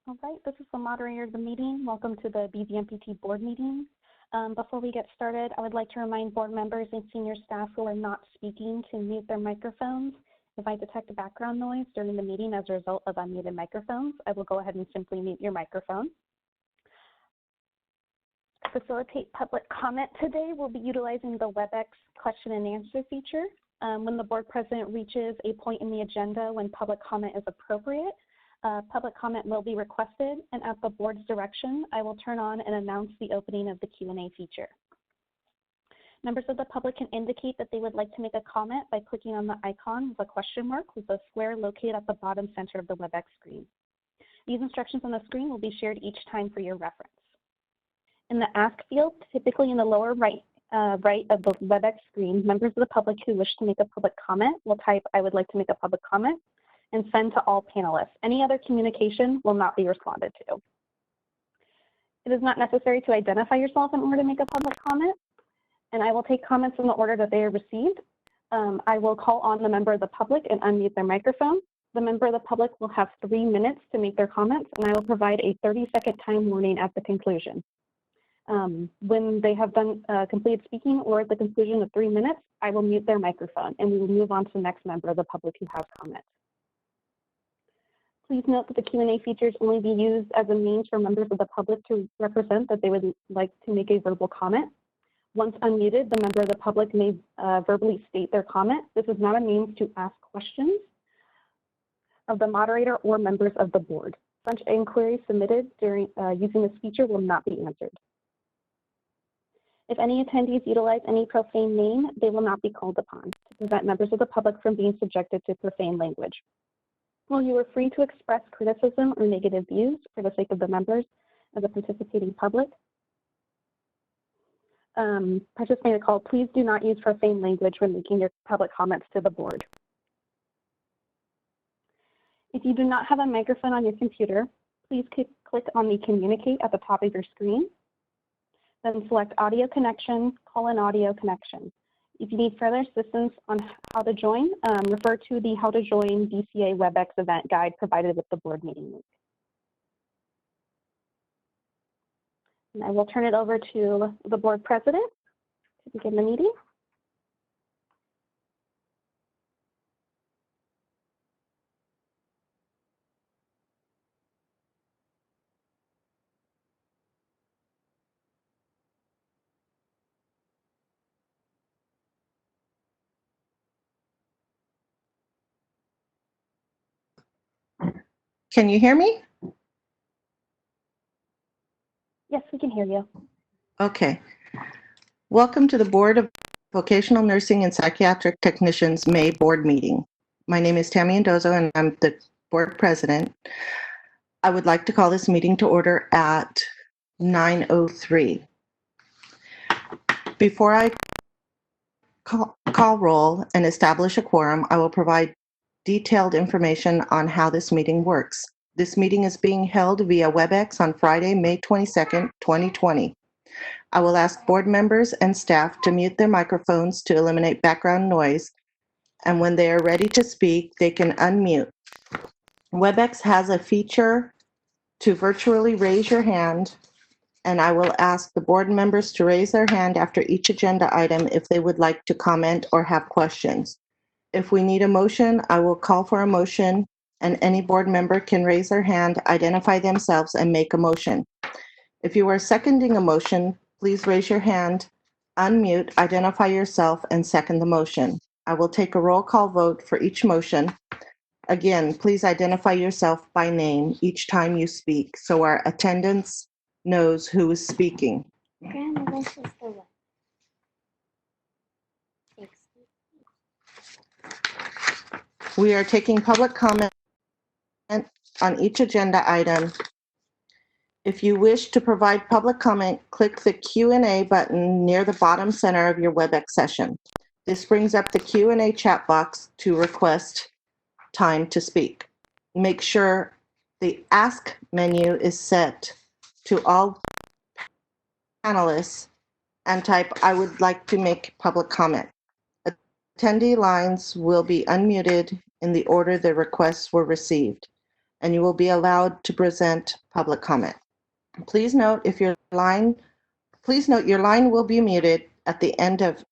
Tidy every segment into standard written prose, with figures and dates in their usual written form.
All right, this is the moderator of the meeting. Welcome to the BVMPT board meeting. Before we get started, I would like to remind board members and senior staff who are not speaking to mute their microphones. If I detect a background noise during the meeting as a result of unmuted microphones, I will go ahead and simply mute your microphone. To facilitate public comment today, we'll be utilizing the Webex question and answer feature. When the board president reaches a point in the agenda when public comment is appropriate, public comment will be requested, and at the board's direction, I will turn on and announce the opening of the Q&A feature. Members of the public can indicate that they would like to make a comment by clicking on the icon with a question mark with a square located at the bottom center of the Webex screen. These instructions on the screen will be shared each time for your reference. In the Ask field, typically in the lower right of the Webex screen, members of the public who wish to make a public comment will type, "I would like to make a public comment," and send to all panelists. Any other communication will not be responded to. It is not necessary to identify yourself in order to make a public comment, and I will take comments in the order that they are received. I will call on the member of the public and unmute their microphone. The member of the public will have 3 minutes to make their comments, and I will provide a 30-second time warning at the conclusion. When they have done completed speaking or at the conclusion of 3 minutes, I will mute their microphone, and we will move on to the next member of the public who has comments. Please note that the Q&A features only be used as a means for members of the public to represent that they would like to make a verbal comment. Once unmuted, the member of the public may verbally state their comment. This is not a means to ask questions of the moderator or members of the board. Such inquiries submitted during using this feature will not be answered. If any attendees utilize any profane name, they will not be called upon to prevent members of the public from being subjected to profane language. While you are free to express criticism or negative views for the sake of the members of the participating public, participating in the call, please do not use profane language when making your public comments to the board. If you do not have a microphone on your computer, please click on the Communicate at the top of your screen. Then select Audio Connection, call-in audio connection. If you need further assistance on how to join, refer to the How to Join BCA Webex event guide provided with the board meeting link. And I will turn it over to the board president to begin the meeting. Can you hear me? Yes, we can hear you. Okay. Welcome to the Board of Vocational Nursing and Psychiatric Technicians May board meeting. My name is Tammy Mendoza and I'm the board president. I would like to call this meeting to order at 9:03. Before I call roll and establish a quorum, I will provide detailed information on how this meeting works. This meeting is being held via Webex on Friday, May 22nd, 2020. I will ask board members and staff to mute their microphones to eliminate background noise, and when they are ready to speak, they can unmute. Webex has a feature to virtually raise your hand, and I will ask the board members to raise their hand after each agenda item if they would like to comment or have questions. If we need a motion, I will call for a motion, and any board member can raise their hand, identify themselves, and make a motion. If you are seconding a motion, please raise your hand, unmute, identify yourself, and second the motion. I will take a roll call vote for each motion. Again, please identify yourself by name each time you speak so our attendance knows who is speaking. We are taking public comment on each agenda item. If you wish to provide public comment, click the Q&A button near the bottom center of your Webex session. This brings up the Q&A chat box to request time to speak. Make sure the Ask menu is set to all panelists and type, "I would like to make public comment." Attendee lines will be unmuted in the order the requests were received. and you will be allowed to present public comment. Please note your line will be muted at the end of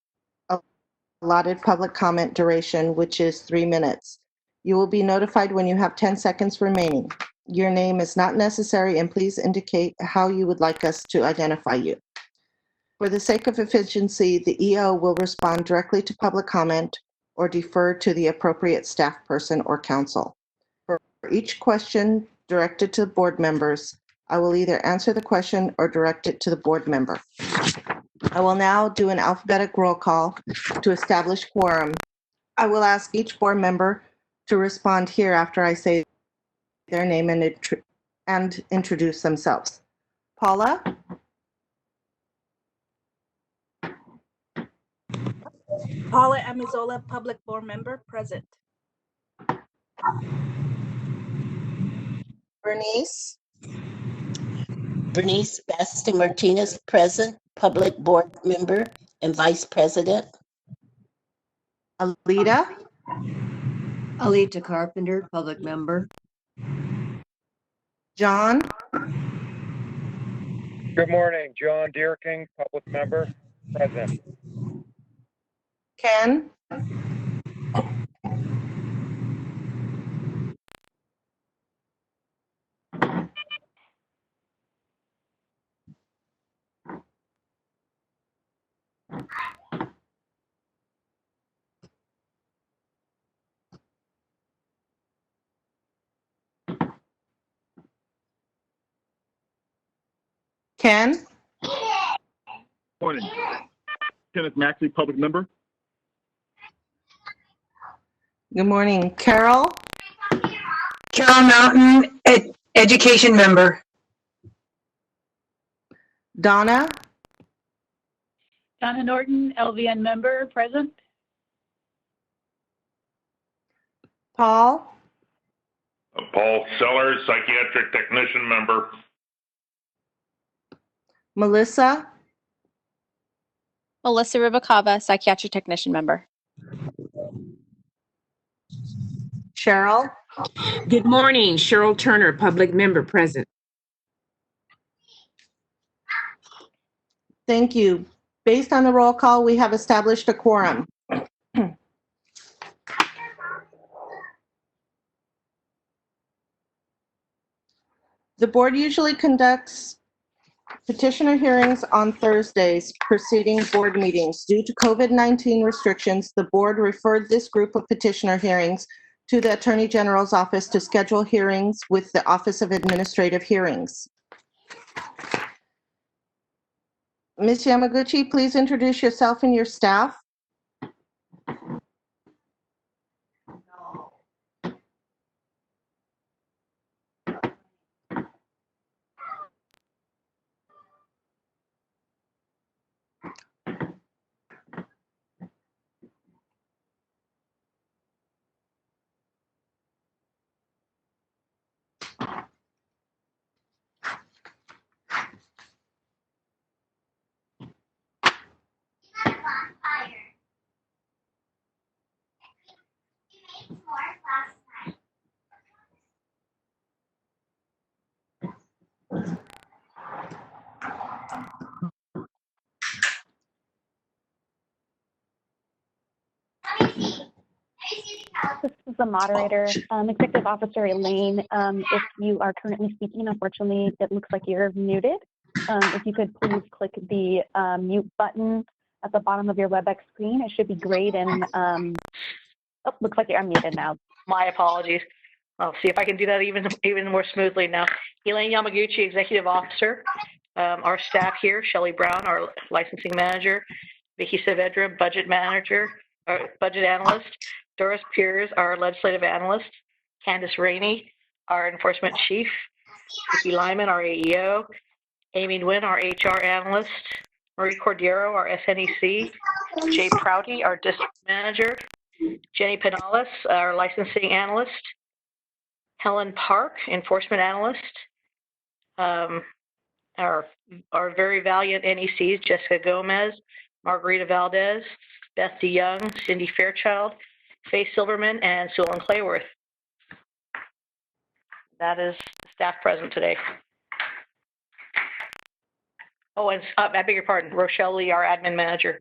allotted public comment duration, which is 3 minutes. You will be notified when you have 10 seconds remaining. Your name is not necessary, and please indicate how you would like us to identify you. For the sake of efficiency, the EO will respond directly to public comment or defer to the appropriate staff person or counsel. For each question directed to board members, I will either answer the question or direct it to the board member. I will now do an alphabetic roll call to establish quorum. I will ask each board member to respond here after I say their name and introduce themselves. Paula? Paula Amizola, Public Board Member, present. Bernice? Bernice Basti Martinez, present, Public Board Member and Vice President. Alita? Alita Carpenter, Public Member. John? Good morning, John Deerking, Public Member, present. Ken? Ken? Morning. Kenneth Maxey, Public Member. Good morning. Carol? Carol Mountain, Education Member. Donna? Donna Norton, LVN Member, present. Paul? Paul Sellers, Psychiatric Technician Member. Melissa? Melissa Ribacava, Psychiatric Technician Member. Cheryl? Good morning, Cheryl Turner, Public Member, present. Thank you. Based on the roll call, we have established a quorum. The board usually conducts petitioner hearings on Thursdays preceding board meetings. Due to COVID-19 restrictions, the board referred this group of petitioner hearings to the Attorney General's office to schedule hearings with the Office of Administrative Hearings. Ms. Yamaguchi, please introduce yourself and your staff. This is the moderator, Executive Officer Elaine. If you are currently speaking, unfortunately, it looks like you're muted. If you could please click the mute button at the bottom of your Webex screen, it should be great. And oh, looks like you're unmuted now. My apologies. I'll see if I can do that even more smoothly now. Elaine Yamaguchi, Executive Officer. Our staff here, Shelley Brown, our Licensing Manager, Vicky Saavedra, Budget Manager, Budget Analyst, Doris Piers, our Legislative Analyst, Candace Rainey, our Enforcement Chief, Nikki Lyman, our AEO, Amy Nguyen, our HR Analyst, Marie Cordiero, our SNEC, Jay Prouty, our District Manager, Jenny Penales, our Licensing Analyst, Helen Park, Enforcement Analyst, our very valiant NECs, Jessica Gomez, Margarita Valdez, Beth DeYoung, Cindy Fairchild, Faye Silverman, and Sue Clayworth. That is staff present today. Oh, and I beg your pardon, Rochelle Lee, our admin manager.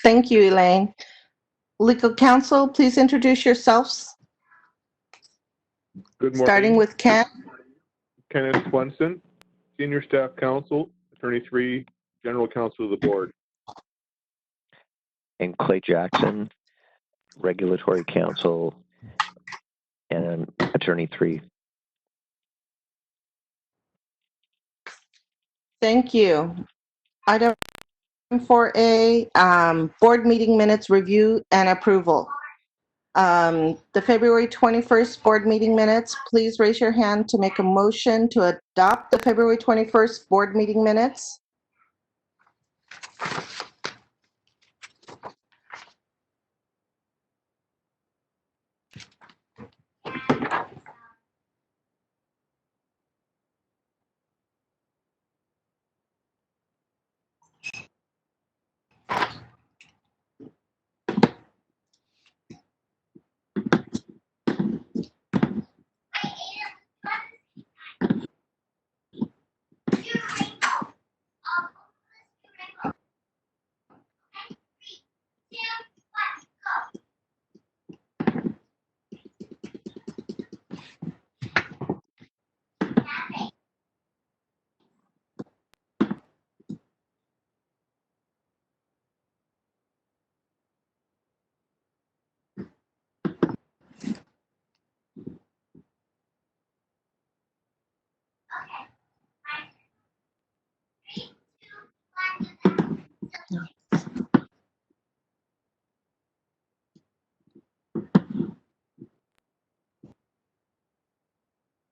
Thank you, Elaine. Legal counsel, please introduce yourselves. Good morning. Starting with Ken. Kenneth Swenson, Senior Staff Counsel, Attorney 3, General Counsel of the Board. And Clay Jackson, Regulatory Counsel and Attorney 3. Thank you. Item 4A, board meeting minutes review and approval. The February 21st board meeting minutes, please raise your hand to make a motion to adopt the February 21st board meeting minutes.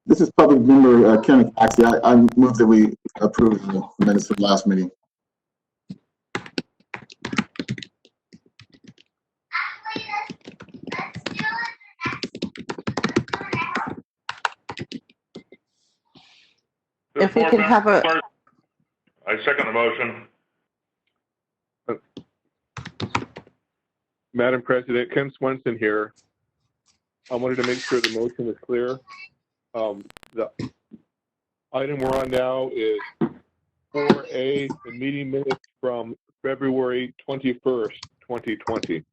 This is public member Kenneth Maxey. I move that we approve the minutes from last meeting. If we could have a... I second the motion. Madam President, Ken Swenson here. I wanted to make sure the motion is clear. The item we're on now is 4A, the meeting minutes from February 21st, 2020.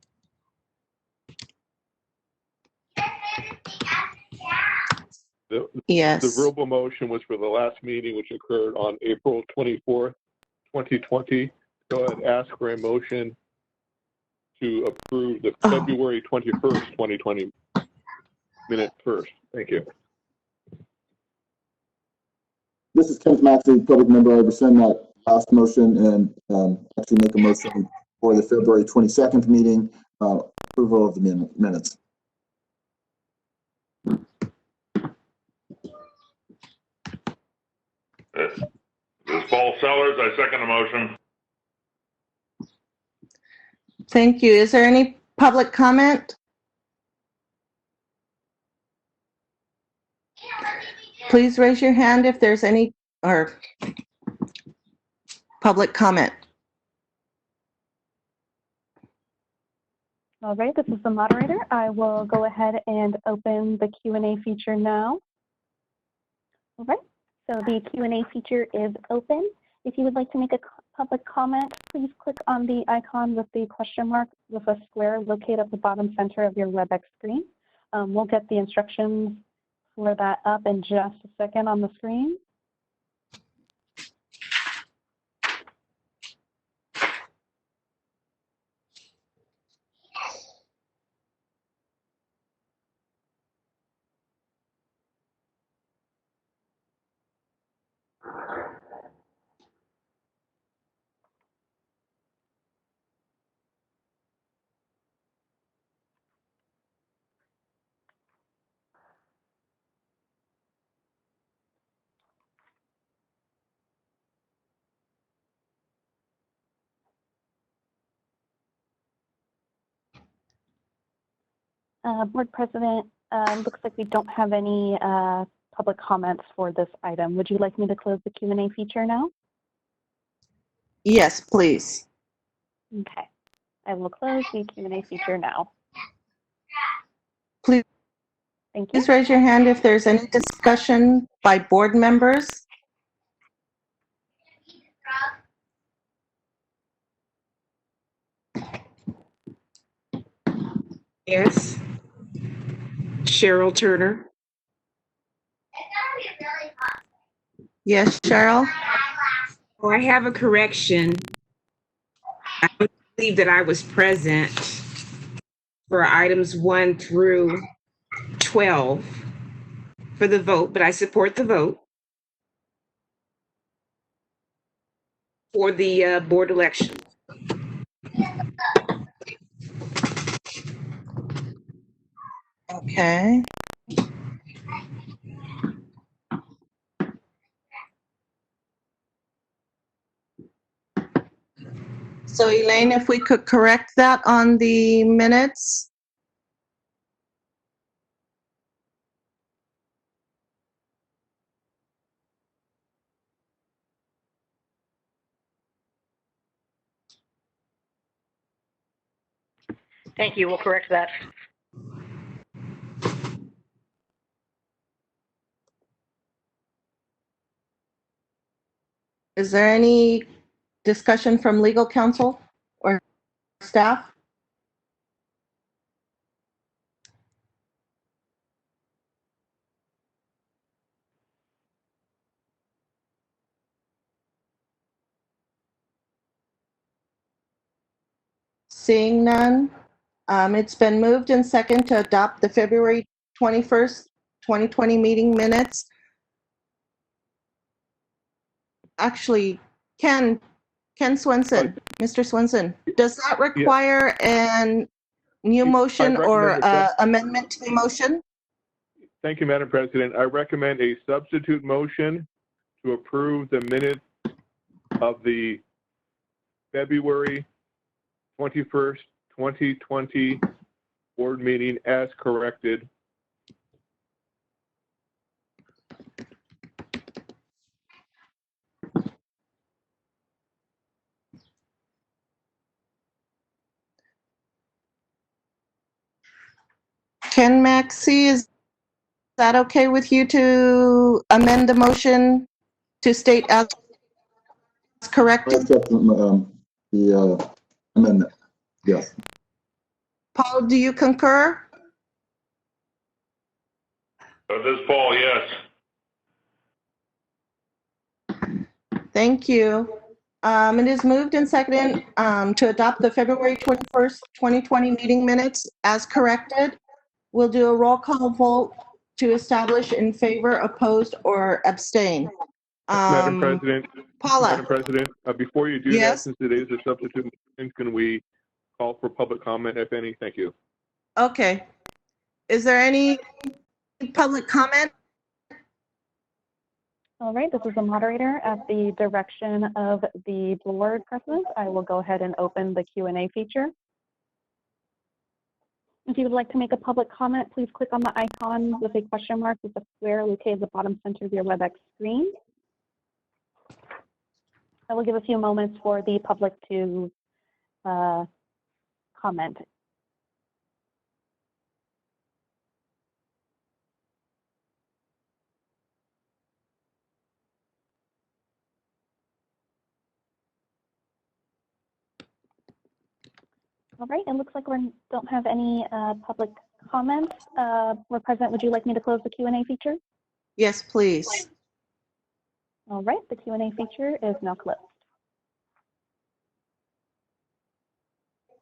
Yes. The verbal motion was for the last meeting, which occurred on April 24th, 2020. Go ahead and ask for a motion to approve the February 21st, 2020 minutes first. Thank you. This is Kenneth Maxey, public member. I rescind that last motion and actually make a motion for the February 22nd meeting, approval of the minutes. This is Paul Sellers. I second the motion. Thank you. Is there any public comment? Please raise your hand if there's any public comment. All right, this is the moderator. I will go ahead and open the Q&A feature now. All right, so the Q&A feature is open. If you would like to make a public comment, please click on the icon with the question mark with a square located at the bottom center of your Webex screen. We'll get the instructions for that up in just a second on the screen. Board President, looks like we don't have any public comments for this item. Would you like me to close the Q&A feature now? Yes, please. Okay. I will close the Q&A feature now. Please, Thank you. please raise your hand if there's any discussion by board members. Yes. Cheryl Turner. Yes, Cheryl? Oh, I have a correction. I don't believe that I was present for items 1 through 12 for the vote, but I support the vote for the board election. Okay. So Elaine, if we could correct that on the minutes. Thank you. We'll correct that. Is there any discussion from legal counsel or staff? Seeing none, it's been moved and second to adopt the February 21st, 2020 meeting minutes. Actually, Ken Swenson, Mr. Swenson, does that require a new motion or amendment to the motion? Thank you, Madam President. I recommend a substitute motion to approve the minutes of the February 21st, 2020 board meeting as corrected. Ken Maxey, is that okay with you to amend the motion to state as corrected? I accept the amendment, yes. Paul, do you concur? This is Paul, yes. Thank you. It is moved and seconded to adopt the February 21st, 2020 meeting minutes as corrected. We'll do a roll call vote to establish in favor, opposed, or abstain. Madam President. Paula. Madam President, before you do that, since it is a substitute motion, can we call for public comment, if any? Thank you. Okay. Is there any public comment? All right, this is the moderator. At the direction of the board president, I will go ahead and open the Q&A feature. If you would like to make a public comment, please click on the icon with a question mark with a square located at the bottom center of your Webex screen. I will give a few moments for the public to comment. All right, it looks like we don't have any public comments. Board President, would you like me to close the Q&A feature? Yes, please. All right, the Q&A feature is now closed.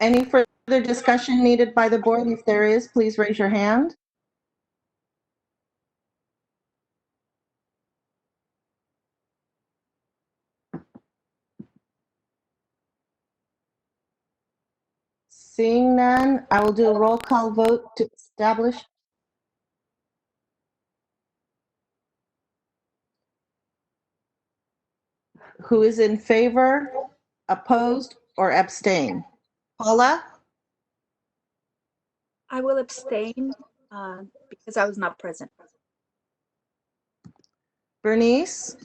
Any further discussion needed by the board? If there is, please raise your hand. Seeing none, I will do a roll call vote to establish. Who is in favor, opposed, or abstain? Paula? I will abstain because I was not present. Bernice,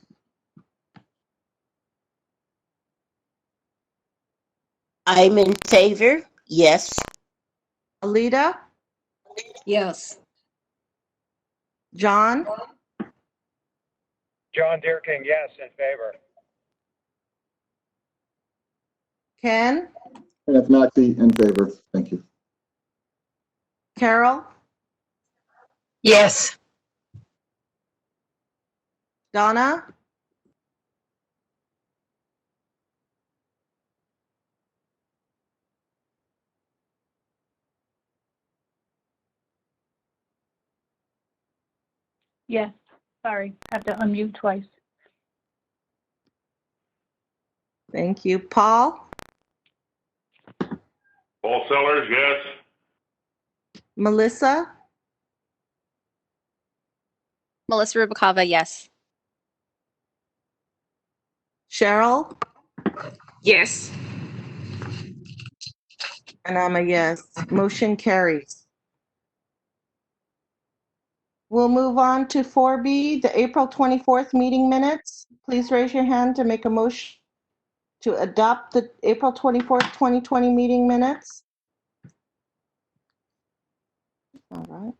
I'm in favor. Yes. Alita, Yes. John, John Deerking, yes, in favor. Ken, Kenneth Maxey, in favor. Thank you. Carol, Yes. Donna, Yes, sorry, have to unmute twice. thank you. Paul, Paul Sellers, yes. Melissa, Melissa Rubicava, yes. Cheryl, Yes. and I'm a yes. Motion carries. We'll move on to 4B, the April 24th meeting minutes. Please raise your hand to make a motion to adopt the April 24th, 2020 meeting minutes. All right.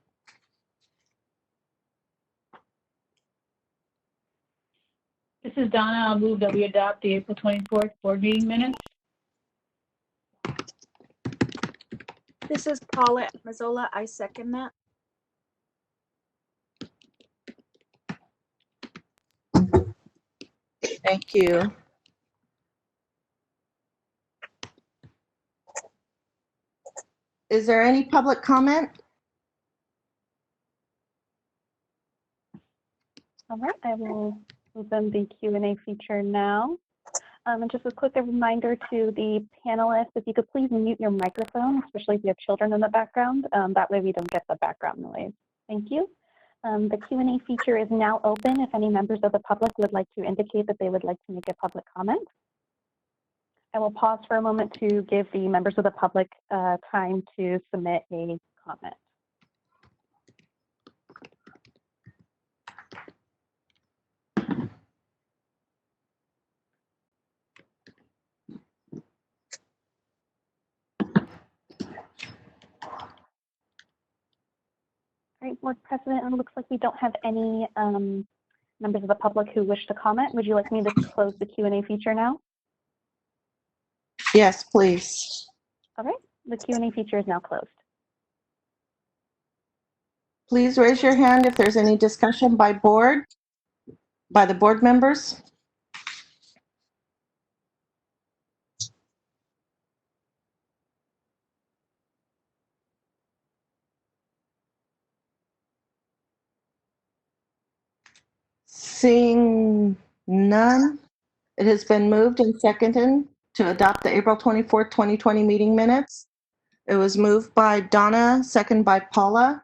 This is Donna. I'll move that we adopt the April 24th board meeting minutes. This is Paula at Missoula. I second that. Thank you. Is there any public comment? All right, I will open the Q&A feature now. And just a quick reminder to the panelists, if you could please mute your microphone, especially if you have children in the background. That way we don't get the background noise. Thank you. The Q&A feature is now open if any members of the public would like to indicate that they would like to make a public comment. I will pause for a moment to give the members of the public time to submit a comment. All right, Board President, it looks like we don't have any members of the public who wish to comment. Would you like me to close the Q&A feature now? Yes, please. All right, the Q&A feature is now closed. Please raise your hand if there's any discussion by the board members. Seeing none, it has been moved and seconded to adopt the April 24th, 2020 meeting minutes. It was moved by Donna, second by Paula.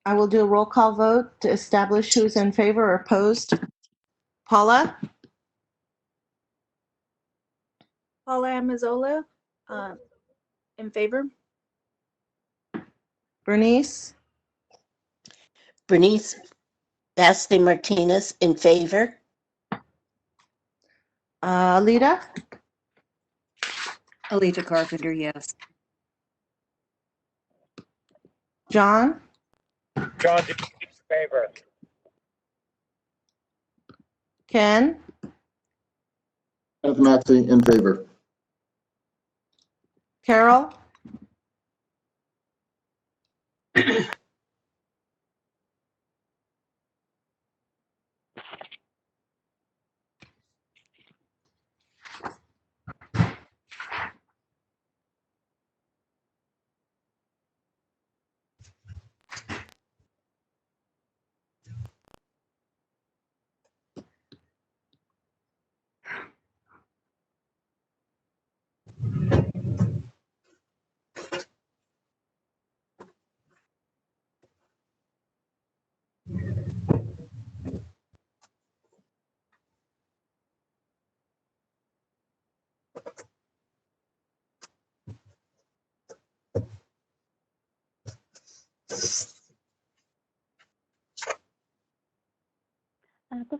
I will do a roll call vote to establish who's in favor or opposed. Paula? Paula at Missoula, in favor. Bernice? Bernice Vazquez Martinez, in favor. Alita? Alita Carpenter, yes. John? John Deerking, in favor. Ken? Kenneth Maxey, in favor. Carol?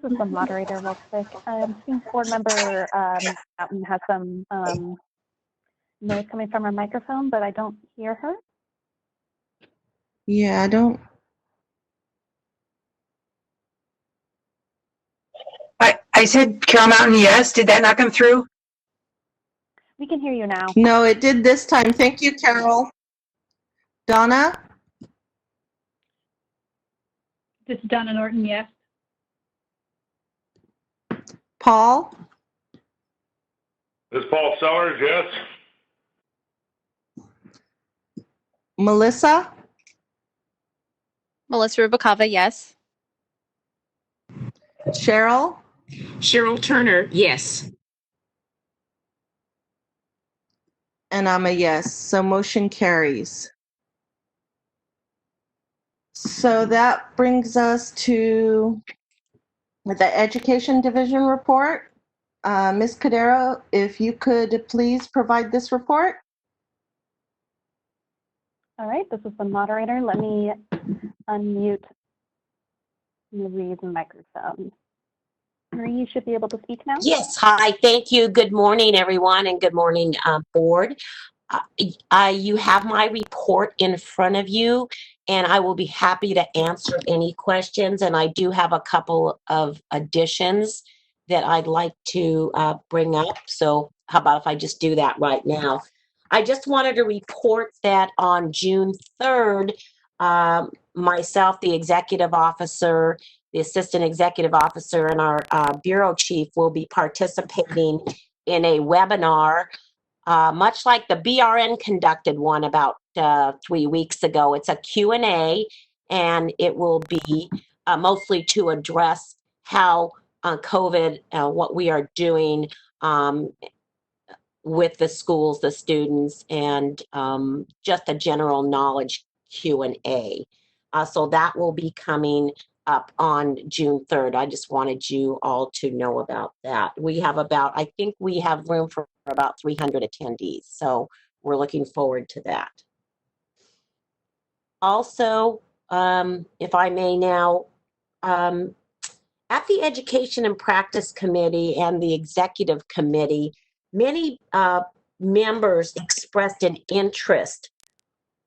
is the moderator real quick. Seems board member Mountain has some noise coming from her microphone, but I don't hear her. Yeah, I don't. I said Carol Mountain, yes. Did that not come through? We can hear you now. No, it did this time. Thank you, Carol. Donna? This is Donna Norton, yes. Paul? This is Paul Sellers, yes. Melissa? Melissa Rubicava, yes. Cheryl? Cheryl Turner, yes. And I'm a yes, so motion carries. So that brings us to the Education Division report. Ms. Cordero, if you could please provide this report. All right, this is the moderator. Let me unmute Marie's microphone. Marie, you should be able to speak now. Yes, hi, thank you. Good morning, everyone, and good morning, board. You have my report in front of you, and I will be happy to answer any questions. And I do have a couple of additions that I'd like to bring up. So how about if I just do that right now? I just wanted to report that on June 3rd, myself, the executive officer, the assistant executive officer, and our bureau chief will be participating in a webinar, much like the BRN conducted one about 3 weeks ago. It's a Q&A, and it will be mostly to address how COVID, what we are doing with the schools, the students, and just a general knowledge Q&A. So that will be coming up on June 3rd. I just wanted you all to know about that. We have I think we have room for about 300 attendees. So we're looking forward to that. Also, if I may now, at the Education and Practice Committee and the Executive Committee, many members expressed an interest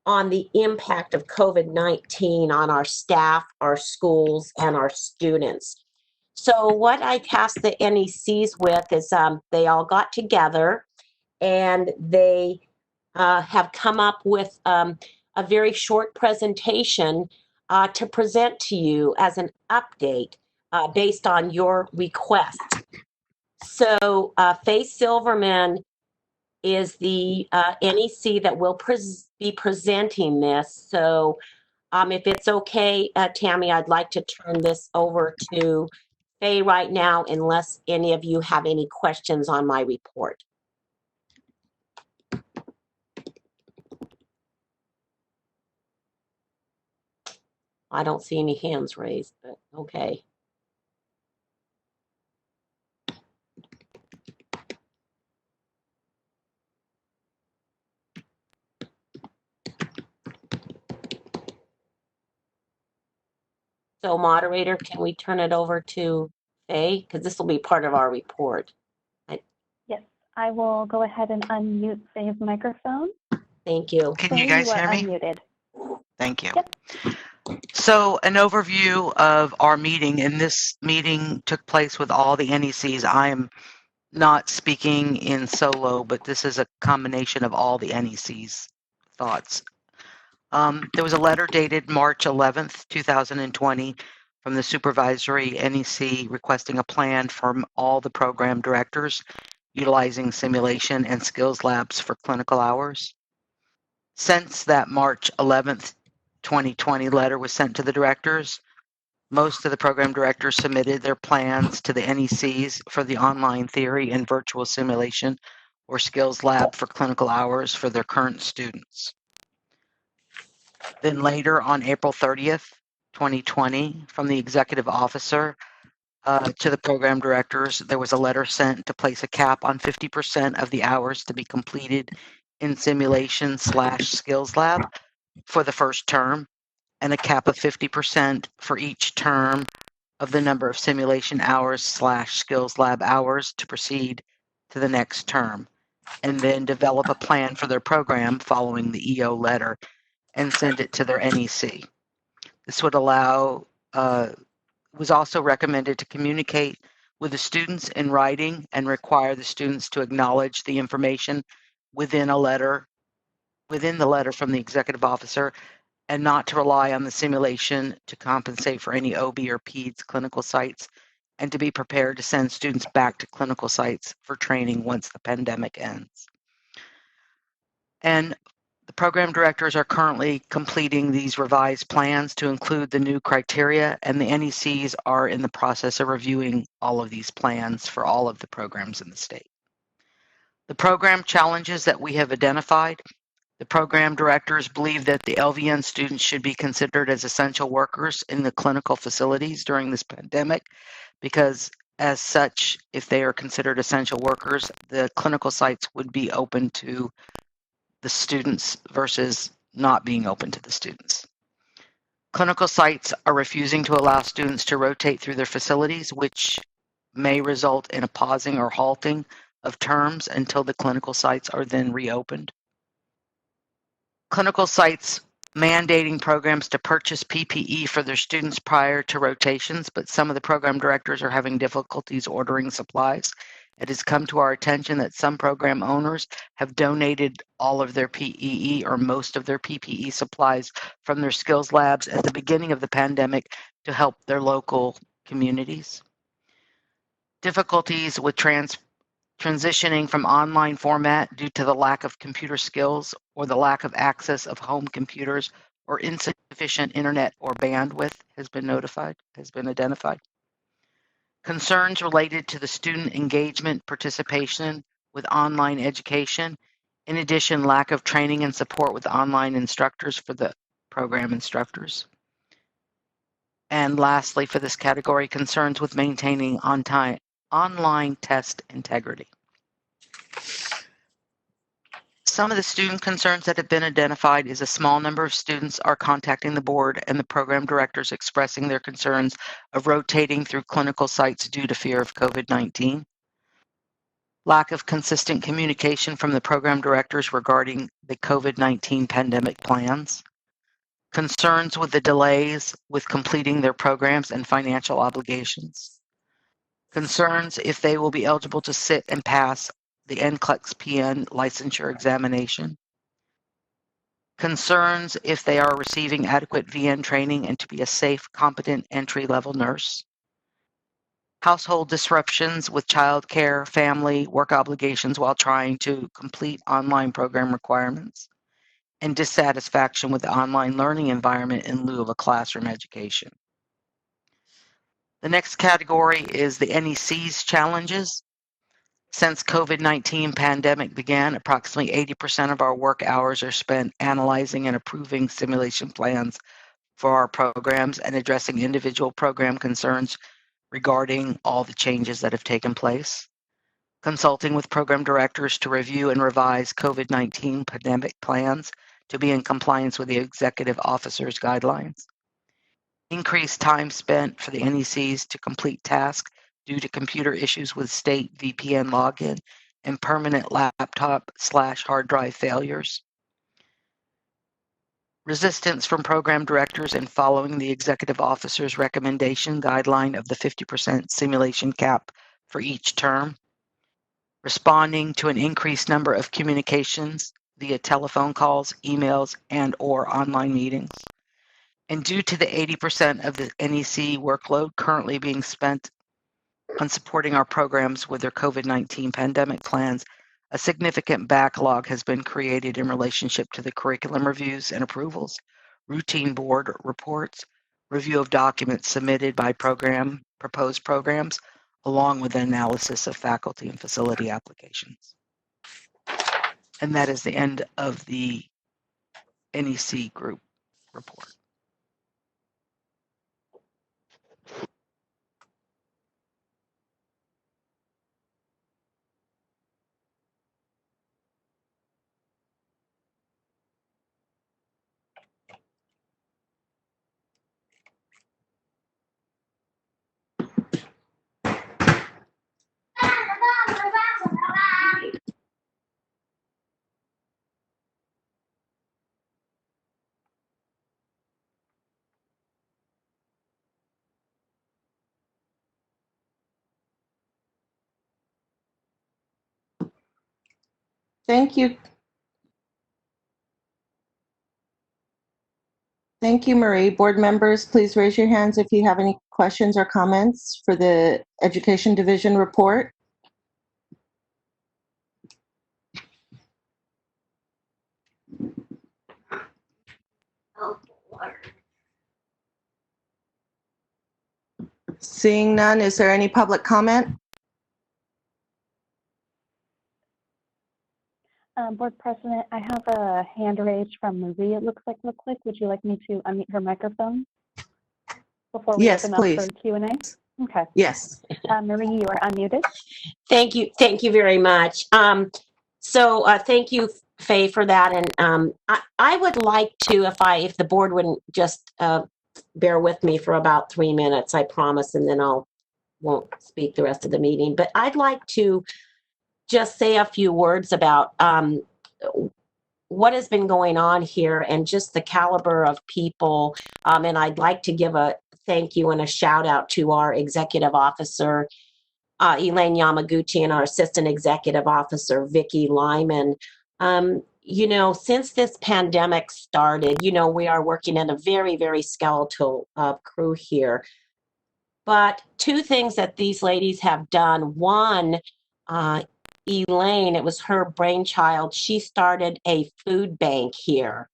on the impact of COVID-19 on our staff, our schools, and our students. So what I tasked the NECs with is they all got together and they have come up with a very short presentation to present to you as an update based on your request. So Faye Silverman is the NEC that will be presenting this. So if it's okay, Tammy, I'd like to turn this over to Faye right now, unless any of you have any questions on my report. I don't see any hands raised, but okay. So moderator, can we turn it over to Faye? Because this will be part of our report. Yes, I will go ahead and unmute Faye's microphone. Thank you. Can you guys hear me? Unmuted. Thank you. Yep. So an overview of our meeting, and this meeting took place with all the NECs. I am not speaking in solo, but this is a combination of all the NECs' thoughts. There was a letter dated March 11th, 2020 from the supervisory NEC requesting a plan from all the program directors utilizing simulation and skills labs for clinical hours. Since that March 11th, 2020 letter was sent to the directors, most of the program directors submitted their plans to the NECs for the online theory and virtual simulation or skills lab for clinical hours for their current students. Then later on April 30th, 2020, from the executive officer to the program directors, there was a letter sent to place a cap on 50% of the hours to be completed in simulation/skills lab for the first term, and a cap of 50% for each term of the number of simulation hours / skills lab hours to proceed to the next term, and then develop a plan for their program following the EO letter and send it to their NEC. This would allow, was also recommended to communicate with the students in writing and require the students to acknowledge the information within the letter from the executive officer, and not to rely on the simulation to compensate for any OB or PEDS clinical sites, and to be prepared to send students back to clinical sites for training once the pandemic ends. And the program directors are currently completing these revised plans to include the new criteria, and the NECs are in the process of reviewing all of these plans for all of the programs in the state. The program challenges that we have identified: the program directors believe that the LVN students should be considered as essential workers in the clinical facilities during this pandemic, because as such, if they are considered essential workers, the clinical sites would be open to the students versus not being open to the students. Clinical sites are refusing to allow students to rotate through their facilities, which may result in a pausing or halting of terms until the clinical sites are then reopened. Clinical sites mandating programs to purchase PPE for their students prior to rotations, but some of the program directors are having difficulties ordering supplies. It has come to our attention that some program owners have donated all of their PPE or most of their PPE supplies from their skills labs at the beginning of the pandemic to help their local communities. Difficulties with transitioning from online format due to the lack of computer skills or the lack of access of home computers or insufficient internet or bandwidth has been identified. Concerns related to the student engagement participation with online education. In addition, lack of training and support with online instructors for the program instructors. And lastly, for this category, concerns with maintaining online test integrity. Some of the student concerns that have been identified is a small number of students are contacting the board and the program directors expressing their concerns of rotating through clinical sites due to fear of COVID-19. Lack of consistent communication from the program directors regarding the COVID-19 pandemic plans. Concerns with the delays with completing their programs and financial obligations. Concerns if they will be eligible to sit and pass the Nclex PN licensure examination. Concerns if they are receiving adequate VN training and to be a safe, competent entry-level nurse. Household disruptions with childcare, family, work obligations while trying to complete online program requirements. And dissatisfaction with the online learning environment in lieu of a classroom education. The next category is the NEC's challenges. Since COVID-19 pandemic began, approximately 80% of our work hours are spent analyzing and approving simulation plans for our programs and addressing individual program concerns regarding all the changes that have taken place. Consulting with program directors to review and revise COVID-19 pandemic plans to be in compliance with the executive officer's guidelines. Increased time spent for the NECs to complete tasks due to computer issues with state VPN login and permanent laptop/hard drive failures. Resistance from program directors in following the executive officer's recommendation guideline of the 50% simulation cap for each term. Responding to an increased number of communications via telephone calls, emails, and/or online meetings. And due to the 80% of the NEC workload currently being spent on supporting our programs with their COVID-19 pandemic plans, a significant backlog has been created in relationship to the curriculum reviews and approvals, routine board reports, review of documents submitted by proposed programs, along with the analysis of faculty and facility applications. And that is the end of the NEC group report. Thank you. Thank you, Marie. Board members, please raise your hands if you have any questions or comments for the Education Division report. Seeing none, is there any public comment? Board President, I have a hand raised from Marie, it looks like real quick. Would you like me to unmute her microphone before we Yes, open please. up for Q&A? Okay. Yes. Marie, you are unmuted. Thank you very much. Thank you, Faye, for that. And I would like to, if the board wouldn't just bear with me for about 3 minutes, I promise, and then won't speak the rest of the meeting. But I'd like to just say a few words about what has been going on here and just the caliber of people. And I'd like to give a thank you and a shout out to our executive officer, Elaine Yamaguchi, and our assistant executive officer, Vicki Lyman. Since this pandemic started, we are working in a very, very skeletal crew here. But two things that these ladies have done. One, Elaine, it was her brainchild. She started a food bank here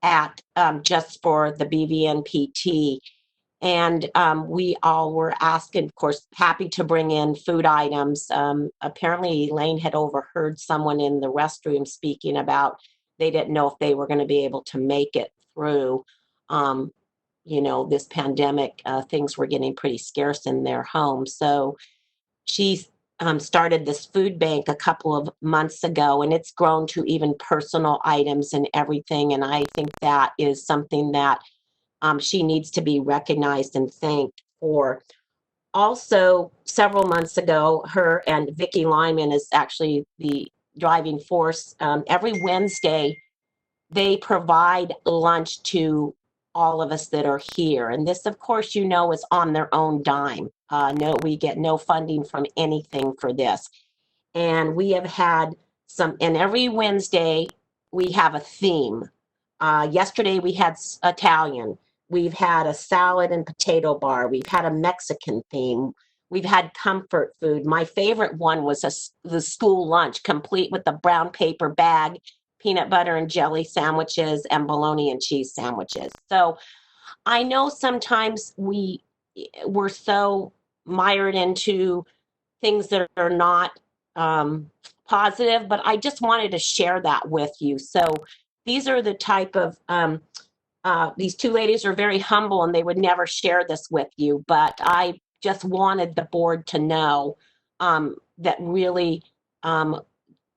at just for the BVNPT. And we all were asked, and of course, happy to bring in food items. Apparently, Elaine had overheard someone in the restroom speaking about they didn't know if they were going to be able to make it through, this pandemic. Things were getting pretty scarce in their home. So she's started this food bank a couple of months ago, and it's grown to even personal items and everything. And I think that is something that she needs to be recognized and thanked for. Also, several months ago, her and Vicki Lyman is actually the driving force. Every Wednesday, they provide lunch to all of us that are here. And this, of course, is on their own dime. We get no funding from anything for this. And we have had and every Wednesday, we have a theme. Yesterday, we had Italian. We've had a salad and potato bar. We've had a Mexican theme. We've had comfort food. My favorite one was the school lunch, complete with the brown paper bag, peanut butter and jelly sandwiches, and bologna and cheese sandwiches. So I know sometimes we're so mired into things that are not positive, but I just wanted to share that with you. So these are the type of, these two ladies are very humble and they would never share this with you, but I just wanted the board to know that really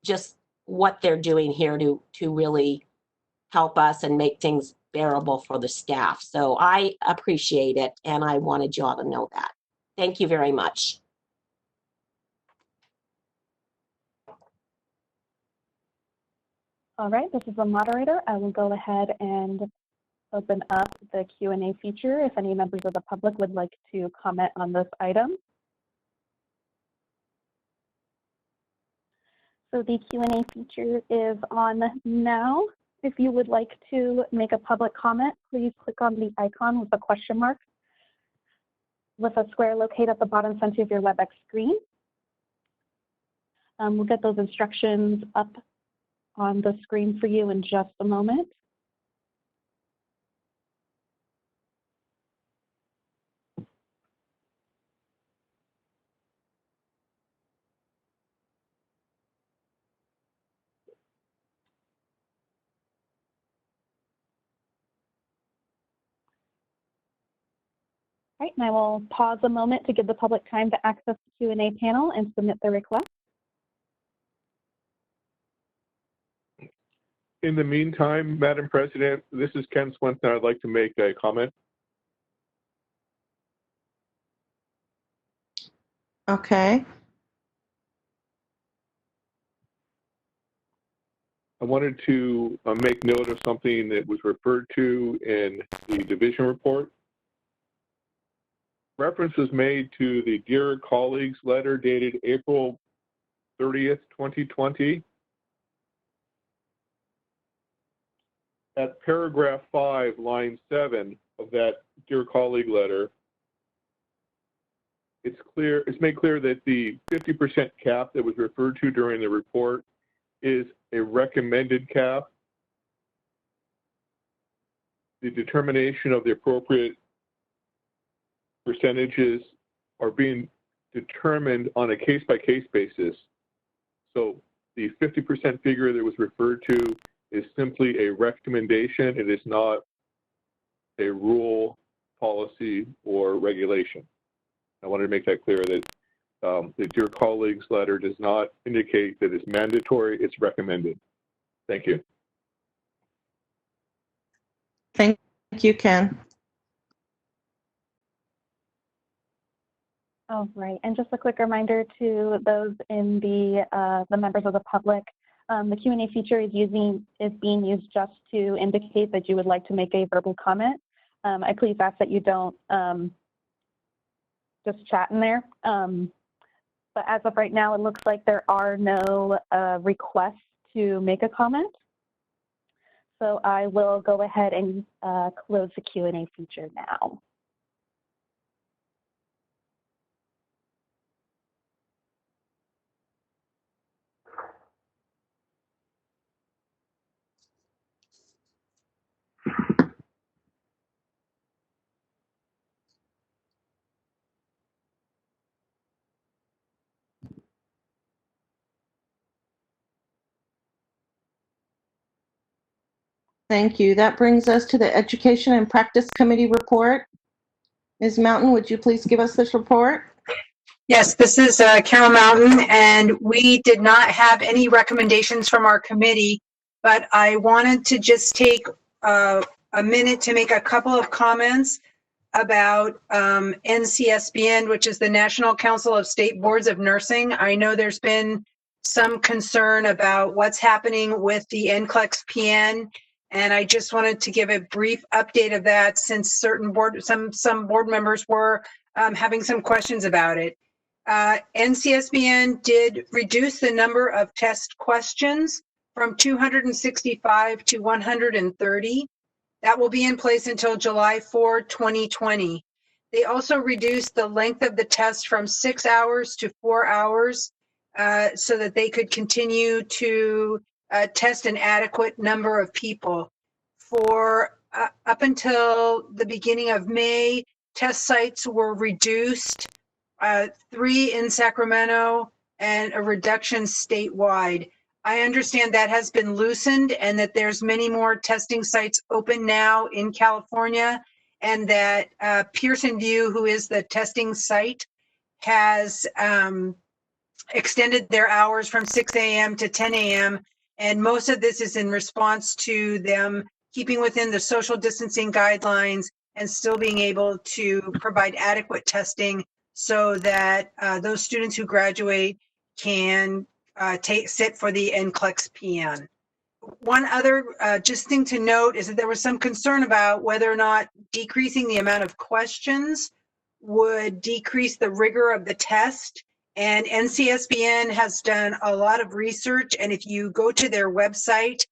just what they're doing here to really help us and make things bearable for the staff. So I appreciate it, and I wanted you all to know that. Thank you very much. All right, this is the moderator. I will go ahead and open up the Q&A feature if any members of the public would like to comment on this item. So the Q&A feature is on now. If you would like to make a public comment, please click on the icon with a question mark with a square located at the bottom center of your Webex screen. We'll get those instructions up on the screen for you in just a moment. All right, and I will pause a moment to give the public time to access the Q&A panel and submit their request. In the meantime, Madam President, this is Ken Swenson. I'd like to make a comment. Okay. I wanted to make note of something that was referred to in the division report. Reference is made to the Dear Colleagues letter dated April 30th, 2020. at paragraph 5, line 7 of that Dear Colleague letter, it's made clear that the 50% cap that was referred to during the report is a recommended cap. The determination of the appropriate percentages are being determined on a case-by-case basis. So the 50% figure that was referred to is simply a recommendation. It is not a rule, policy, or regulation. I wanted to make that clear that the Dear Colleagues letter does not indicate that it's mandatory, it's recommended. Thank you. Thank you, Ken. All right, and just a quick reminder to those in the members of the public, the Q&A feature is being used just to indicate that you would like to make a verbal comment. I please ask that you don't just chat in there. But as of right now, it looks like there are no requests to make a comment. So I will go ahead and close the Q&A feature now. Thank you. That brings us to the Education and Practice Committee report. Ms. Mountain, would you please give us this report? Yes, this is Carol Mountain, and we did not have any recommendations from our committee, but I wanted to just take a minute to make a couple of comments about NCSBN, which is the National Council of State Boards of Nursing. I know there's been some concern about what's happening with the Nclex PN, and I just wanted to give a brief update of that since some board members were having some questions about it. NCSBN did reduce the number of test questions from 265 to 130. That will be in place until July 4, 2020. They also reduced the length of the test from 6 hours to 4 hours so that they could continue to test an adequate number of people. For up until the beginning of May, test sites were reduced, 3 in Sacramento and a reduction statewide. I understand that has been loosened and that there's many more testing sites open now in California, and that Pearson View, who is the testing site, has extended their hours from 6 a.m. to 10 a.m. And most of this is in response to them keeping within the social distancing guidelines and still being able to provide adequate testing so that those students who graduate can sit for the Nclex PN. One other just thing to note is that there was some concern about whether or not decreasing the amount of questions would decrease the rigor of the test. And NCSBN has done a lot of research, and if you go to their website,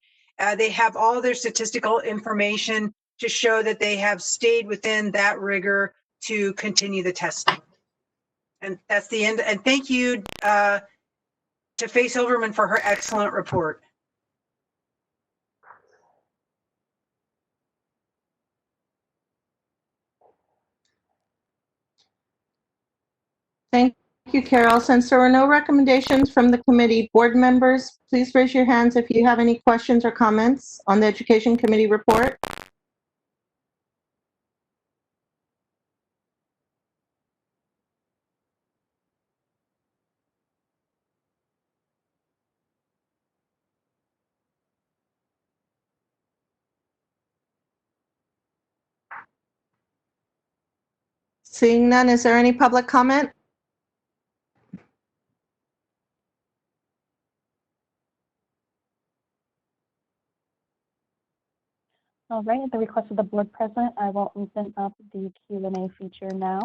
they have all their statistical information to show that they have stayed within that rigor to continue the testing. And that's the end. And thank you to Faye Silverman for her excellent report. Thank you, Carol. Since there were no recommendations from the committee, board members, please raise your hands if you have any questions or comments on the Education Committee report. Seeing none, is there any public comment? All right, at the request of the board president, I will open up the Q&A feature now.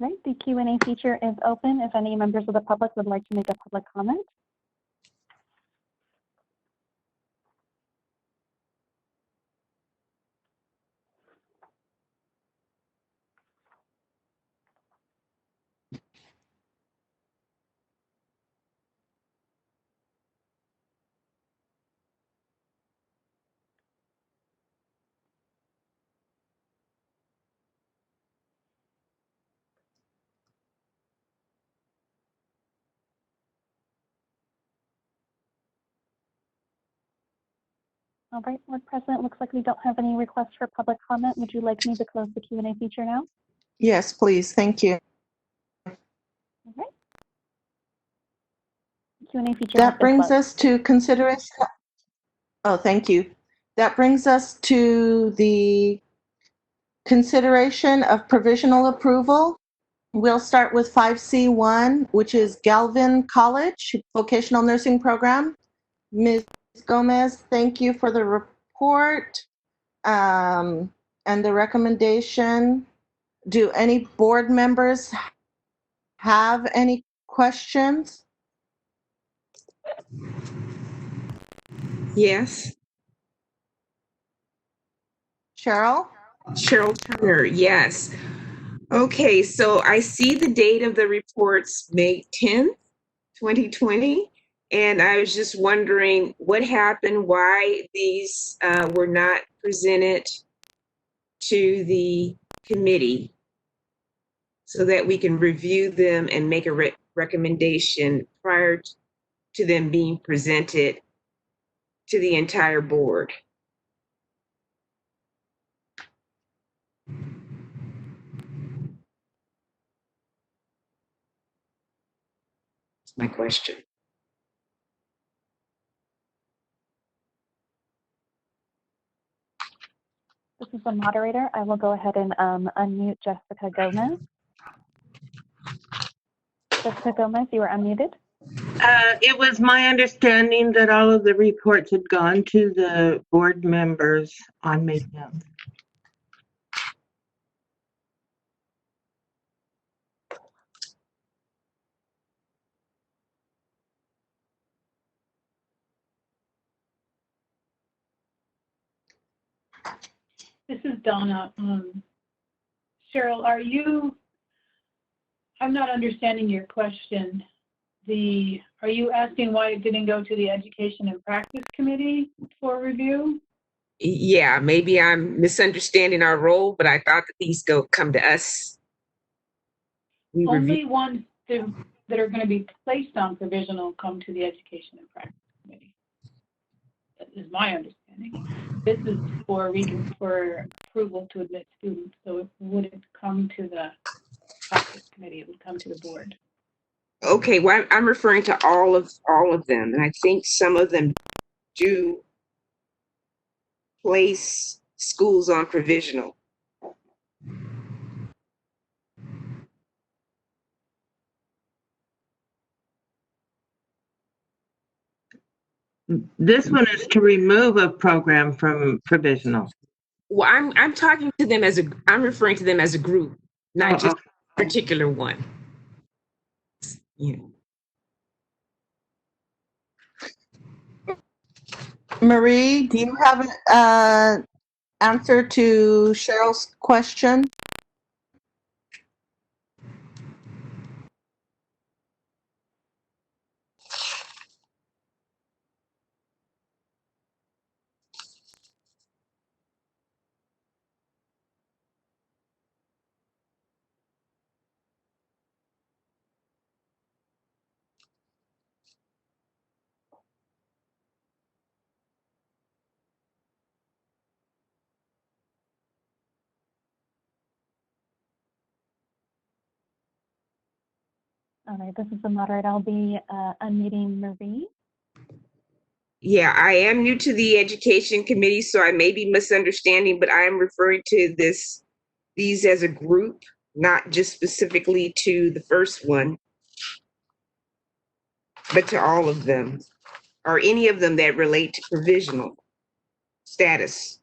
right, the Q&A feature is open if any members of the public would like to make a public comment. All right, Board President, looks like we don't have any requests for public comment. Would you like me to close the Q&A feature now? Yes, please. Thank you. All right. Q&A feature. That brings us to consideration. Oh, thank you. That brings us to the consideration of provisional approval. We'll start with 5C1, which is Galvin College Vocational Nursing Program. Ms. Gomez, thank you for the report and the recommendation. Do any board members have any questions? Yes. Cheryl? Cheryl Turner, yes. Okay, so I see the date of the reports, May 10th, 2020. And I was just wondering what happened, why these were not presented to the committee so that we can review them and make a recommendation prior to them being presented to the entire board. That's my question. This is the moderator. I will go ahead and unmute Jessica Gomez. Jessica Gomez, you are unmuted. It was my understanding that all of the reports had gone to the board members on May 10th. This is Donna. Cheryl, I'm not understanding your question. Are you asking why it didn't go to the Education and Practice Committee for review? Yeah, maybe I'm misunderstanding our role, but I thought that these come to us. Only ones that are going to be placed on provisional come to the Education and Practice Committee. That is my understanding. This is for approval to admit students, so it wouldn't come to the Practice Committee. It would come to the board. Okay, well, I'm referring to all of them, and I think some of them do place schools on provisional. This one is to remove a program from provisional. Well, I'm talking to them I'm referring to them as a group, not just a particular one. Yeah. Marie, do you have an answer to Cheryl's question? All right, this is the moderator. I'll be unmuting Marie. Yeah, I am new to the Education Committee, so I may be misunderstanding, but I am referring to these as a group, not just specifically to the first one, but to all of them, or any of them that relate to provisional status.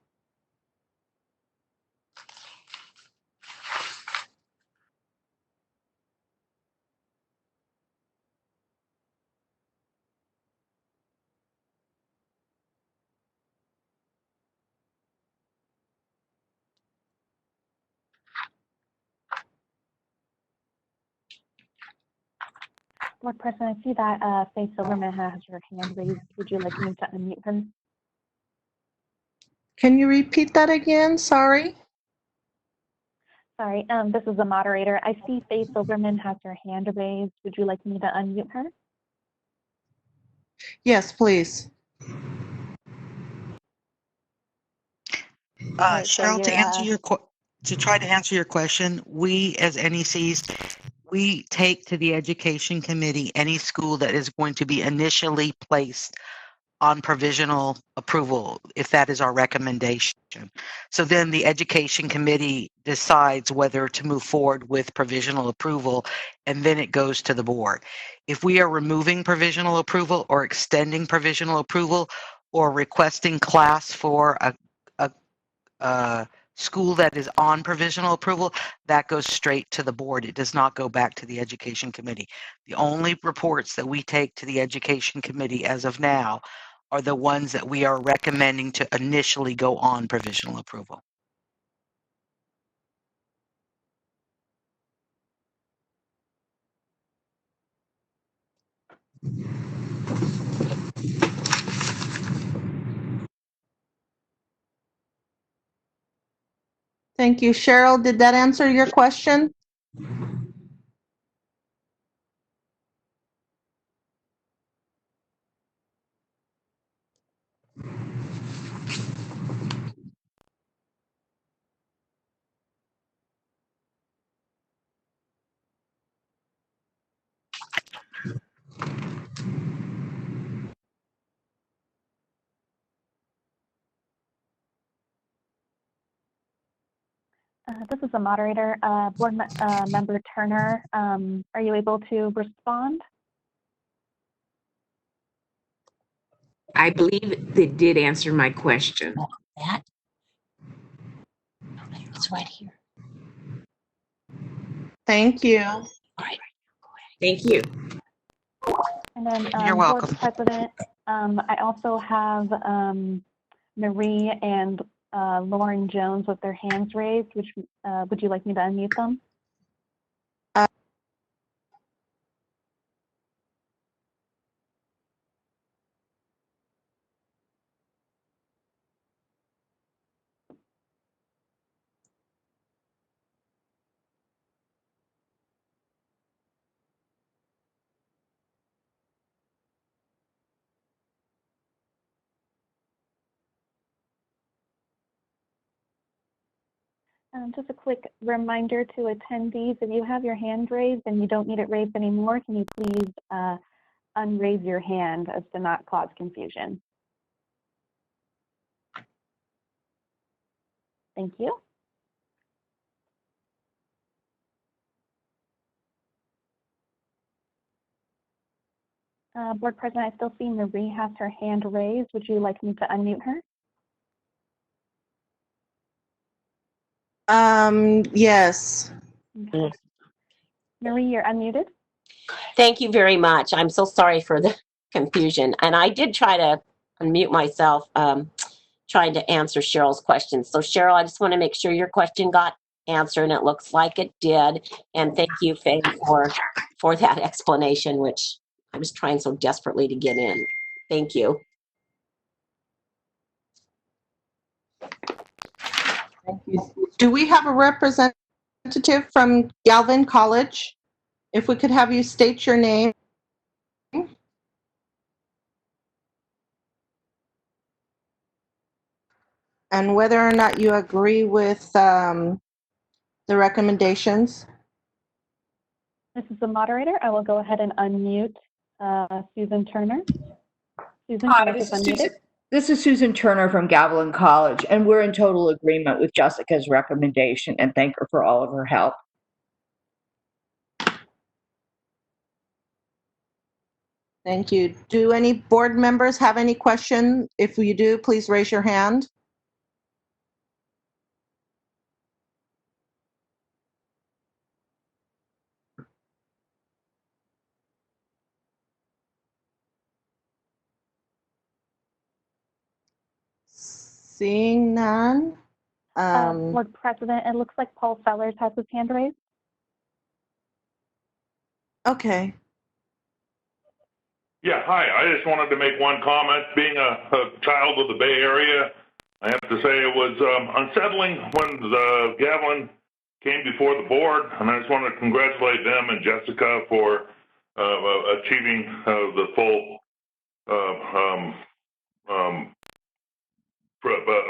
Board President, I see that Faye Silverman has her hand raised. Would you like me to unmute her? Can you repeat that again? Sorry. Sorry, this is the moderator. I see Faye Silverman has her hand raised. Would you like me to unmute her? Yes, please. Right, so Cheryl, to you're, answer your to try to answer your question, we as NECs, we take to the education committee any school that is going to be initially placed on provisional approval, if that is our recommendation. So then the education committee decides whether to move forward with provisional approval, and then it goes to the board. If we are removing provisional approval or extending provisional approval or requesting class for a school that is on provisional approval, that goes straight to the board. It does not go back to the education committee. The only reports that we take to the education committee as of now are the ones that we are recommending to initially go on provisional approval. Thank you. Cheryl, did that answer your question? this is the moderator. Member Turner, are you able to respond? I believe they did answer my question. That? It's right here. Thank you. All right. Thank you. And then You're welcome. Board President, I also have Marie and Lauren Jones with their hands raised. Which would you like me to unmute them? Just a quick reminder to attendees, if you have your hand raised and you don't need it raised anymore, can you please unraise your hand as to not cause confusion? Thank you. Board President, I still see Marie has her hand raised. Would you like me to unmute her? Yes. Okay. Marie, you're unmuted. Thank you very much. I'm so sorry for the confusion. And I did try to unmute myself, trying to answer Cheryl's question. So Cheryl, I just want to make sure your question got answered, and it looks like it did. And thank you, Faye, for that explanation, which I was trying so desperately to get in. Thank you. Thank you. Do we have a representative from Galvin College? If we could have you state your name. And whether or not you agree with the recommendations. This is the moderator. I will go ahead and unmute Susan Turner. Susan, Hi, can I just unmute it? this is Susan Turner from Gavilan College, and we're in total agreement with Jessica's recommendation and thank her for all of her help. Thank you. Do any board members have any question? If you do, please raise your hand. Seeing none. Board President, it looks like Paul Sellers has his hand raised. Okay. Yeah, hi. I just wanted to make one comment. Being a child of the Bay Area, I have to say it was unsettling when the Gavilan came before the board, and I just want to congratulate them and Jessica for achieving the full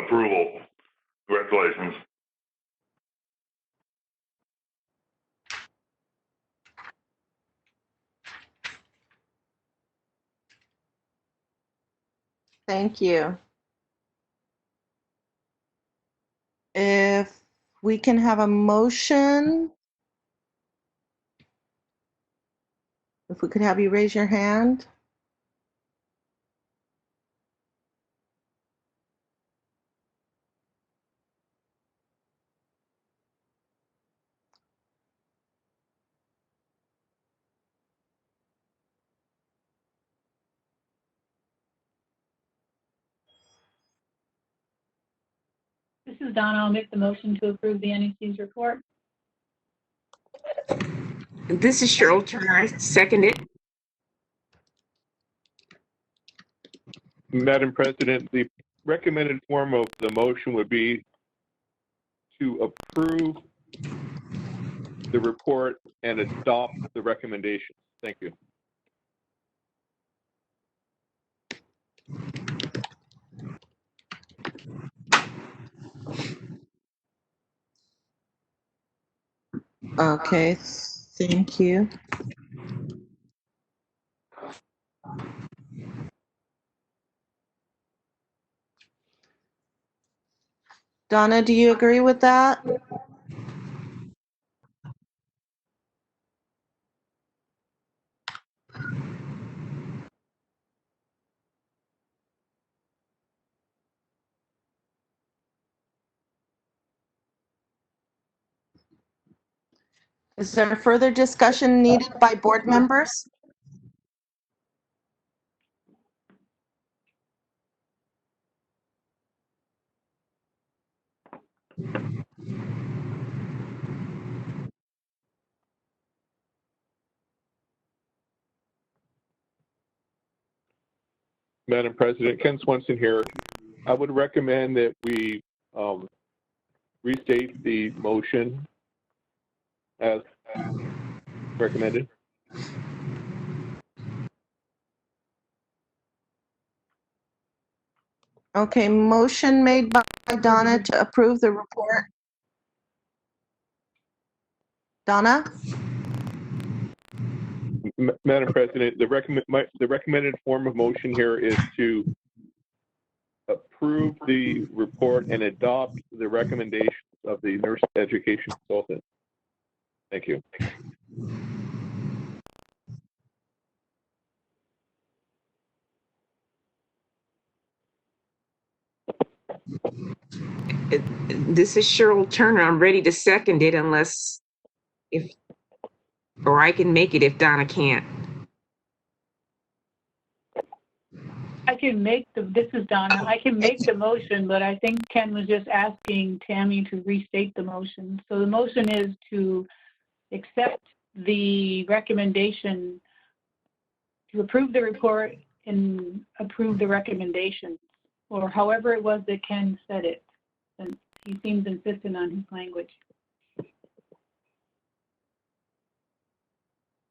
approval. Congratulations. Thank you. If we can have a motion, if we could have you raise your hand. This is Donna. I'll make the motion to approve the NEC's report. This is Cheryl Turner. I second it. Madam President, the recommended form of the motion would be to approve the report and adopt the recommendations. Thank you. Okay, thank you. Donna, do you agree with that? Is there further discussion needed by board members? Madam President, Ken Swenson here. I would recommend that we restate the motion as recommended. Okay, motion made by Donna to approve the report. Donna? Madam President, the recommended form of motion here is to approve the report and adopt the recommendations of the nurse education consultant. Thank you. This is Cheryl Turner. I'm ready to second it unless or I can make it if Donna can't. I can make this is Donna. I can make the motion, but I think Ken was just asking Tammy to restate the motion. So the motion is to accept the recommendation to approve the report and approve the recommendations, or however it was that Ken said it, since he seems insistent on his language.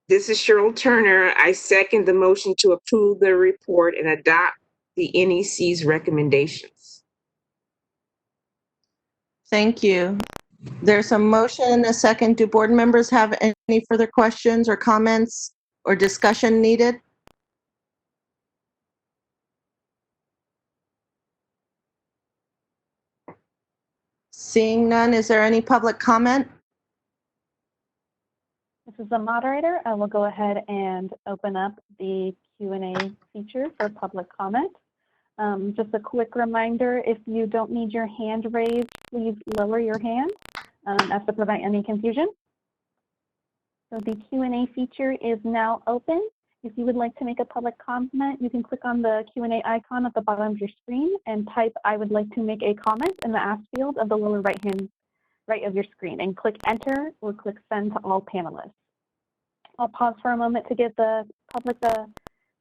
This is Cheryl Turner. I second the motion to approve the report and adopt the NEC's recommendations. Thank you. There's a motion and a second. Do board members have any further questions or comments or discussion needed? Seeing none, is there any public comment? This is the moderator. I will go ahead and open up the Q&A feature for public comment. Just a quick reminder, if you don't need your hand raised, please lower your hand as to prevent any confusion. So the Q&A feature is now open. If you would like to make a public comment, you can click on the Q&A icon at the bottom of your screen and type "I would like to make a comment" in the ask field of the lower right of your screen, and click enter or click send to all panelists. I'll pause for a moment to give the public a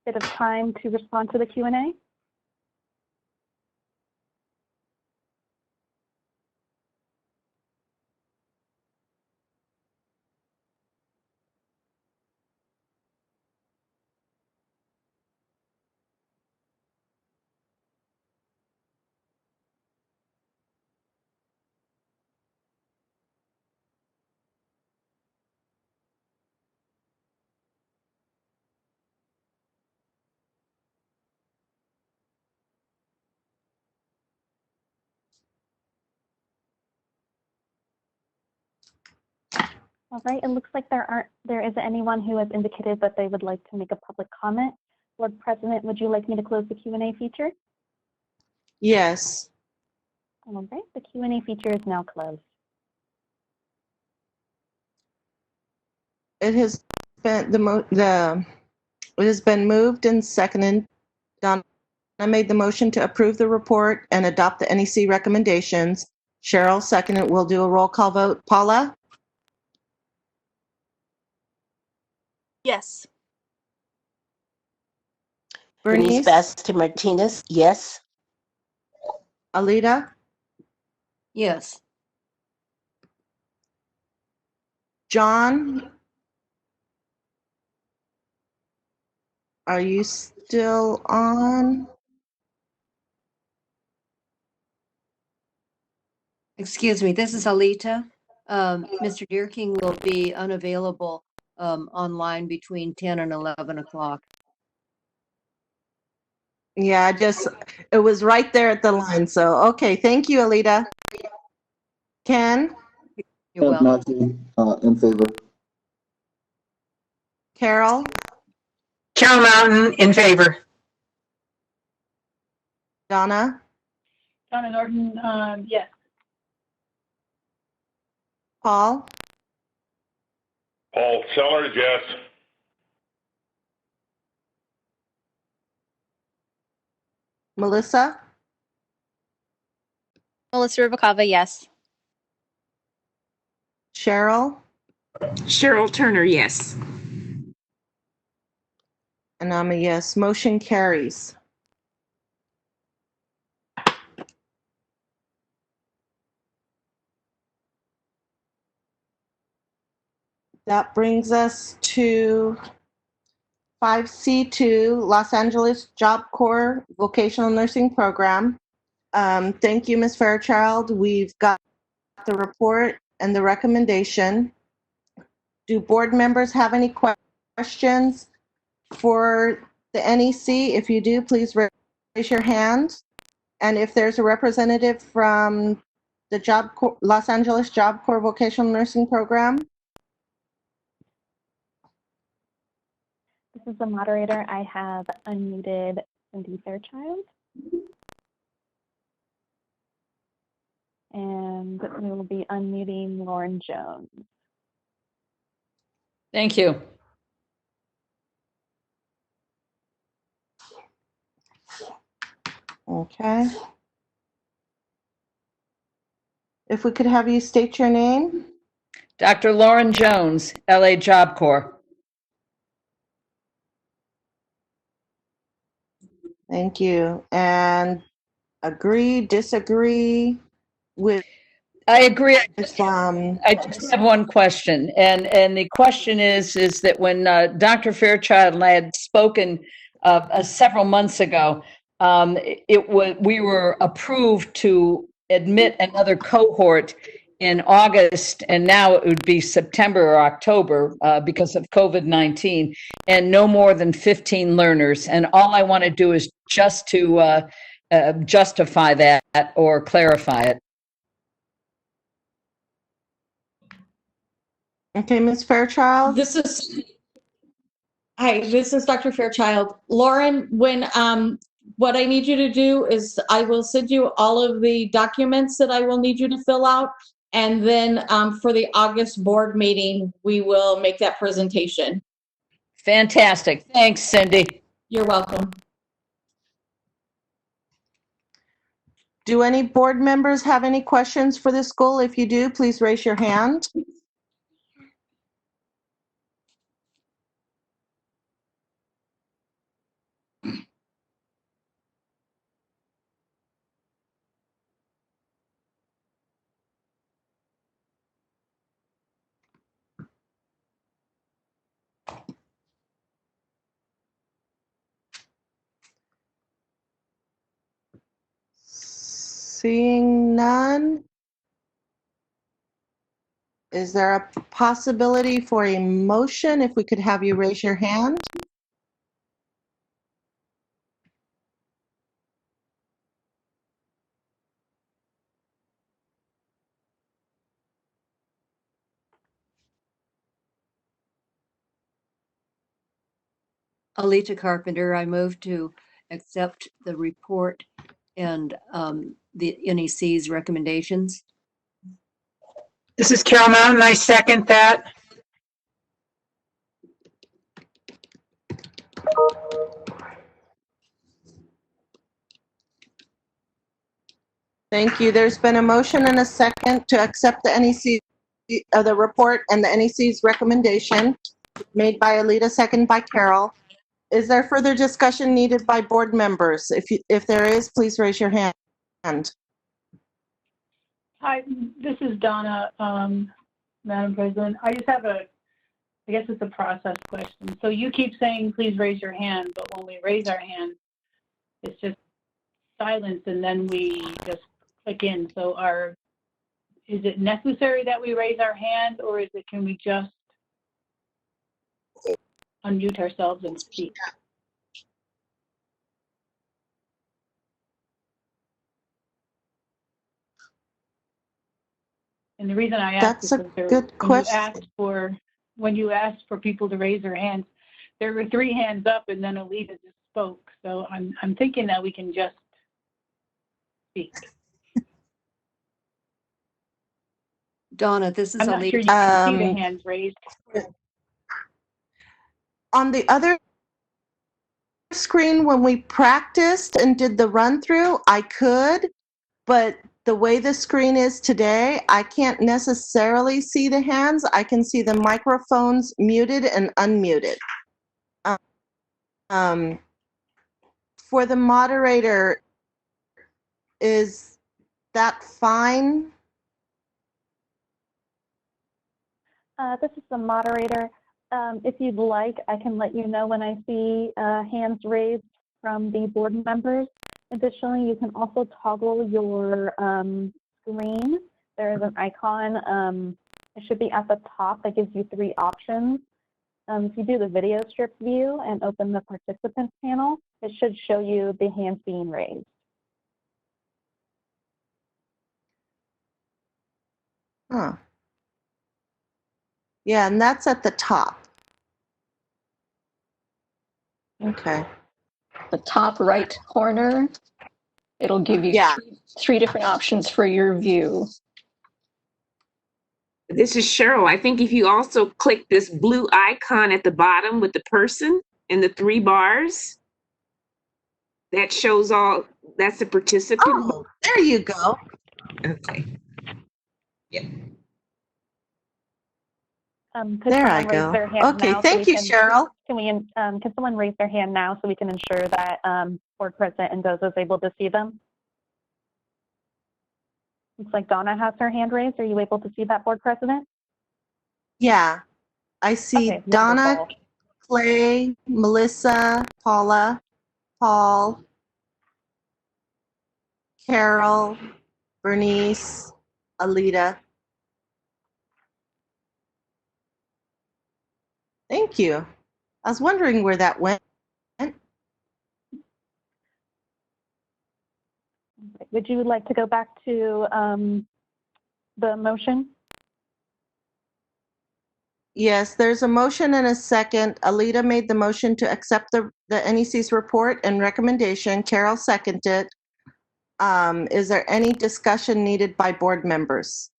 bit of time to respond to the Q&A. All right, it looks like there isn't anyone who has indicated that they would like to make a public comment. Board President, would you like me to close the Q&A feature? Yes. All right, the Q&A feature is now closed. It has been it has been moved and seconded. Donna made the motion to approve the report and adopt the NEC recommendations. Cheryl seconded. We'll do a roll call vote. Paula? Yes. Bernice? Bernice Martinez, yes. Alita? Yes. John? Are you still on? Excuse me, this is Alita. Mr. Deerking will be unavailable online between 10 and 11 o'clock. Yeah, it was right there at the line. So, okay. Thank you, Alita. Ken? You're welcome. Maxey, in favor. Carol? Carol Mountain, in favor. Donna? Donna Norton, yes. Paul? Paul Sellers, yes. Melissa? Melissa Rubacava, yes. Cheryl? Cheryl Turner, yes. And I'm a yes. Motion carries. That brings us to 5C2, Los Angeles Job Corps Vocational Nursing Program. Thank you, Ms. Fairchild. We've got the report and the recommendation. Do board members have any questions for the NEC? If you do, please raise your hand. And if there's a representative from the Los Angeles Job Corps Vocational Nursing Program. This is the moderator. I have unmuted Cindy Fairchild. And we will be unmuting Lauren Jones. Thank you. Okay. If we could have you state your name. Dr. Lauren Jones, LA Job Corps. Thank you. And agree, disagree with? I agree. I just have one question, and the question is that when Dr. Fairchild and I had spoken several months ago, we were approved to admit another cohort in August, and now it would be September or October because of COVID-19, and no more than 15 learners. And all I want to do is just to justify that or clarify it. Okay, Ms. Fairchild. Hi, this is Dr. Fairchild. Lauren, what I need you to do is I will send you all of the documents that I will need you to fill out. And then for the August board meeting, we will make that presentation. Fantastic. Thanks, Cindy. You're welcome. Do any board members have any questions for the school? If you do, please raise your hand. Seeing none, is there a possibility for a motion? If we could have you raise your hand. Alita Carpenter, I move to accept the report and the NEC's recommendations. This is Carol Mountain. I second that. Thank you. There's been a motion and a second to accept the NEC, the report and the NEC's recommendation made by Alita, second by Carol. Is there further discussion needed by board members? If there is, please raise your hand. Hi, this is Donna, Madam President. I just have I guess it's a process question. So you keep saying, please raise your hand, but when we raise our hand, it's just silence and then we just click in. So is it necessary that we raise our hand, or can we just unmute ourselves and speak? And the reason I asked That's a good question. When you asked for people to raise their hands, there were 3 hands up and then Alita just spoke. So I'm thinking that we can just speak. Donna, this is I'm not Alita. sure you can see the hands raised. On the other screen, when we practiced and did the run through, I could, but the way the screen is today, I can't necessarily see the hands. I can see the microphones muted and unmuted. For the moderator, is that fine? This is the moderator. If you'd like, I can let you know when I see hands raised from the board members. Additionally, you can also toggle your screen. There is an icon. It should be at the top that gives you 3 options. If you do the video strip view and open the participants panel, it should show you the hands being raised. Huh. Yeah, and that's at the top. Okay. The top right corner, it'll give you three different options for your view. This is Cheryl. I think if you also click this blue icon at the bottom with the person and the 3 bars, that shows that's the participant. Oh, there you go. Okay. Yeah. There I go. Okay, thank you, Cheryl. Can someone raise their hand now so we can ensure that Board President Mendoza is able to see them? Looks like Donna has her hand raised. Are you able to see that, Board President? Yeah, I see Donna, wonderful. Clay, Melissa, Paula, Paul, Carol, Bernice, Alita. Thank you. I was wondering where that went. Would you like to go back to the motion? Yes, there's a motion and a second. Alita made the motion to accept the NEC's report and recommendation. Carol seconded. Is there any discussion needed by board members?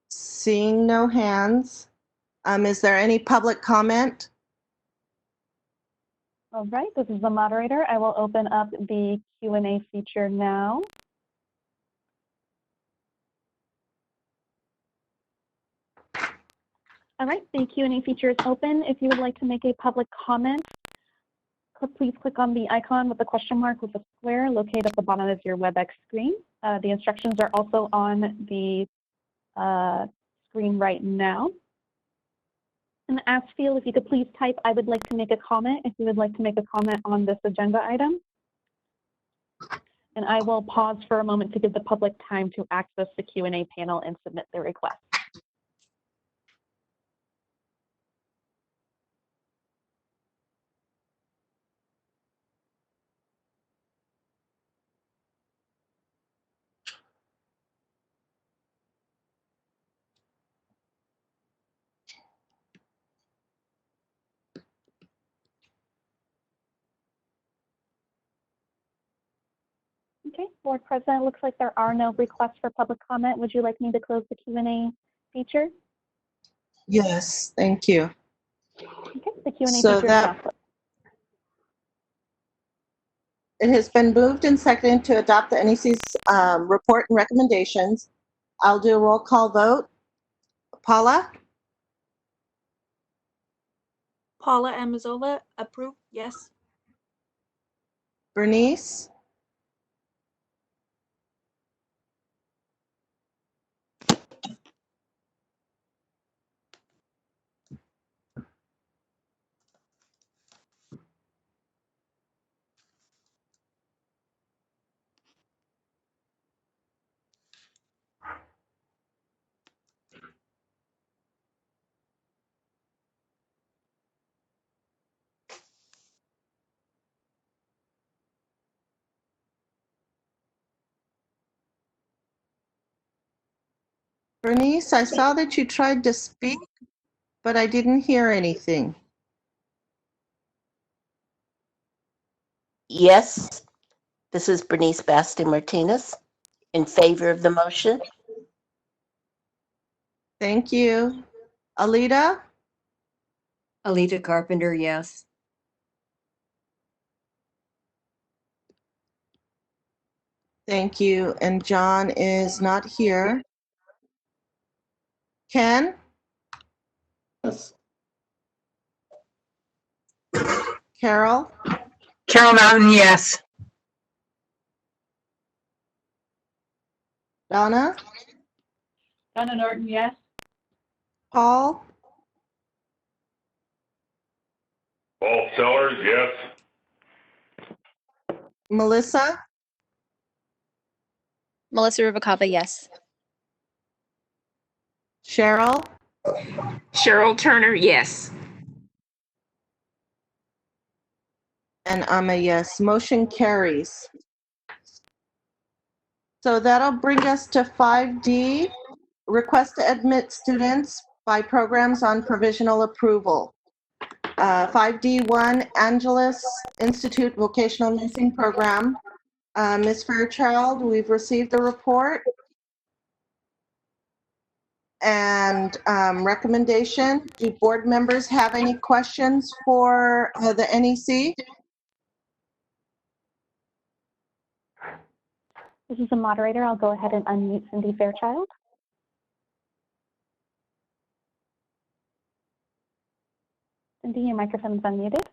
Seeing no hands. Is there any public comment? All right, this is the moderator. I will open up the Q&A feature now. All right, the Q&A feature is open. If you would like to make a public comment, please click on the icon with the question mark with the square located at the bottom of your Webex screen. The instructions are also on the screen right now. And ask Phil if you could please type, I would like to make a comment, if you would like to make a comment on this agenda item. And I will pause for a moment to give the public time to access the Q&A panel and submit their request. Okay, Board President, looks like there are no requests for public comment. Would you like me to close the Q&A feature? Yes, thank you. Okay, the Q&A So feature is that now closed. it has been moved and seconded to adopt the NEC's report and recommendations. I'll do a roll call vote. Paula? Paula and Missoula, approve, yes. Bernice? Bernice, I saw that you tried to speak, but I didn't hear anything. Yes, this is Bernice Basti Martinez in favor of the motion. Thank you. Alita? Alita Carpenter, yes. Thank you. And John is not here. Ken? Yes. Carol? Carol Mountain, yes. Donna? Donna Norton, yes. Paul? Paul Sellers, yes. Melissa? Melissa Rubacava, yes. Cheryl? Cheryl Turner, yes. And I'm a yes. Motion carries. So that'll bring us to 5D, request to admit students by programs on provisional approval. 5D1, Angeles Institute Vocational Nursing Program. Ms. Fairchild, we've received the report and recommendation. Do board members have any questions for the NEC? This is the moderator. I'll go ahead and unmute Cindy Fairchild. Cindy, your microphone is unmuted.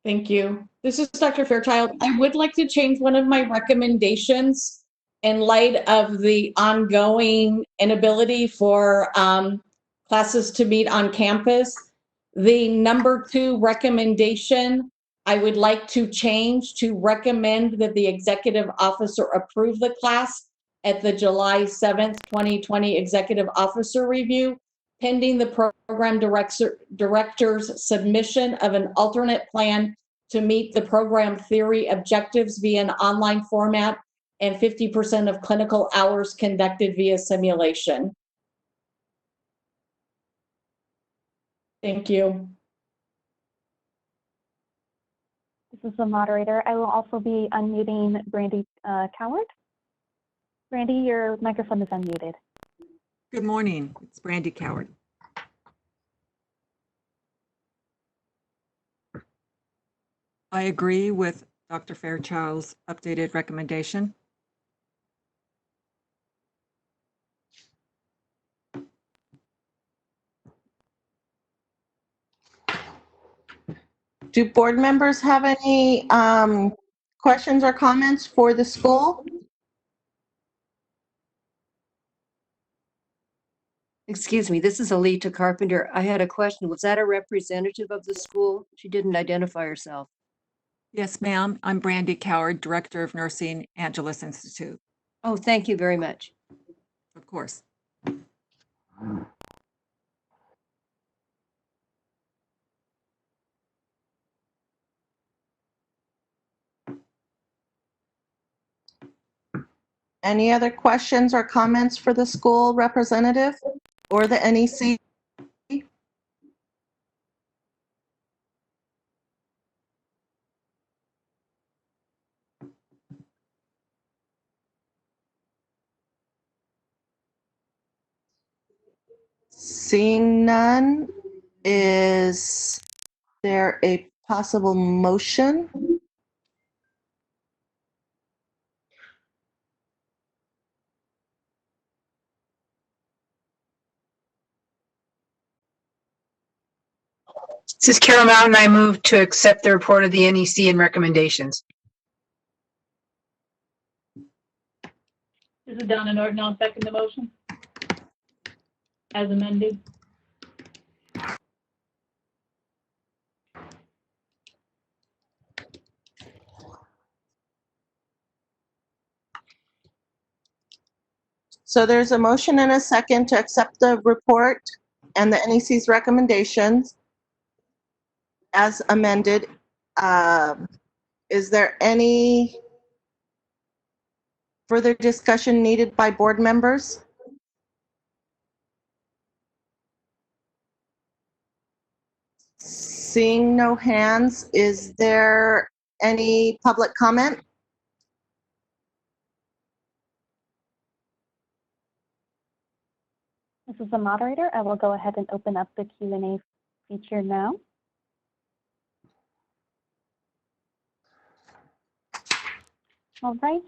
Thank you. This is Dr. Fairchild. I would like to change one of my recommendations in light of the ongoing inability for classes to meet on campus. The number 2 recommendation, I would like to change to recommend that the executive officer approve the class at the July 7th, 2020 executive officer review, pending the program director's submission of an alternate plan to meet the program theory objectives via an online format and 50% of clinical hours conducted via simulation. Thank you. This is the moderator. I will also be unmuting Brandy Coward. Brandy, your microphone is unmuted. Good morning. It's Brandy Coward. I agree with Dr. Fairchild's updated recommendation. Do board members have any questions or comments for the school? Excuse me, this is Alita Carpenter. I had a question. Was that a representative of the school? She didn't identify herself. Yes, ma'am. I'm Brandy Coward, Director of Nursing, Angelus Institute. Oh, thank you very much. Of course. Any other questions or comments for the school representative or the NEC? Seeing none, is there a possible motion? This is Carol Mountain. I move to accept the report of the NEC and recommendations. This is Donna Norton. I'll second the motion as amended. So there's a motion and a second to accept the report and the NEC's recommendations as amended. Is there any further discussion needed by board members? Seeing no hands, is there any public comment? This is the moderator. I will go ahead and open up the Q&A feature now. All right,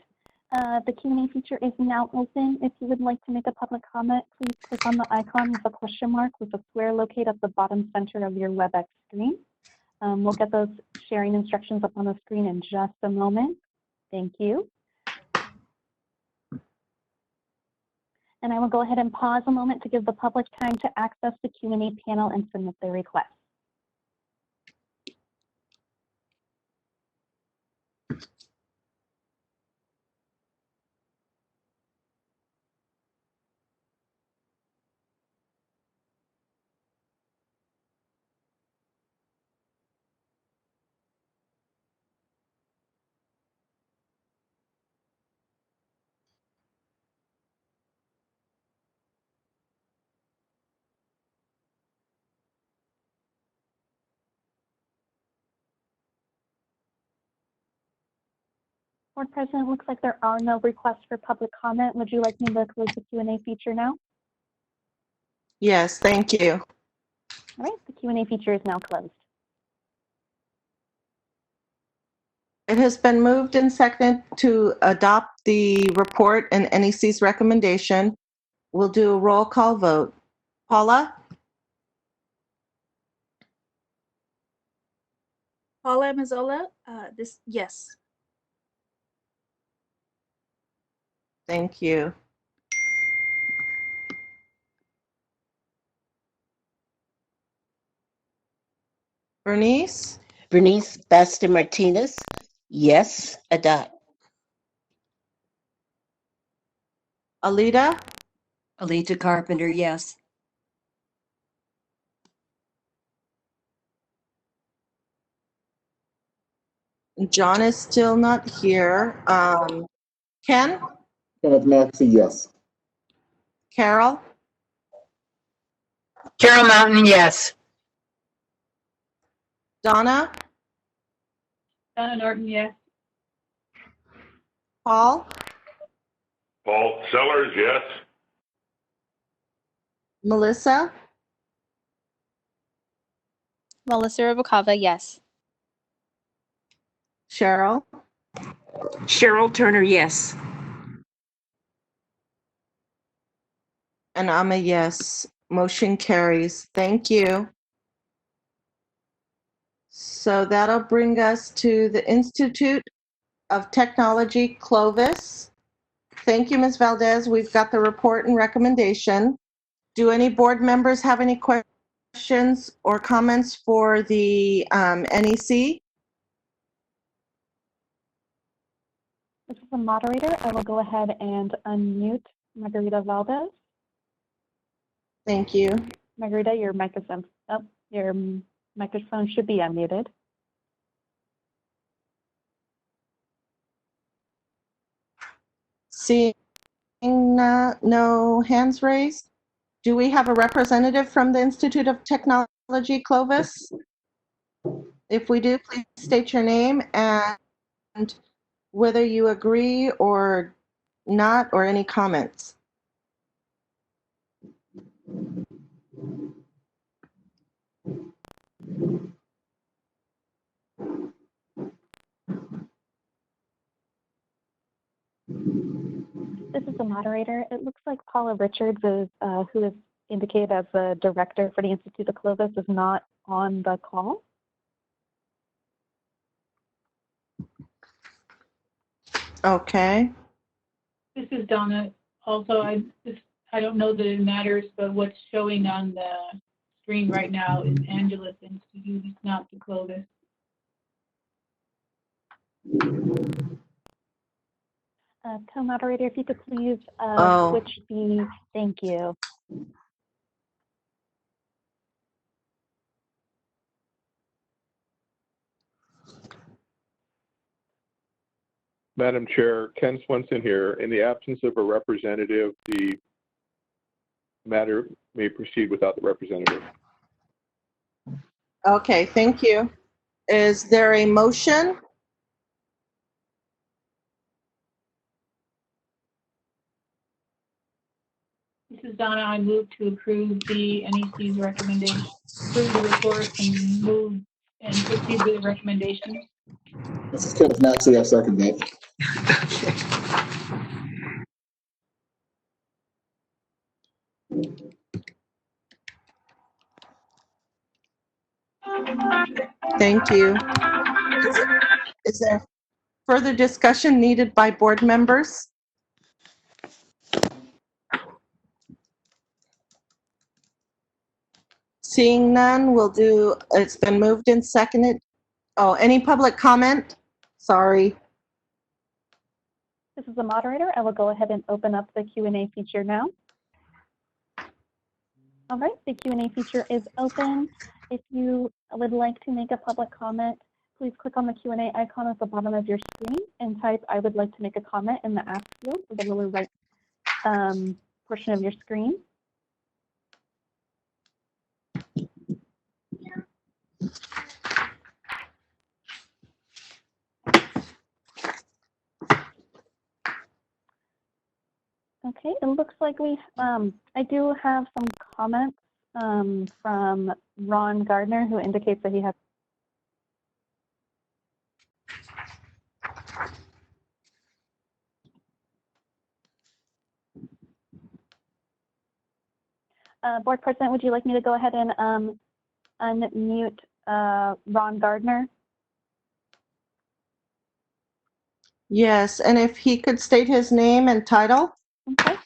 the Q&A feature is now open. If you would like to make a public comment, please click on the icon with a question mark with a square located at the bottom center of your Webex screen. We'll get those sharing instructions up on the screen in just a moment. Thank you. And I will go ahead and pause a moment to give the public time to access the Q&A panel and submit their requests. Board President, looks like there are no requests for public comment. Would you like me to close the Q&A feature now? Yes, thank you. All right, the Q&A feature is now closed. It has been moved and seconded to adopt the report and NEC's recommendation. We'll do a roll call vote. Paula? Paula Missoula, yes. Thank you. Bernice? Bernice Basta Martinez, yes, adopt. Alita? Alita Carpenter, yes. John is still not here. Ken? Kenneth Maxey, yes. Carol? Carol Mountain, yes. Donna? Donna Norton, yes. Paul? Paul Sellers, yes. Melissa? Melissa Rubakava, yes. Cheryl? Cheryl Turner, yes. And I'm a yes. Motion carries. Thank you. So that'll bring us to the Institute of Technology, Clovis. Thank you, Ms. Valdez. We've got the report and recommendation. Do any board members have any questions or comments for the NEC? This is the moderator. I will go ahead and unmute Margarita Valdez. Thank you. Margarita, your microphone, your microphone should be unmuted. Seeing no hands raised, do we have a representative from the Institute of Technology, Clovis? If we do, please state your name and whether you agree or not, or any comments. This is the moderator. It looks like Paula Richards is, who is indicated as the director for the Institute of Clovis, is not on the call. Okay. This is Donna. Also, I don't know that it matters, but what's showing on the screen right now is Angela's Institute. It's not the Clovis. Co-moderator, if you could please switch the, thank you. Madam Chair, Ken Swenson here. In the absence of a representative, the matter may proceed without the representative. Okay, thank you. Is there a motion? This is Donna. I move to approve the NEC's recommendation, approve the report and move and proceed with the recommendation. This is Kenneth Maxey. I second that. Thank you. Is there further discussion needed by board members? Seeing none, we'll do, it's been moved and seconded. Oh, any public comment? Sorry. This is the moderator. I will go ahead and open up the Q&A feature now. All right, the Q&A feature is open. If you would like to make a public comment, please click on the Q&A icon at the bottom of your screen and type "I would like to make a comment" in the ask field at the lower right portion of your screen. Okay, it looks like we, I do have some comments from Ron Gardner, who indicates that he has. Board President, would you like me to go ahead and unmute Ron Gardner? Yes, and if he could state his name and title. Okay.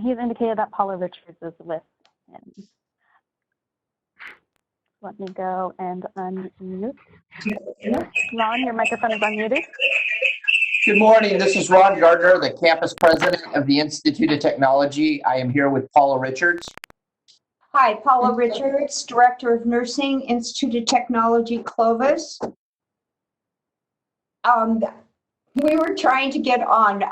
He's indicated that Paula Richards is with him. Let me go and unmute. Ron, your microphone is unmuted. Good morning. This is Ron Gardner, the campus president of the Institute of Technology. I am here with Paula Richards. Hi, Paula Richards, Director of Nursing, Institute of Technology, Clovis. We were trying to get on.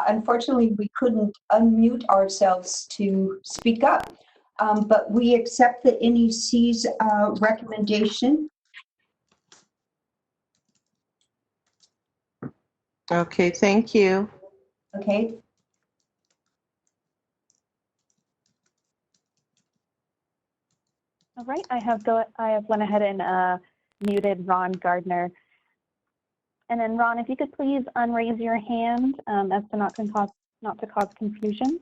Unfortunately, we couldn't unmute ourselves to speak up, but we accept the NEC's recommendation. Okay, thank you. Okay. All right, I have went ahead and muted Ron Gardner. And then Ron, if you could please unraise your hand as to not to cause confusion.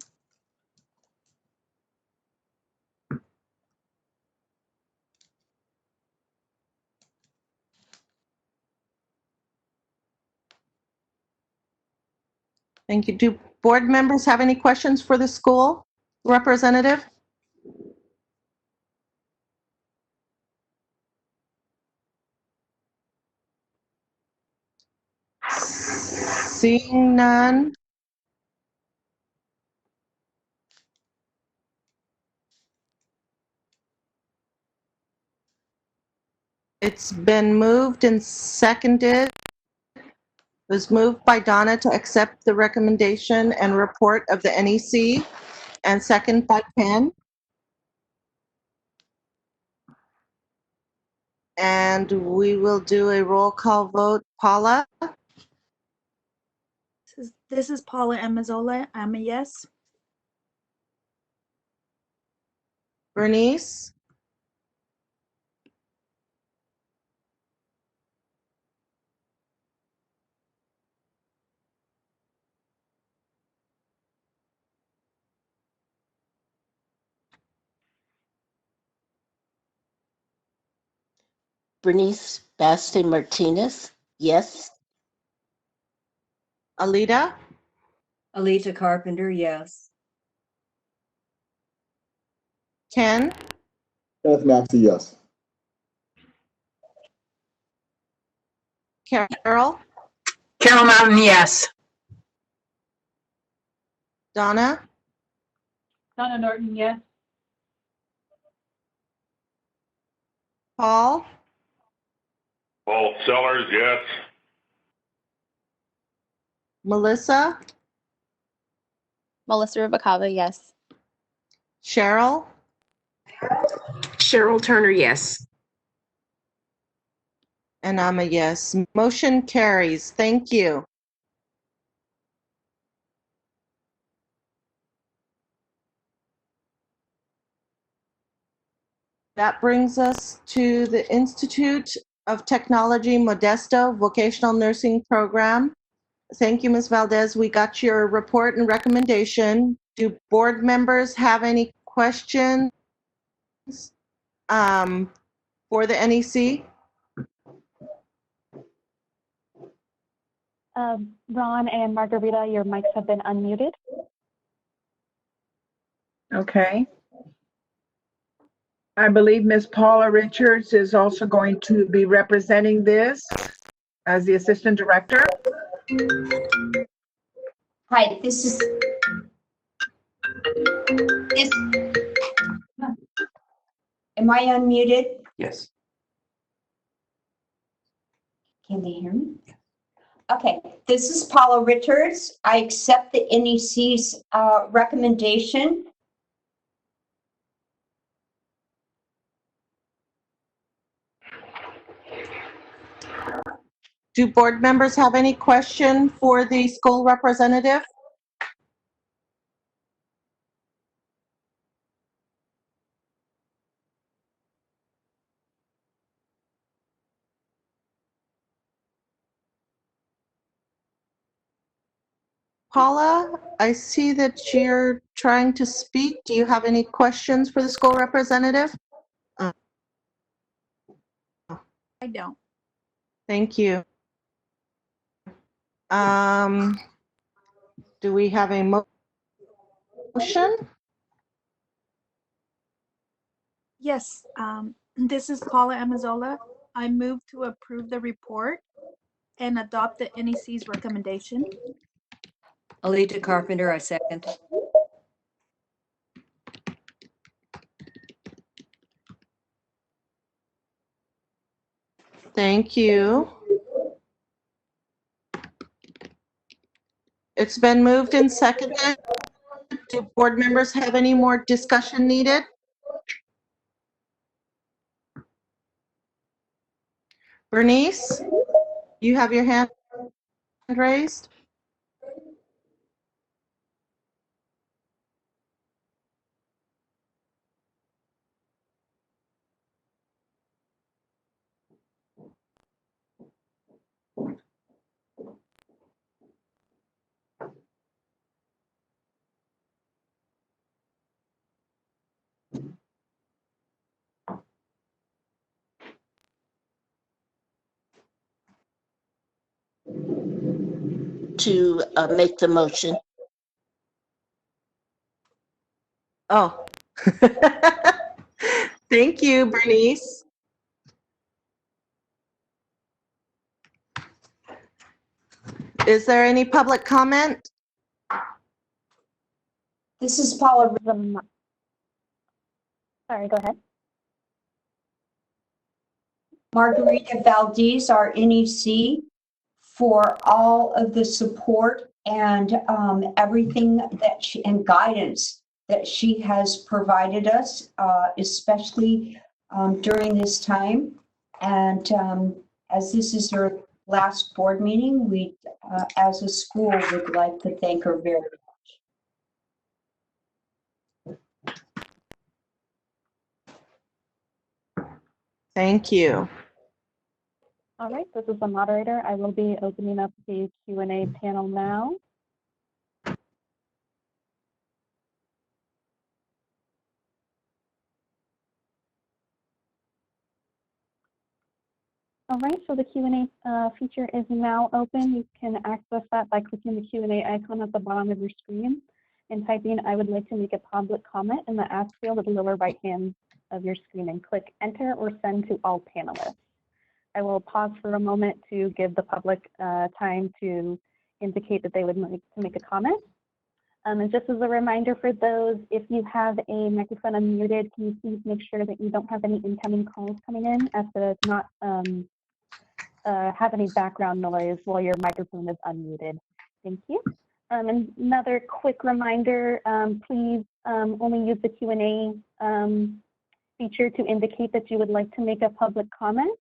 Thank you. Do board members have any questions for the school representative? Seeing none. It's been moved and seconded. It was moved by Donna to accept the recommendation and report of the NEC, and second by Penn. And we will do a roll call vote. Paula? This is Paula and Missoula. I'm a yes. Bernice? Bernice Basti Martinez, yes. Alita? Alita Carpenter, yes. Ken? Kenneth Maxey, yes. Carol? Carol Mountain, yes. Donna? Donna Norton, yes. Paul? Paul Sellers, yes. Melissa? Melissa Rubacava, yes. Cheryl? Cheryl Turner, yes. And I'm a yes. Motion carries. Thank you. That brings us to the Institute of Technology Modesto Vocational Nursing Program. Thank you, Ms. Valdez. We got your report and recommendation. Do board members have any questions for the NEC? Ron and Margarita, your mics have been unmuted. Okay. I believe Ms. Paula Richards is also going to be representing this as the Assistant Director. Hi, am I unmuted? Yes. Can they hear me? Okay, this is Paula Richards. I accept the NEC's recommendation. Do board members have any question for the school representative? Paula, I see that you're trying to speak. Do you have any questions for the school representative? I don't. Thank you. Do we have a motion? Yes, this is Paula Amazola. I move to approve the report and adopt the NEC's recommendation. Alita Carpenter, I second. Thank you. It's been moved and seconded. Do board members have any more discussion needed? Bernice, you have your hand raised. To make the motion. Oh. Thank you, Bernice. Is there any public comment? This is Paula. Sorry, go ahead. Margarita Valdez, our NEC, for all of the support and everything that she, and guidance that she has provided us, especially during this time. And as this is her last board meeting, we, as a school, would like to thank her very much. Thank you. All right, this is the moderator. I will be opening up the Q&A panel now. All right, so the Q&A feature is now open. You can access that by clicking the Q&A icon at the bottom of your screen and typing, "I would like to make a public comment" in the ask field at the lower right hand of your screen and click enter or send to all panelists. I will pause for a moment to give the public time to indicate that they would like to make a comment. And just as a reminder for those, if you have a microphone unmuted, can you please make sure that you don't have any incoming calls coming in, as to not have any background noise while your microphone is unmuted. Thank you. And another quick reminder, please only use the Q&A feature to indicate that you would like to make a public comment.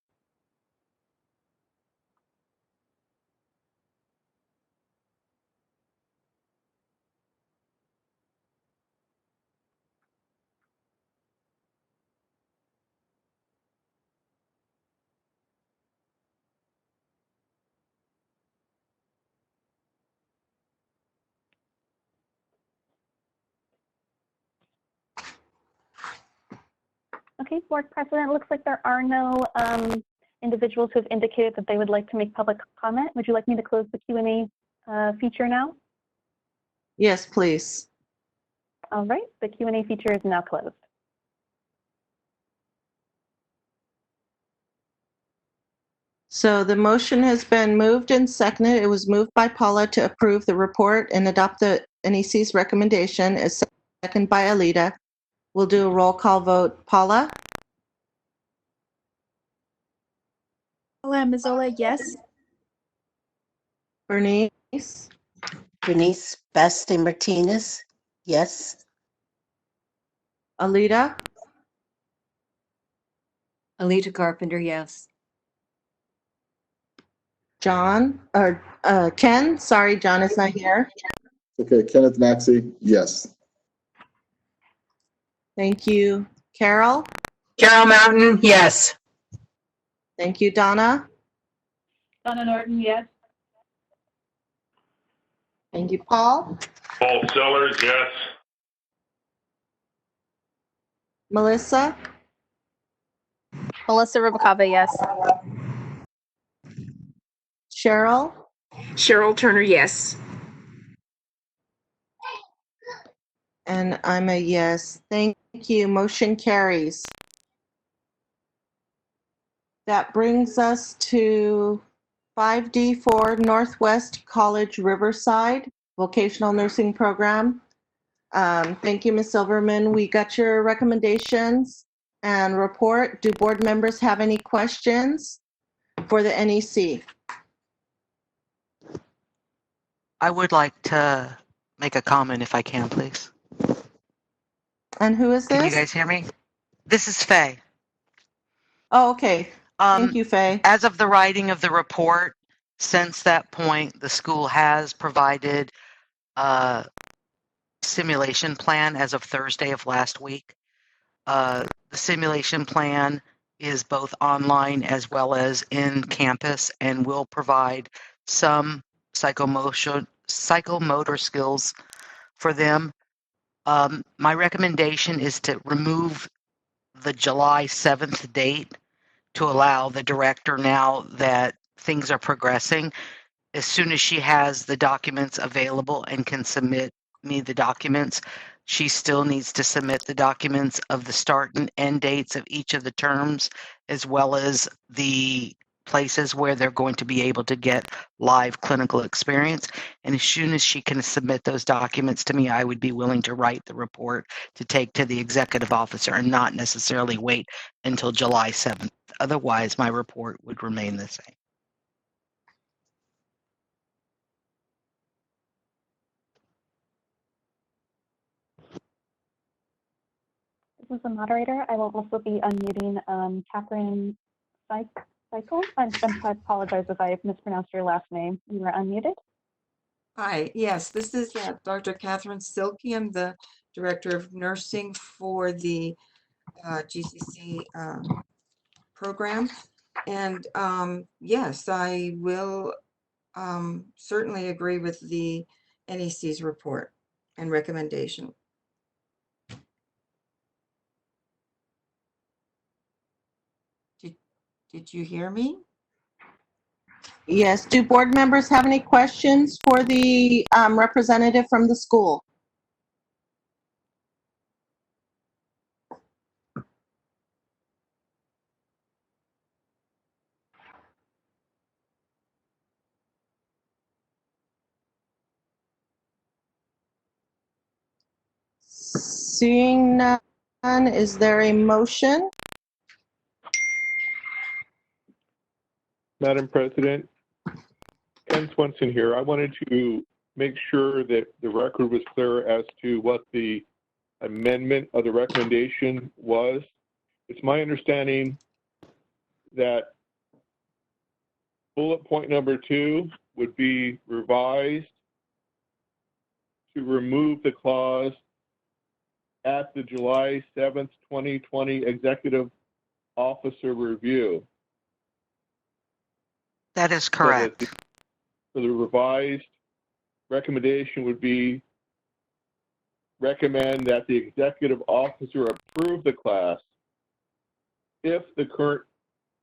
Okay, Board President, looks like there are no individuals who have indicated that they would like to make public comment. Would you like me to close the Q&A feature now? Yes, please. All right, the Q&A feature is now closed. So the motion has been moved and seconded. It was moved by Paula to approve the report and adopt the NEC's recommendation, as seconded by Alita. We'll do a roll call vote. Paula? Paula Missoula, yes. Bernice? Bernice Beste Martinez, yes. Alita? Alita Carpenter, yes. John? Or Ken? Sorry, John is not here. Okay, Kenneth Maxey, yes. Thank you. Carol? Carol Mountain, yes. Thank you. Donna? Donna Norton, yes. Thank you. Paul? Paul Sellers, yes. Melissa? Melissa Rubacava, yes. Cheryl? Cheryl Turner, yes. And I'm a yes. Thank you. Motion carries. That brings us to 5D4 Northwest College Riverside Vocational Nursing Program. Thank you, Ms. Silverman. We got your recommendations and report. Do board members have any questions for the NEC? I would like to make a comment if I can, please. And who is this? Can you guys hear me? This is Faye. Oh, okay. Thank you, Faye. As of the writing of the report, since that point, the school has provided a simulation plan as of Thursday of last week. The simulation plan is both online as well as in campus and will provide some psychomotor skills for them. My recommendation is to remove the July 7th date to allow the director, now that things are progressing, as soon as she has the documents available and can submit me the documents, She still needs to submit the documents of the start and end dates of each of the terms, as well as the places where they're going to be able to get live clinical experience. And as soon as she can submit those documents to me, I would be willing to write the report to take to the executive officer and not necessarily wait until July 7th. Otherwise, my report would remain the same. This is the moderator. I will also be unmuting Catherine Cycle. I apologize if I mispronounced your last name. You were unmuted. Hi, yes, this is Dr. Catherine Silke. I'm the Director of Nursing for the GCC program. And yes, I will certainly agree with the NEC's report and recommendation. Did you hear me? Yes. Do board members have any questions for the representative from the school? Seeing none, is there a motion? Madam President, Ken Swenson here. I wanted to make sure that the record was clear as to what the amendment of the recommendation was. It's my understanding that bullet point number 2 would be revised to remove the clause at the July 7th, 2020 executive officer review. That is correct. So the revised recommendation would be recommend that the executive officer approve the class if the current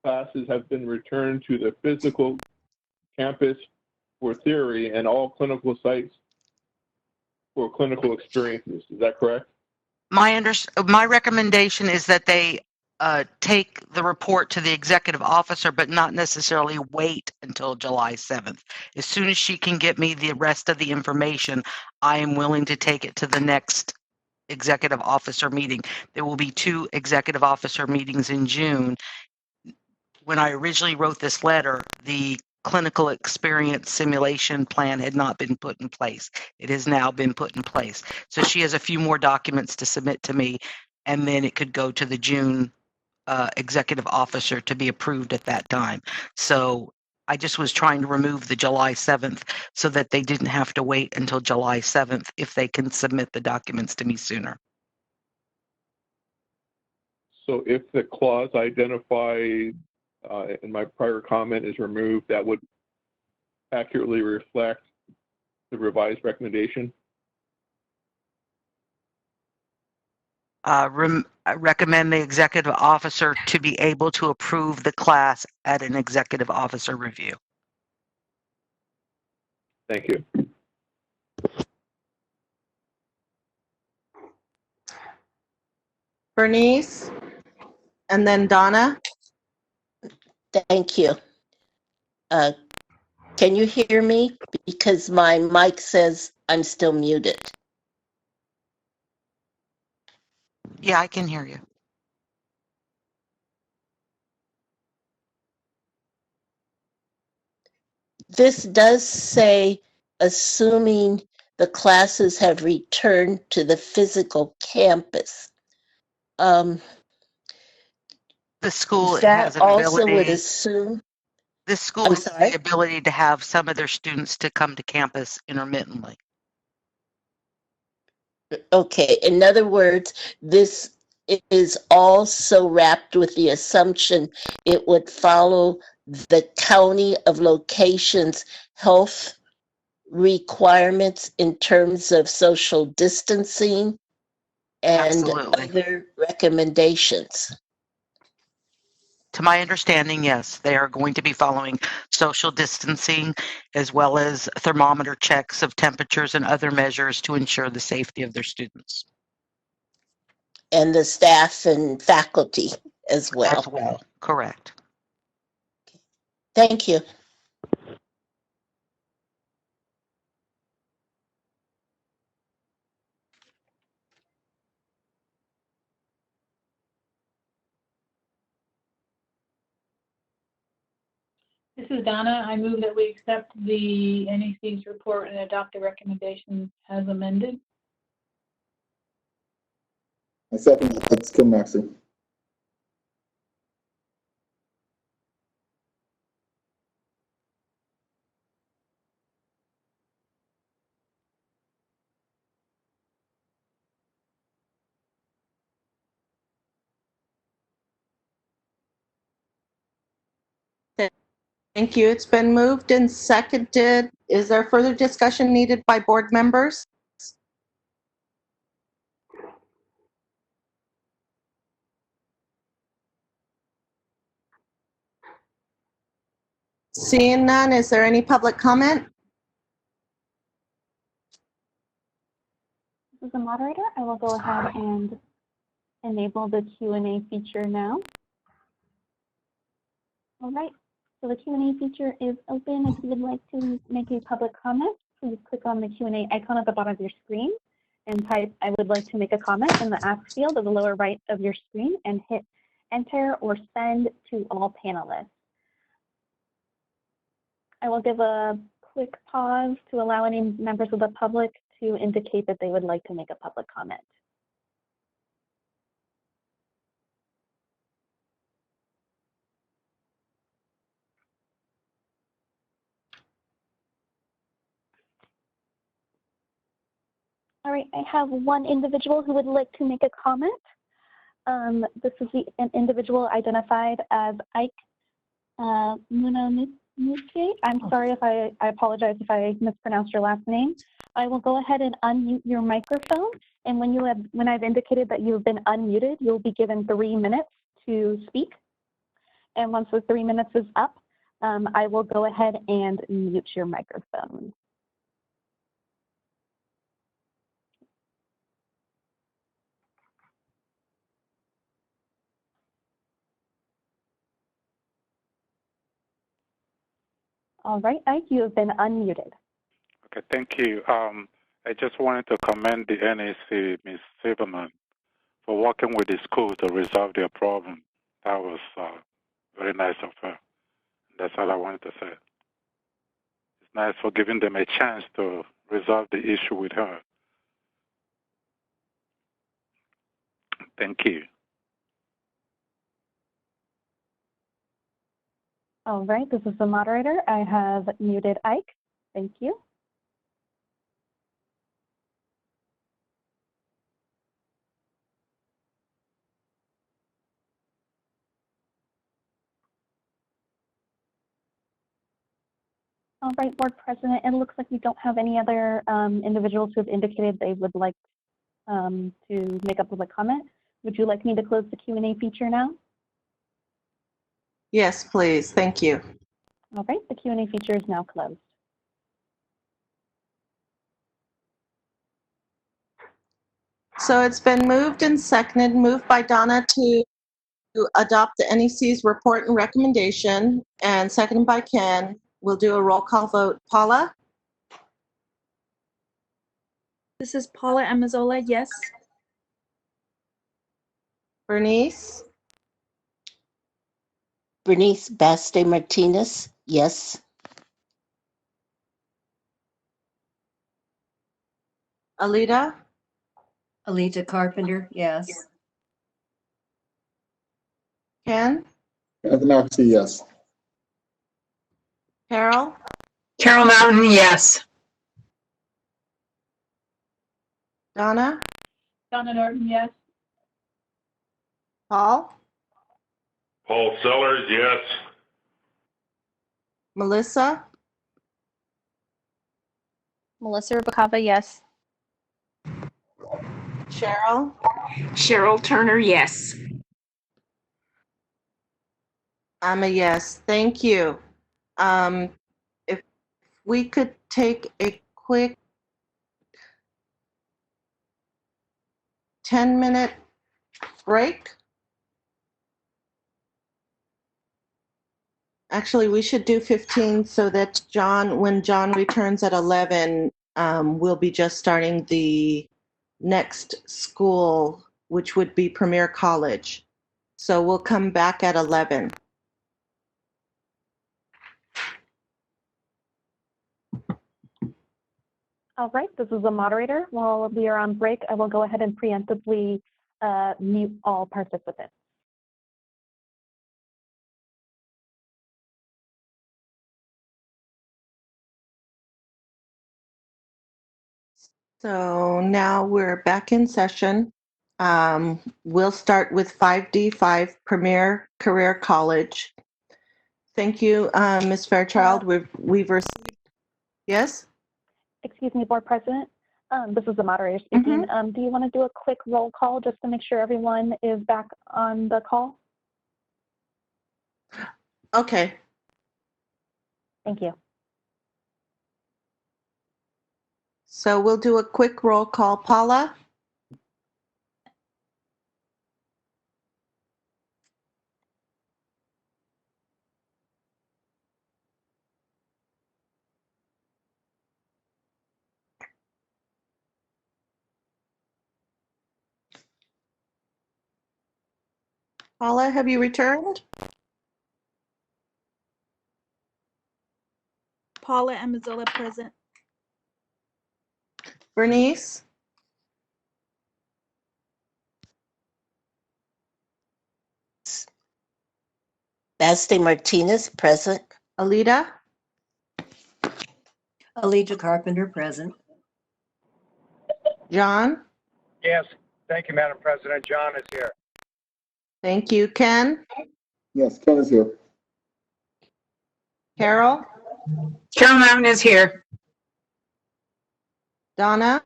classes have been returned to the physical campus for theory and all clinical sites for clinical experiences. Is that correct? My recommendation is that they take the report to the executive officer, but not necessarily wait until July 7th. As soon as she can get me the rest of the information, I am willing to take it to the next executive officer meeting. There will be 2 executive officer meetings in June. When I originally wrote this letter, the clinical experience simulation plan had not been put in place. It has now been put in place. So she has a few more documents to submit to me, and then it could go to the June executive officer to be approved at that time. So I just was trying to remove the July 7th so that they didn't have to wait until July 7th if they can submit the documents to me sooner. So if the clause identified in my prior comment is removed, that would accurately reflect the revised recommendation? I recommend the executive officer to be able to approve the class at an executive officer review. Thank you. Bernice, and then Donna. Thank you. Can you hear me? Because my mic says I'm still muted. Yeah, I can hear you. This does say, assuming the classes have returned to the physical campus. The school has that an also ability. would assume. This school has the ability to have some of their students to come to campus intermittently. Okay, in other words, this is also wrapped with the assumption it would follow the county of location's health requirements in terms of social distancing and other recommendations. To my understanding, yes, they are going to be following social distancing as well as thermometer checks of temperatures and other measures to ensure the safety of their students. and the staff and faculty as well. As well, correct. Thank you. This is Donna. I move that we accept the NEC's report and adopt the recommendations as amended. I second that. That's Ken Maxey. Thank you. It's been moved and seconded. Is there further discussion needed by board members? Seeing none, is there any public comment? This is the moderator. I will go ahead and enable the Q&A feature now. All right, so the Q&A feature is open. If you would like to make a public comment, please click on the Q&A icon at the bottom of your screen and type "I would like to make a comment" in the Ask field at the lower right of your screen and hit Enter or Send to all panelists. I will give a quick pause to allow any members of the public to indicate that they would like to make a public comment. All right, I have one individual who would like to make a comment. This is an individual identified as Ike Munanuke. I'm sorry if I apologize if I mispronounced your last name. I will go ahead and unmute your microphone, and when I've indicated that you've been unmuted, you'll be given 3 minutes to speak. And once the 3 minutes is up, I will go ahead and mute your microphone. All right, Ike, you have been unmuted. Okay, thank you. I just wanted to commend the NEC, Ms. Silverman, for working with the school to resolve their problem. That was very nice of her. That's all I wanted to say. It's nice for giving them a chance to resolve the issue with her. Thank you. All right, this is the moderator. I have muted Ike. Thank you. All right, Board President, it looks like we don't have any other individuals who have indicated they would like to make a public comment. Would you like me to close the Q&A feature now? Yes, please. Thank you. All right, the Q&A feature is now closed. So it's been moved and seconded, moved by Donna to adopt the NEC's report and recommendation, and seconded by Ken. We'll do a roll call vote. Paula? This is Paula Amazola, yes. Bernice? Bernice Baste Martinez, yes. Alita? Alita Carpenter, yes. Ken? Ken Maxey, yes. Carol? Carol Mountain, yes. Donna? Donna Norton, yes. Paul? Paul Sellers, yes. Melissa? Melissa Rubacava, yes. Cheryl? Cheryl Turner, yes. I'm a yes. Thank you. If we could take a quick 10-minute break? Actually, we should do 15 so that when John returns at 11, we'll be just starting the next school, which would be Premier College. So we'll come back at 11. All right, this is the moderator. While we are on break, I will go ahead and preemptively mute all participants. So now we're back in session. We'll start with 5D5 Premier Career College. Thank you, Ms. Fairchild. We've received, yes? Excuse me, Board President. This is the moderator speaking. Do you want to do a quick roll call just to make sure everyone is back on the call? Okay. Thank you. So we'll do a quick roll call. Paula? Paula, have you returned? Paula and Missoula present. Bernice? Basti Martinez, present. Alita? Alita Carpenter, present. John? Yes, thank you, Madam President. John is here. Thank you. Ken? Yes, Ken is here. Carol? Carol Mountain is here. Donna?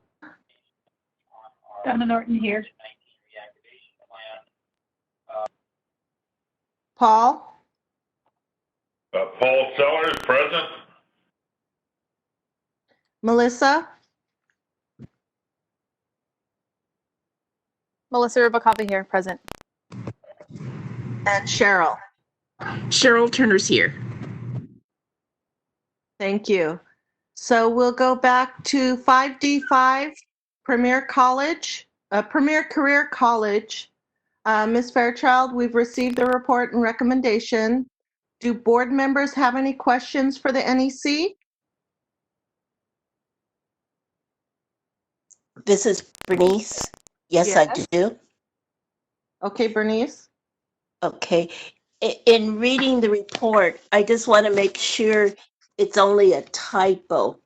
Donna Norton here. Paul? Paul Sellers, present. Melissa? Melissa Rubacava here, present. And Cheryl? Cheryl Turner's here. Thank you. So we'll go back to 5D5 Premier College, Premier Career College. Ms. Fairchild, we've received the report and recommendation. Do board members have any questions for the NEC? This is Bernice. Yes, I do. Okay, Bernice. Okay. In reading the report, I just want to make sure it's only a typo.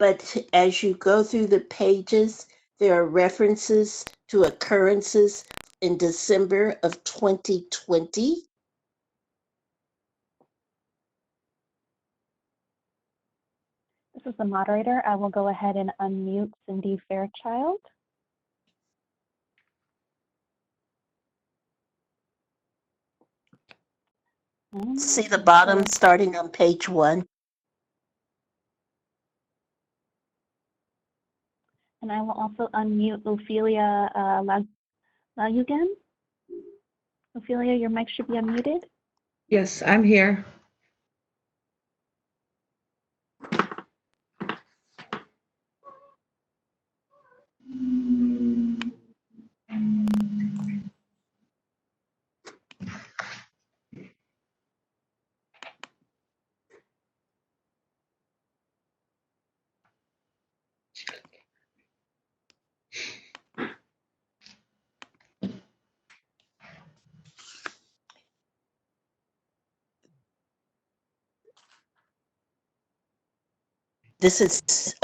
But as you go through the pages, there are references to occurrences in December of 2020. This is the moderator. I will go ahead and unmute Cindy Fairchild. See the bottom starting on page 1. And I will also unmute Ophelia Lagugan. Ophelia, your mic should be unmuted. Yes, I'm here. This is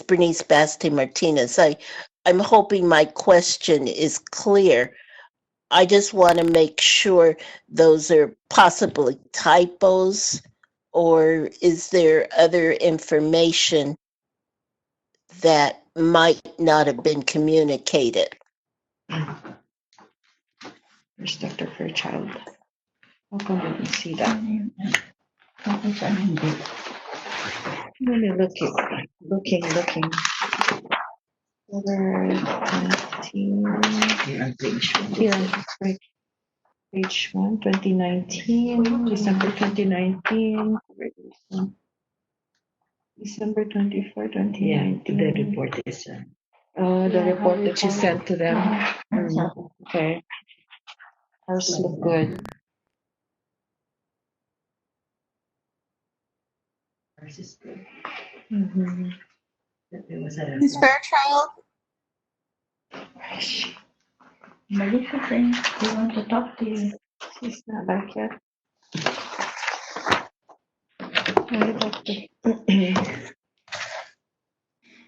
Bernice Basti Martinez. I'm hoping my question is clear. I just want to make sure those are possibly typos, or is there other information that might not have been communicated? There's Dr. Fairchild. I'll go ahead and see that. Let me look. October 19. Here on page 1, 2019, December 2019. December 24, 2019. The report is, The report that you how- sent to them. Okay. Ours look good. ours is good. Mhm. It was at a. Ms. Fairchild? Margarita, we want to talk to you. She's not back yet.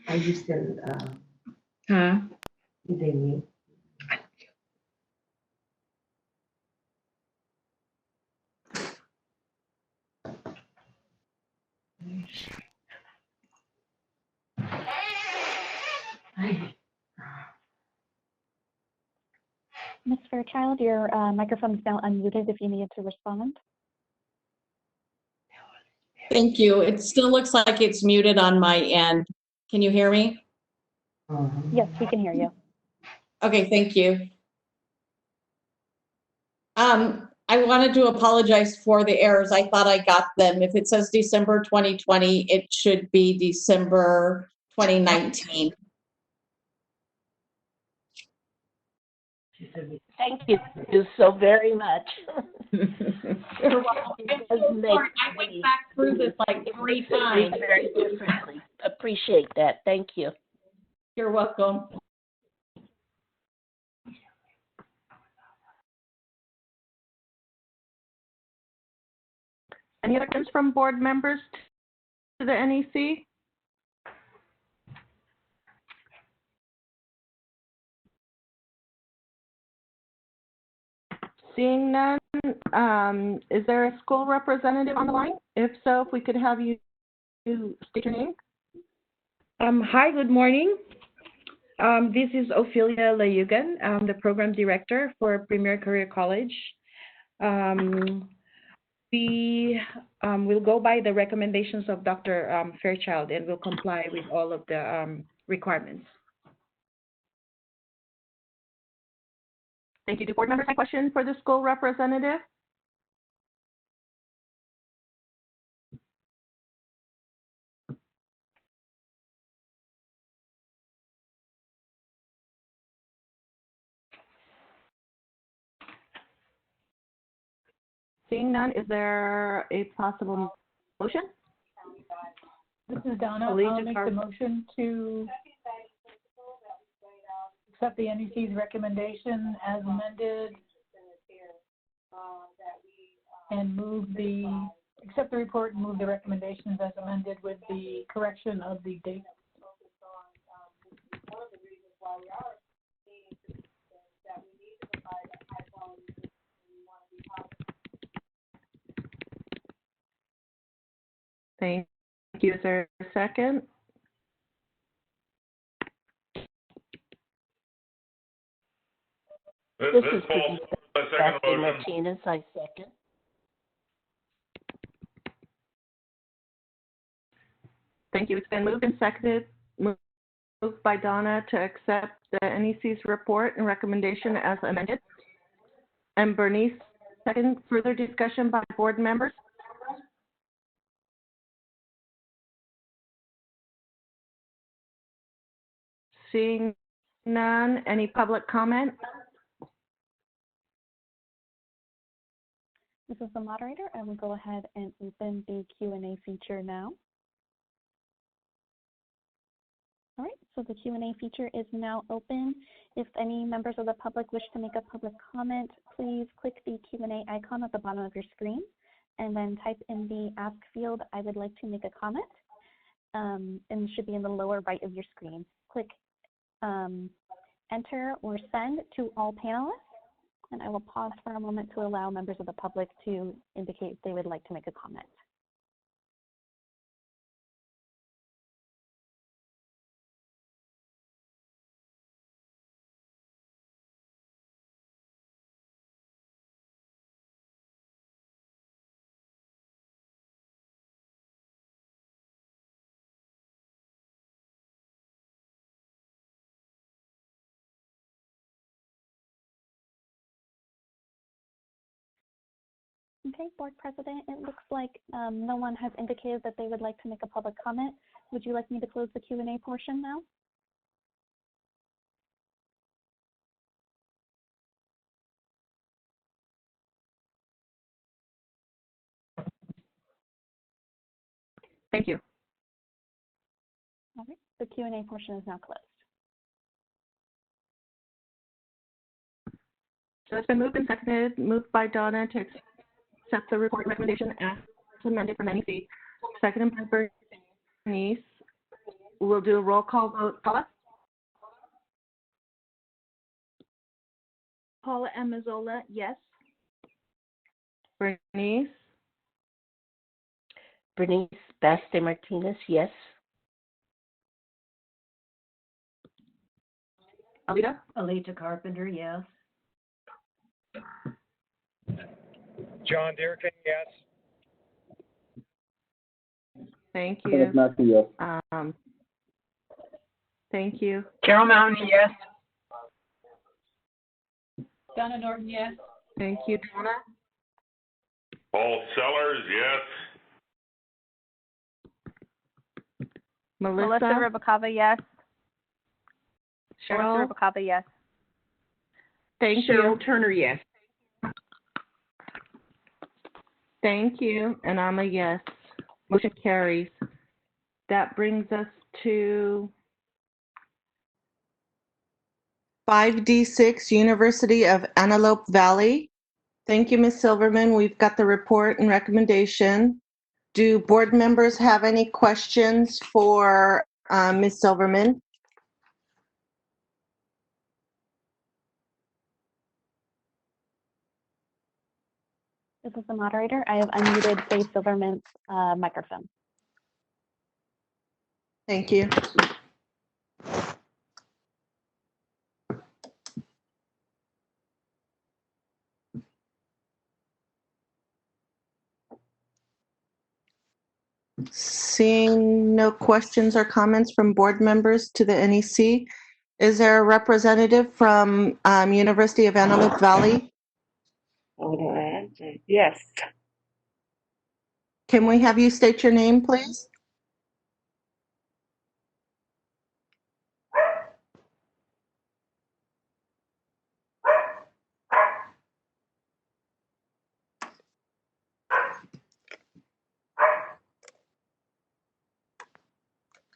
Are you still, Huh? did they meet? Ms. Fairchild, your microphone is now unmuted if you needed to respond. Thank you. It still looks like it's muted on my end. Can you hear me? Yes, we can hear you. Okay, thank you. I wanted to apologize for the errors. I thought I got them. If it says December 2020, it should be December 2019. Thank you so very much. You're welcome. I went back through this like 3 times. Very differently. Appreciate that. Thank you. You're welcome. Any other questions from board members to the NEC? Seeing none, is there a school representative on the line? If so, if we could have you state your name. Hi, good morning. This is Ophelia Layugan. I'm the program director for Premier Career College. We will go by the recommendations of Dr. Fairchild and will comply with all of the requirements. Thank you. Do board members have questions for the school representative? Seeing none, is there a possible motion? This is Donna. I'll make the motion to accept the NEC's recommendation as amended and accept the report and move the recommendations as amended with the correction of the date. Thank you. Is there a second? This is Martinez. I second. Thank you. It's been moved and seconded. Moved by Donna to accept the NEC's report and recommendation as amended. And Bernice, second. Further discussion by board members? Seeing none, any public comment? This is the moderator. I will go ahead and open the Q&A feature now. All right, so the Q&A feature is now open. If any members of the public wish to make a public comment, please click the Q&A icon at the bottom of your screen and then type in the ask field, I would like to make a comment, and it should be in the lower right of your screen. Click enter or send to all panelists, and I will pause for a moment to allow members of the public to indicate if they would like to make a comment. Okay, Board President, it looks like no one has indicated that they would like to make a public comment. Would you like me to close the Q&A portion now? Thank you. All right, the Q&A portion is now closed. So it's been moved and seconded, moved by Donna to accept the report recommendation as amended from NEC, seconded by Bernice. We'll do a roll call vote. Paula? Paula Amazola, yes. Bernice? Bernice Baste Martinez, yes. Alita? Alita Carpenter, yes. John Deerkin, yes. Thank you. Yes. Thank you. Carol Mountain, yes. Donna Norton, yes. Thank you, Donna. Paul Sellers, yes. Melissa Rubacava, yes. Cheryl? Rubacava, yes. Thank Cheryl you. Turner, yes. Thank you, and I'm a yes. Motion carries. That brings us to 5D6, University of Antelope Valley. Thank you, Ms. Silverman. We've got the report and recommendation. Do board members have any questions for Ms. Silverman? This is the moderator. I have unmuted Faye Silverman's microphone. Thank you. Seeing no questions or comments from board members to the NEC, is there a representative from University of Antelope Valley? Yes. Can we have you state your name, please?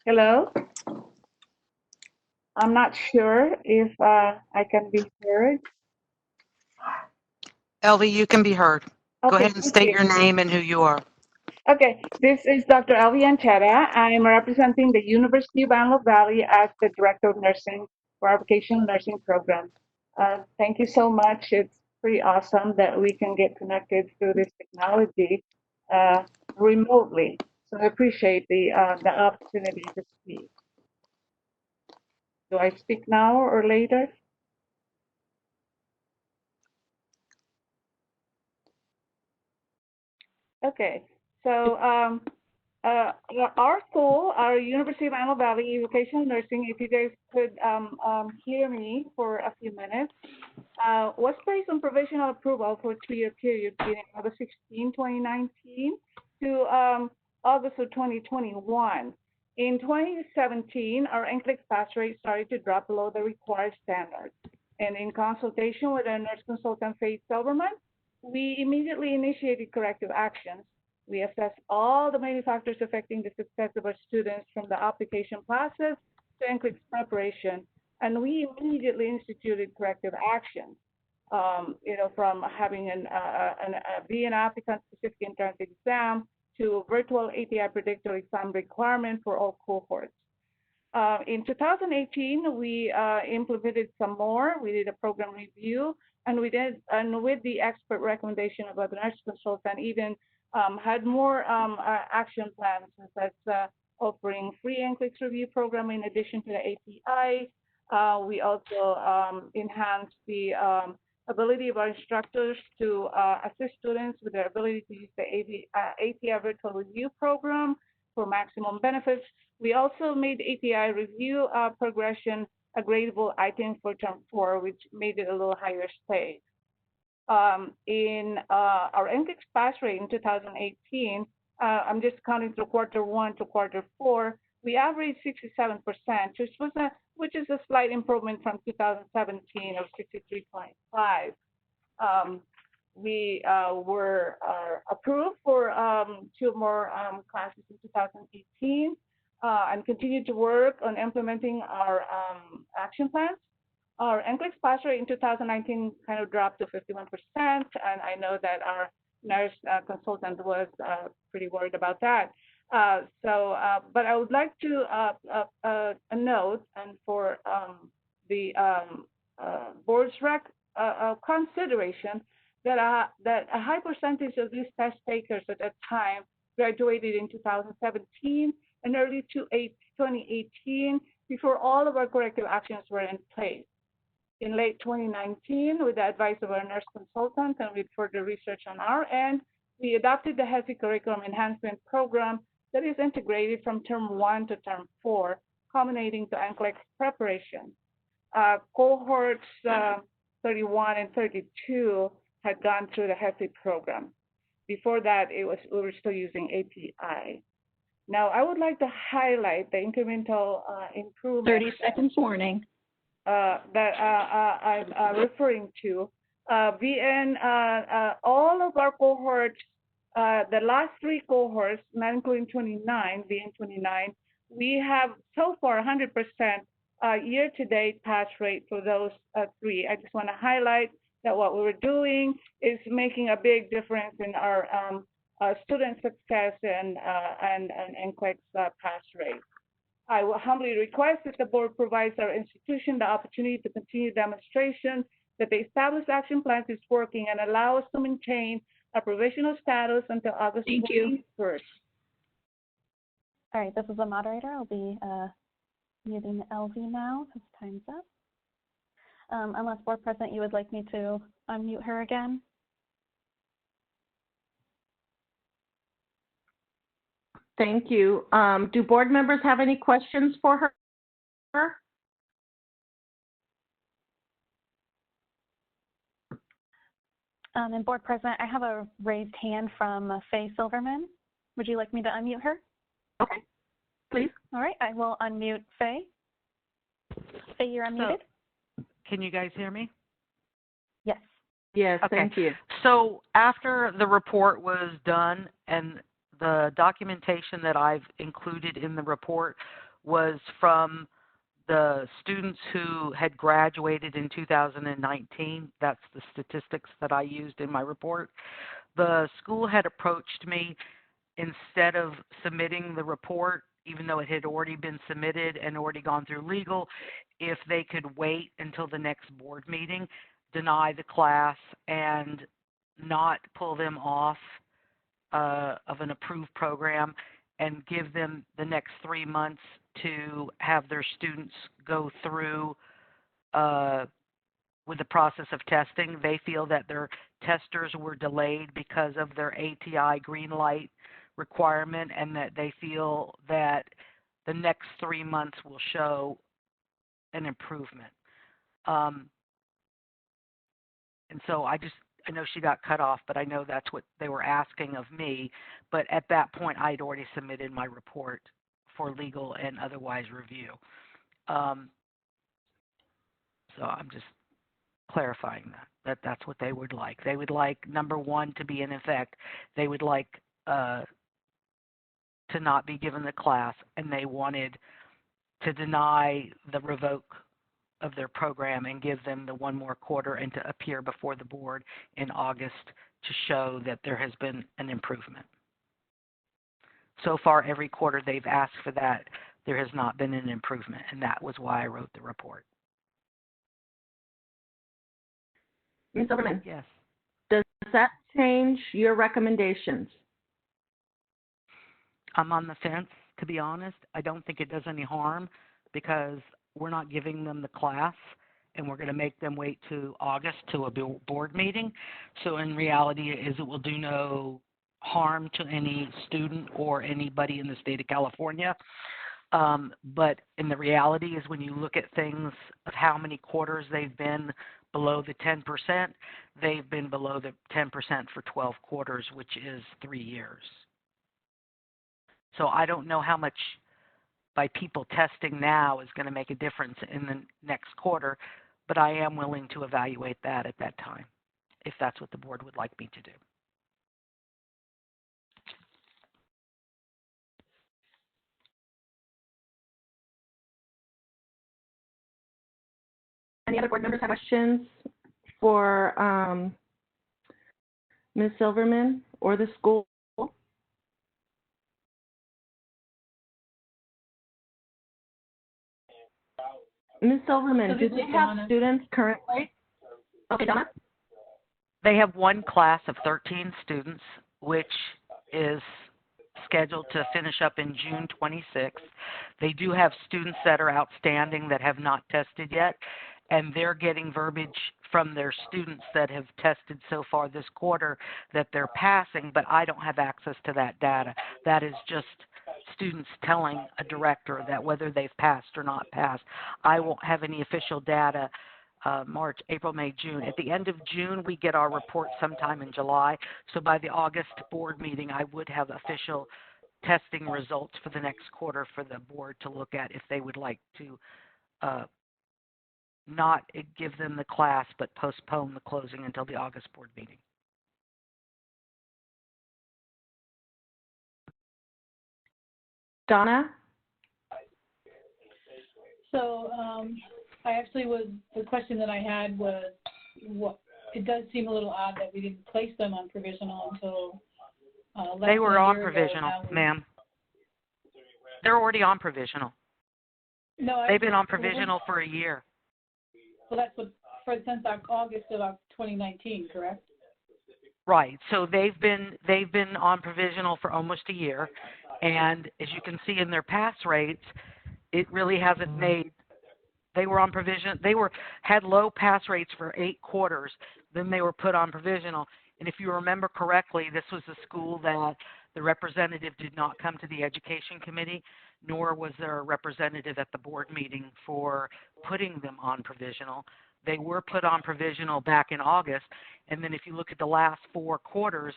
Hello? I'm not sure if I can be heard. Elvie, you can be heard. Go Okay, ahead and thank state you. your name and who you are. Okay, this is Dr. Elvie Ancheta. I'm representing the University of Antelope Valley as the Director of Nursing for our Vocational Nursing Program. Thank you so much. It's pretty awesome that we can get connected through this technology remotely. So I appreciate the opportunity to speak. Do I speak now or later? Okay, so our school, our University of Antelope Valley Vocational Nursing, if you guys could hear me for a few minutes, was placed on provisional approval for a 2-year period beginning August 16, 2019 to August of 2021. In 2017, our Nclex pass rate started to drop below the required standards. And in consultation with our nurse consultant, Faye Silverman, we immediately initiated corrective actions. We assessed all the many factors affecting the success of our students, from the application process to Nclex preparation, and we immediately instituted corrective actions. From having be an applicant-specific entrance exam to a virtual API predictor exam requirement for all cohorts. In 2018, we implemented some more. We did a program review, and with the expert recommendation of a nurse consultant, even had more action plans, such as offering free Nclex review program in addition to the API. We also enhanced the ability of our instructors to assist students with their ability to use the API virtual review program for maximum benefits. We also made API review progression a gradable item for term 4, which made it a little higher stakes. In our Nclex pass rate in 2018, I'm just counting through Q1 to Q4, we averaged 67%, which is a slight improvement from 2017 of 63.5. We were approved for 2 more classes in 2018 and continued to work on implementing our action plans. Our Nclex pass rate in 2019 kind of dropped to 51%, and I know that our nurse consultant was pretty worried about that. But I would like to note, and for the board's consideration, that a high percentage of these test takers at that time graduated in 2017 and early 2018 before all of our corrective actions were in place. In late 2019, with the advice of our nurse consultant and with further research on our end, we adopted the HESI Curriculum Enhancement Program that is integrated from Term 1 to Term 4, culminating to Nclex preparation. Cohorts 31 and 32 had gone through the HESI program. Before that, we were still using API. Now, I would like to highlight the incremental improvement. 30 seconds warning. That I'm referring to. All of our cohorts, the last 3 cohorts, not including 29, VN 29, we have so far 100% year-to-date pass rate for those 3. I just want to highlight that what we were doing is making a big difference in our student success and Nclex pass rate. I will humbly request that the board provides our institution the opportunity to continue demonstration that the established action plan is working and allow us to maintain a provisional status until August 21st. All right, this is the moderator. I'll be muting LV now because time's up. Unless board president, you would like me to unmute her again. Thank you. Do board members have any questions for her? And board president, I have a raised hand from Faye Silverman. Would you like me to unmute her? Okay, please. All right, I will unmute Faye. Faye, you're unmuted. Can you guys hear me? Yes. Yes, Okay. thank you. So after the report was done and the documentation that I've included in the report was from the students who had graduated in 2019. That's the statistics that I used in my report. The school had approached me instead of submitting the report, even though it had already been submitted and already gone through legal, if they could wait until the next board meeting, deny the class, and not pull them off of an approved program and give them the next 3 months to have their students go through with the process of testing. They feel that their testers were delayed because of their ATI green light requirement, and that they feel that the next 3 months will show an improvement. And so I know she got cut off, but I know that's what they were asking of me. But at that point, I'd already submitted my report for legal and otherwise review. So I'm just clarifying that's what they would like. They would like number 1 to be in effect. They would like to not be given the class, and they wanted to deny the revoke of their program and give them the 1 more quarter and to appear before the board in August to show that there has been an improvement. So far, every quarter they've asked for that, there has not been an improvement, and that was why I wrote the report. Ms. Silverman? Yes. Does that change your recommendations? I'm on the fence, to be honest. I don't think it does any harm because we're not giving them the class, and we're going to make them wait to August to a board meeting. So in reality, it will do no harm to any student or anybody in the state of California. But in the reality is when you look at things of how many quarters they've been below the 10%. They've been below the 10% for 12 quarters, which is 3 years. So I don't know how much by people testing now is going to make a difference in the next quarter, but I am willing to evaluate that at that time, if that's what the board would like me to do. Any other board members have questions for Ms. Silverman or the school? Ms. Silverman, do they have students currently? Okay, Donna? They have one class of 13 students, which is scheduled to finish up in June 26th. They do have students that are outstanding that have not tested yet, and they're getting verbiage from their students that have tested so far this quarter that they're passing, but I don't have access to that data. That is just students telling a director that whether they've passed or not passed. I won't have any official data March, April, May, June. At the end of June, we get our report sometime in July. So by the August board meeting, I would have official testing results for the next quarter for the board to look at if they would like to not give them the class, but postpone the closing until the August board meeting. Donna? So the question that I had was, it does seem a little odd that we didn't place them on provisional until they were on provisional, ma'am. They're already on provisional. No, they've been on provisional for a year. Well, that's since August of 2019, correct? Right. So they've been on provisional for almost a year, and as you can see in their pass rates, it really hasn't made. They were on provision. They had low pass rates for 8 quarters. Then they were put on provisional. And if you remember correctly, this was a school that the representative did not come to the education committee, nor was there a representative at the board meeting for putting them on provisional. They were put on provisional back in August. And then if you look at the last 4 quarters,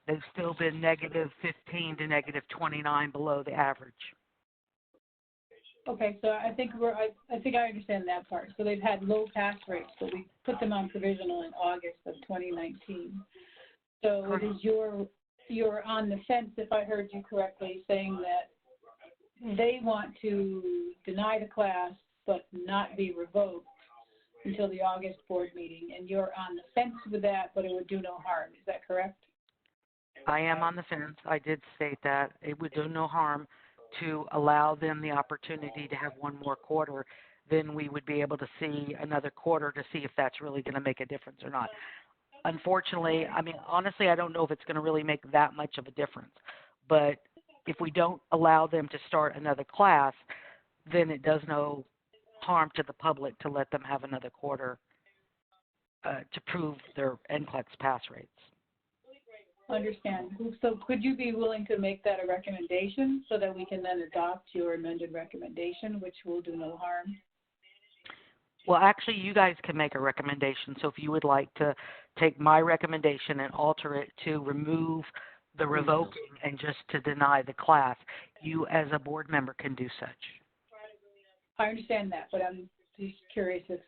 they've still been negative 15 to negative 29 below the average. Okay, so I think I understand that part. So they've had low pass rates, but we put them on provisional in August of 2019. So it is you're on the fence, if I heard you correctly, saying that they want to deny the class but not be revoked until the August board meeting, and you're on the fence with that, but it would do no harm. Is that correct? I am on the fence. I did state that. It would do no harm to allow them the opportunity to have one more quarter. Then we would be able to see another quarter to see if that's really going to make a difference or not. Unfortunately, I mean, honestly, I don't know if it's going to really make that much of a difference. But if we don't allow them to start another class, then it does no harm to the public to let them have another quarter to prove their Nclex pass rates. Understand. So could you be willing to make that a recommendation so that we can then adopt your amended recommendation, which will do no harm? Well, actually, you guys can make a recommendation. So if you would like to take my recommendation and alter it to remove the revoking and just to deny the class, you as a board member can do such. I understand that, but I'm just curious if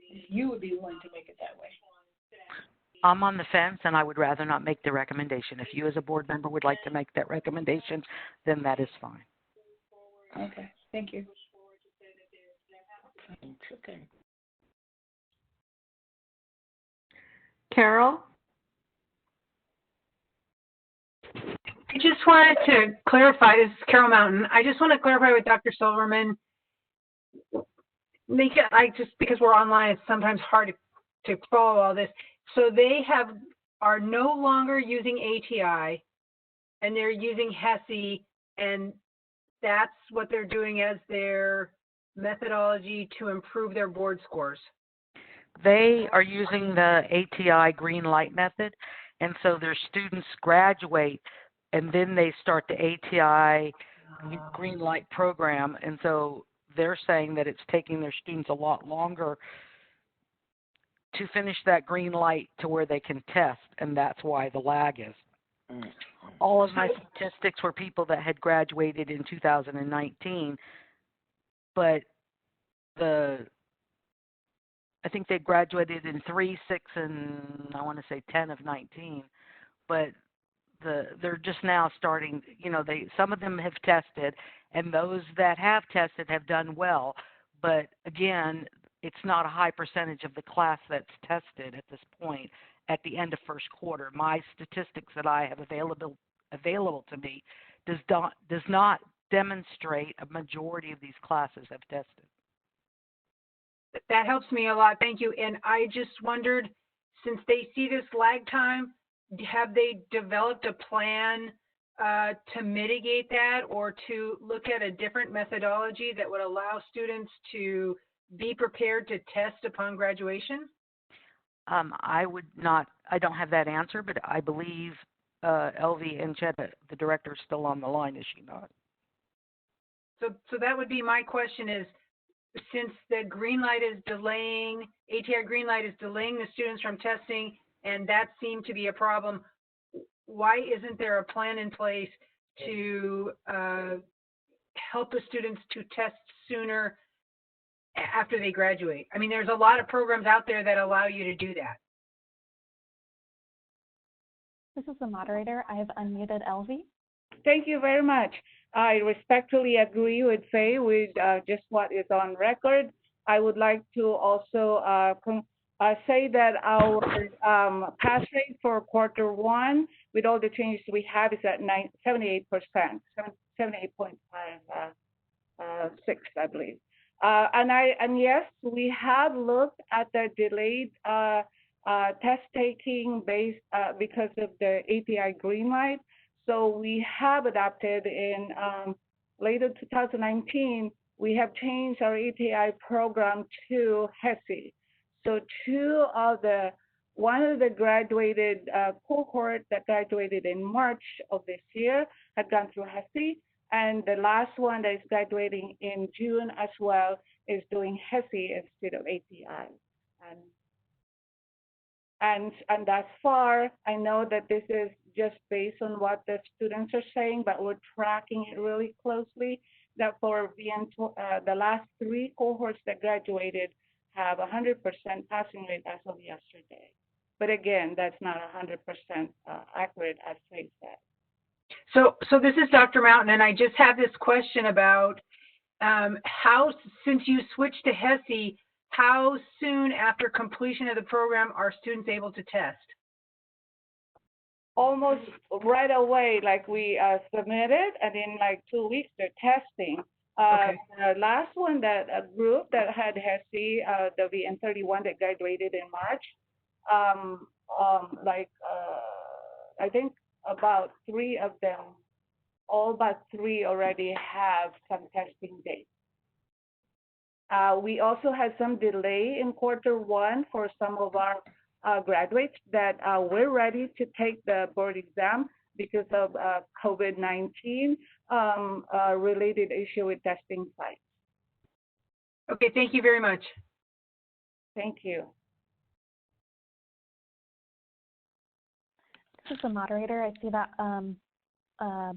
you would be willing to make it that way. I'm on the fence, and I would rather not make the recommendation. If you as a board member would like to make that recommendation, then that is fine. Okay, thank you. Okay. Carol? I just wanted to clarify, this is Carol Mountain. I just want to clarify with Dr. Silverman. Because we're online, it's sometimes hard to follow all this. So they are no longer using ATI, and they're using HESI, and that's what they're doing as their methodology to improve their board scores. They are using the ATI green light method, and so their students graduate, and then they start the ATI green light program, and so they're saying that it's taking their students a lot longer to finish that green light to where they can test, and that's why the lag is. All of my statistics were people that had graduated in 2019, but I think they graduated in 3, 6, and I want to say 10 of 19, but they're just now starting, some of them have tested, and those that have tested have done well, but again, it's not a high percentage of the class that's tested at this point at the end of first quarter. My statistics that I have available to me does not demonstrate a majority of these classes have tested. That helps me a lot. Thank you. And I just wondered, since they see this lag time, have they developed a plan to mitigate that, or to look at a different methodology that would allow students to be prepared to test upon graduation? I don't have that answer, but I believe Elvie and Chetta, the director, is still on the line, is she not? So that would be my question is, since the green light is delaying, ATI green light is delaying the students from testing, and that seemed to be a problem, why isn't there a plan in place to help the students to test sooner after they graduate? I mean, there's a lot of programs out there that allow you to do that. This is the moderator. I have unmuted Elvie. Thank you very much. I respectfully agree with Faye with just what is on record. I would like to also say that our pass rate for quarter one, with all the changes we have, is at 78%, 78.56, I believe. And yes, we have looked at the delayed test taking based because of the ATI green light. So we have adopted in later 2019, we have changed our ATI program to HESI. So one of the graduated cohort that graduated in March of this year had gone through HESI, and the last one that is graduating in June as well is doing HESI instead of ATI. And thus far, I know that this is just based on what the students are saying, but we're tracking it really closely, that for the last 3 cohorts that graduated have 100% passing rate as of yesterday. But again, that's not 100% accurate, as Faye said. So this is Dr. Mountain, and I just have this question about how, since you switched to HESI, how soon after completion of the program are students able to test? Almost right away, like we submitted, and in like 2 weeks they're testing. Okay. The last one, that a group that had HESI, the VN31 that graduated in March, I think about 3 of them, all but 3 already have some testing dates. We also had some delay in quarter one for some of our graduates that we're ready to take the board exam because of COVID-19 related issue with testing sites. Okay, thank you very much. Thank you. This is the moderator. I see that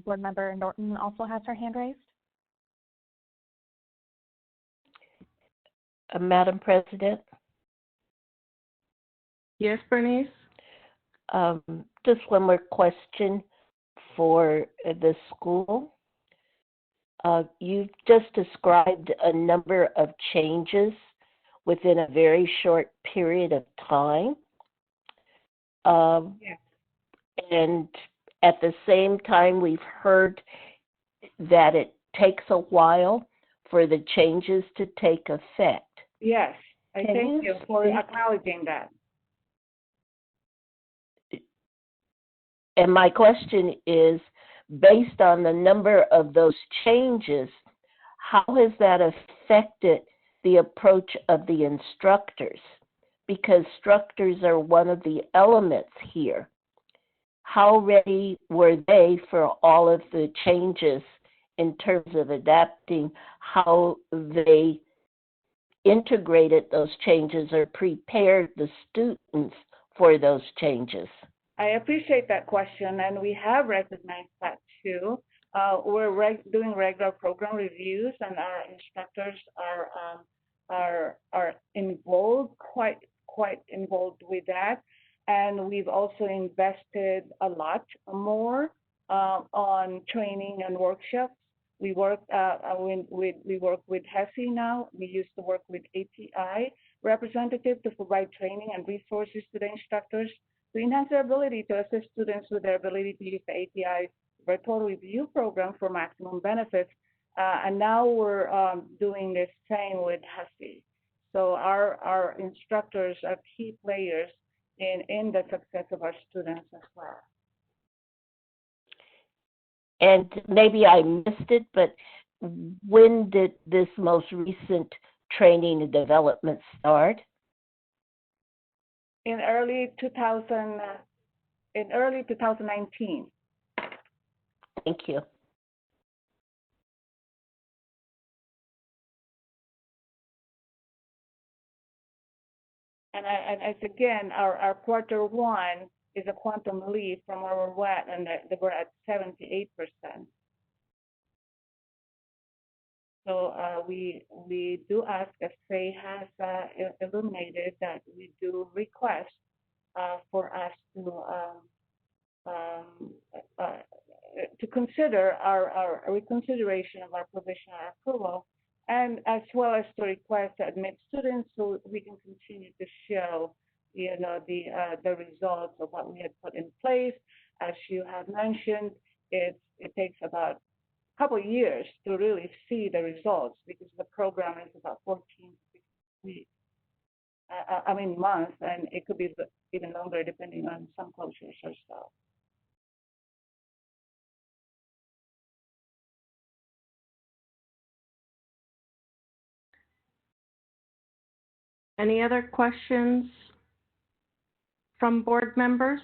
board member Norton also has her hand raised. Madam President? Yes, Bernice? Just one more question for the school. You've just described a number of changes within a very short period of time. Yes. And at the same time, we've heard that it takes a while for the changes to take effect. Yes, I thank you for acknowledging that. And my question is, based on the number of those changes, how has that affected the approach of the instructors? Because instructors are one of the elements here. How ready were they for all of the changes in terms of adapting how they integrated those changes or prepared the students for those changes? I appreciate that question, and we have recognized that too. We're doing regular program reviews, and our instructors are involved, quite involved with that. And we've also invested a lot more on training and workshops. We work with HESI now. We used to work with ATI representatives to provide training and resources to the instructors to enhance their ability to assist students with their ability to use the ATI virtual review program for maximum benefits. And now we're doing the same with HESI. So our instructors are key players in the success of our students as well. And maybe I missed it, but when did this most recent training and development start? In early 2019. Thank you. And as again, our quarter one is a quantum leap from where we're at, and we're at 78%. So we do ask, as Faye has illuminated, that we do request for us to consider our reconsideration of our provisional approval, and as well as to request to admit students so we can continue to show, the results of what we had put in place. As you have mentioned, it takes about a couple of years to really see the results because the program is about 14 weeks. Months, and it could be even longer depending on some closures or so. Any other questions from board members?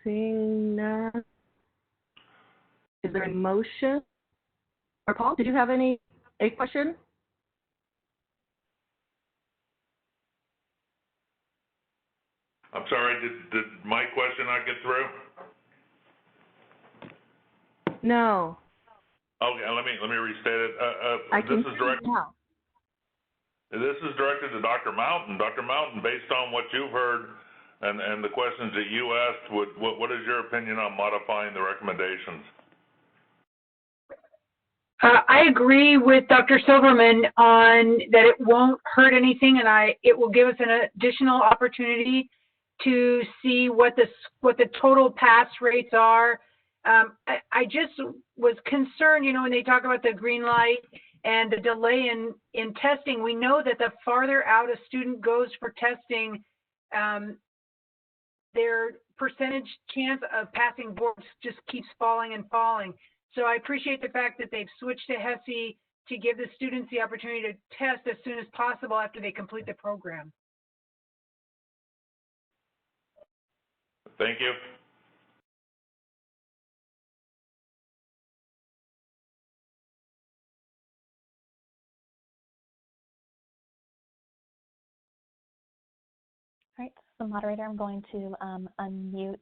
Seeing none. Is there a motion? Or Paul, did you have a question? I'm sorry, did my question not get through? No. Okay, let me restate it. This is directed to Dr. Mountain. Dr. Mountain, based on what you've heard and the questions that you asked, what is your opinion on modifying the recommendations? I agree with Dr. Silverman on that it won't hurt anything, and it will give us an additional opportunity to see what the total pass rates are. I just was concerned, when they talk about the green light and the delay in testing. We know that the farther out a student goes for testing, their percentage chance of passing boards just keeps falling and falling. So I appreciate the fact that they've switched to HESI to give the students the opportunity to test as soon as possible after they complete the program. Thank you. All right, so moderator, I'm going to unmute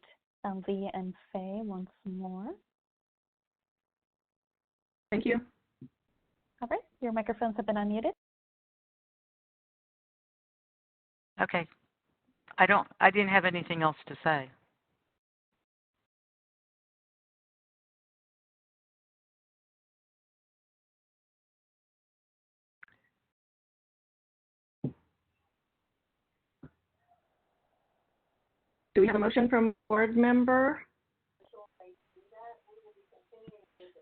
Lee and Faye once more. Thank you. All right, your microphones have been unmuted. Okay. I didn't have anything else to say. Do we have a motion from board member?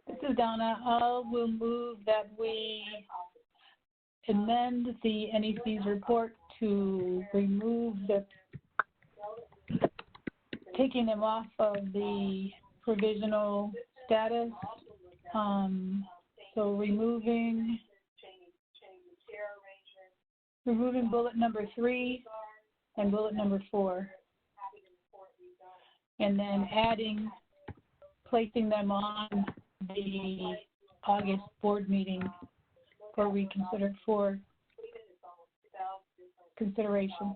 This is Donna. I will move that we amend the NEC's report to remove taking them off of the provisional status. So removing bullet number 3 and bullet number 4. And then placing them on the August board meeting for consideration.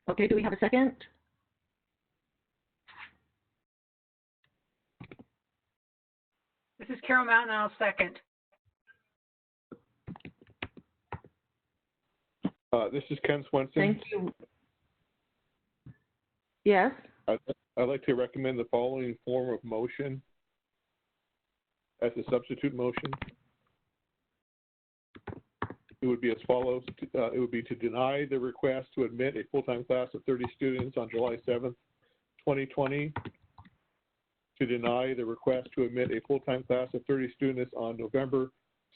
Okay, do we have a second? This is Carol Mountain. I'll second. This is Ken Swenson. Thank you. Yes? I'd like to recommend the following form of motion as a substitute motion. It would be as follows. It would be to deny the request to admit a full-time class of 30 students on July 7th, 2020. To deny the request to admit a full-time class of 30 students on November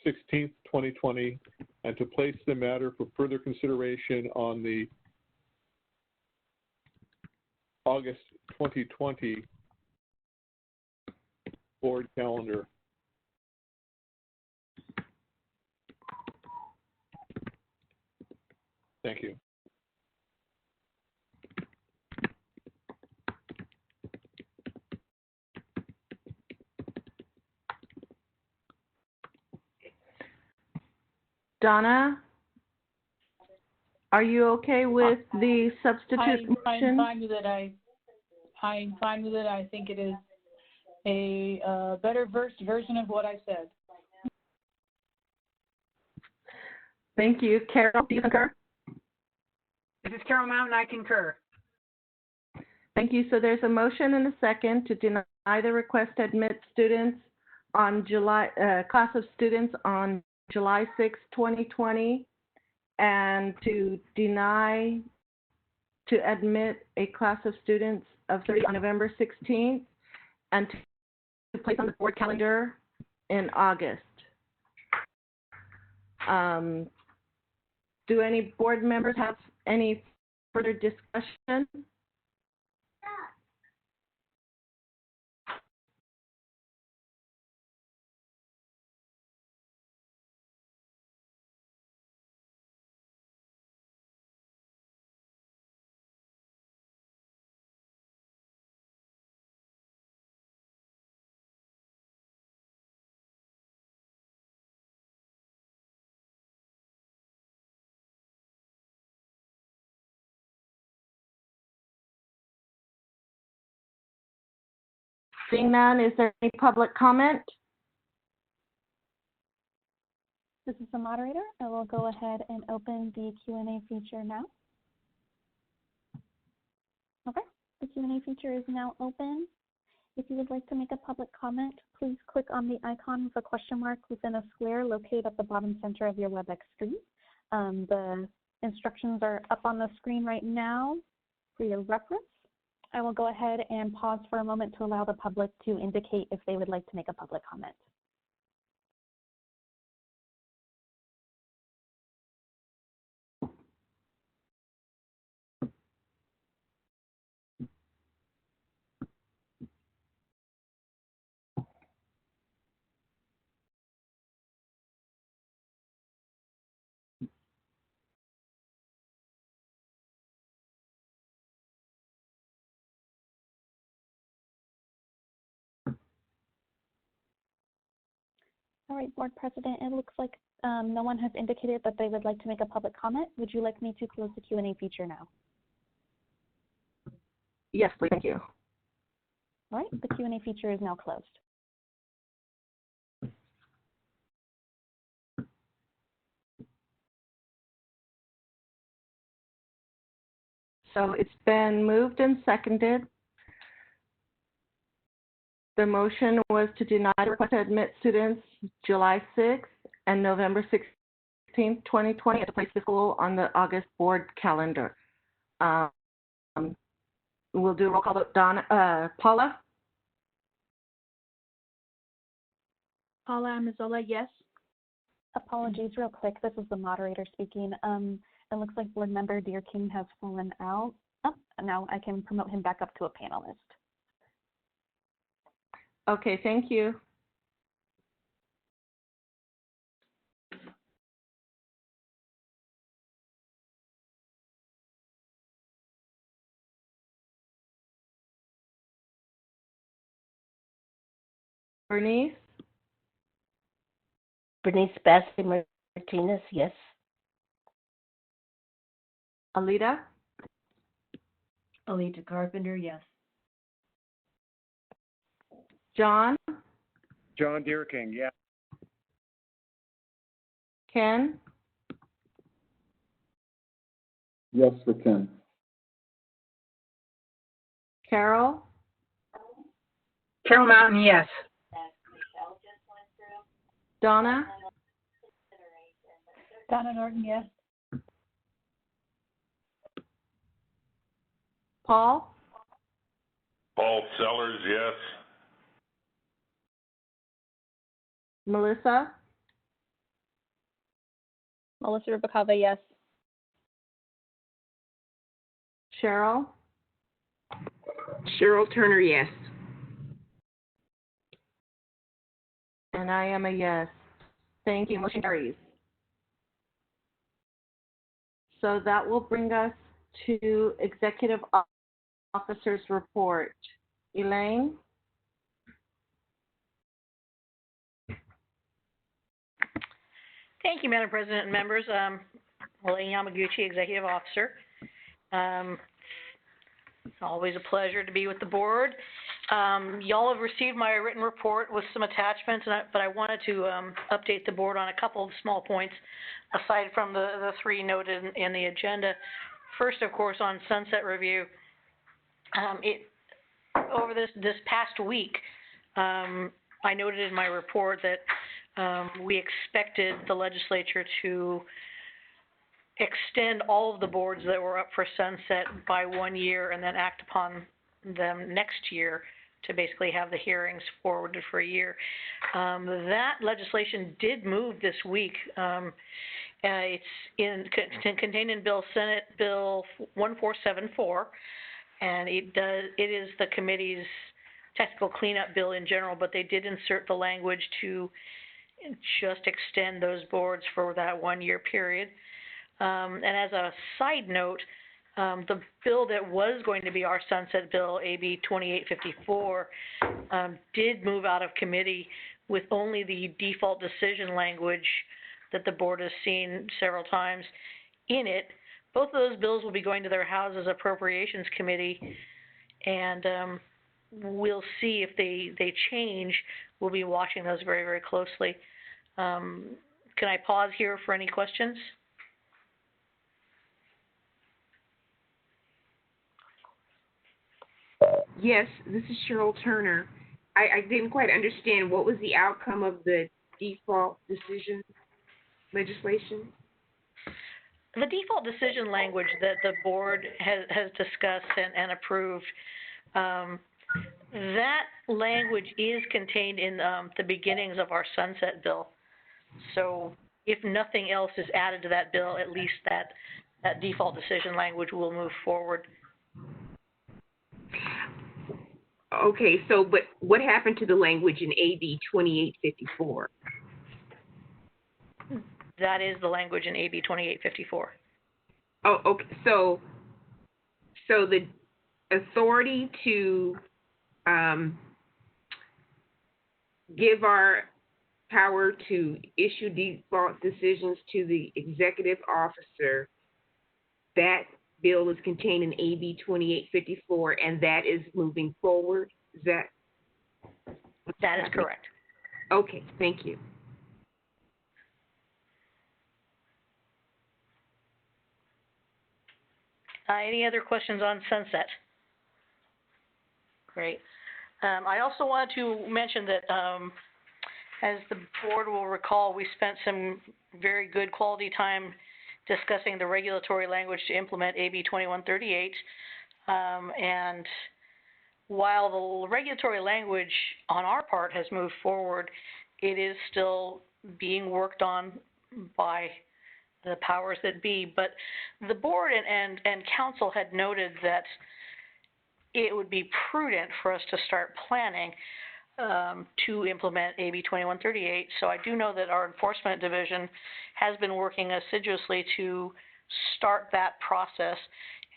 16th, 2020, and to place the matter for further consideration on the August 2020 board calendar. Thank you. Donna, are you okay with the substitute motion? I'm fine with it. I'm fine with it. I think it is a better version of what I said. Thank you. Carol, do you concur? This is Carol Mountain. I concur. Thank you. So there's a motion and a second to deny the request to admit students on class of students on July 6, 2020, and to deny to admit a class of students of 30 on November 16th, and to place on the board calendar in August. Do any board members have any further discussion? Seeing none, is there any public comment? This is the moderator. I will go ahead and open the Q&A feature now. Okay, the Q&A feature is now open. If you would like to make a public comment, please click on the icon with a question mark within a square located at the bottom center of your Webex screen. The instructions are up on the screen right now for your reference. I will go ahead and pause for a moment to allow the public to indicate if they would like to make a public comment. All right, Board President, it looks like no one has indicated that they would like to make a public comment. Would you like me to close the Q&A feature now? Yes, please. Thank you. All right, the Q&A feature is now closed. So it's been moved and seconded. The motion was to deny the request to admit students July 6th and November 16th, 2020, and to place the school on the August board calendar. We'll do a roll call vote. Donna, Paula? Paula Amizola, yes. Apologies real quick. This is the moderator speaking. It looks like board member Deer King has fallen out. Oh, now I can promote him back up to a panelist. Okay, thank you. Bernice? Bernice Bassi Martinez, yes. Alita? Alita Carpenter, yes. John? John Deer King, yes. Ken? Yes for Ken. Carol? Carol Mountain, yes. Donna? Donna Norton, yes. Paul? Paul Sellers, yes. Melissa? Melissa Rubacava, yes. Cheryl? Cheryl Turner, yes. And I am a yes. Thank you. Motion carries. So that will bring us to Executive Officer's report. Elaine? Thank you, Madam President and members. Elaine Yamaguchi, Executive Officer. It's always a pleasure to be with the board. Y'all have received my written report with some attachments, but I wanted to update the board on a couple of small points aside from the three noted in the agenda. First, of course, on sunset review. Over this past week, I noted in my report that we expected the legislature to extend all of the boards that were up for sunset by 1 year and then act upon them next year to basically have the hearings forwarded for a year. That legislation did move this week. It's contained in Senate Bill 1474, and it is the committee's technical cleanup bill in general, but they did insert the language to just extend those boards for that 1 year period. And as a side note, the bill that was going to be our sunset bill, AB 2854, did move out of committee with only the default decision language that the board has seen several times in it. Both of those bills will be going to their House's Appropriations Committee, and we'll see if they change. We'll be watching those very, very closely. Can I pause here for any questions? Yes, this is Cheryl Turner. I didn't quite understand what was the outcome of the default decision legislation? The default decision language that the board has discussed and approved, that language is contained in the beginnings of our sunset bill. So if nothing else is added to that bill, at least that default decision language will move forward. Okay, so but what happened to the language in AB 2854? That is the language in AB 2854. Oh, okay. So the authority to give our power to issue default decisions to the executive officer, that bill is contained in AB 2854, and that is moving forward. Is that? That is correct. Okay, thank you. Any other questions on sunset? Great. I also wanted to mention that, as the board will recall, we spent some very good quality time discussing the regulatory language to implement AB 2138. And while the regulatory language on our part has moved forward, it is still being worked on by the powers that be. But the board and council had noted that it would be prudent for us to start planning to implement AB 2138. So I do know that our enforcement division has been working assiduously to start that process.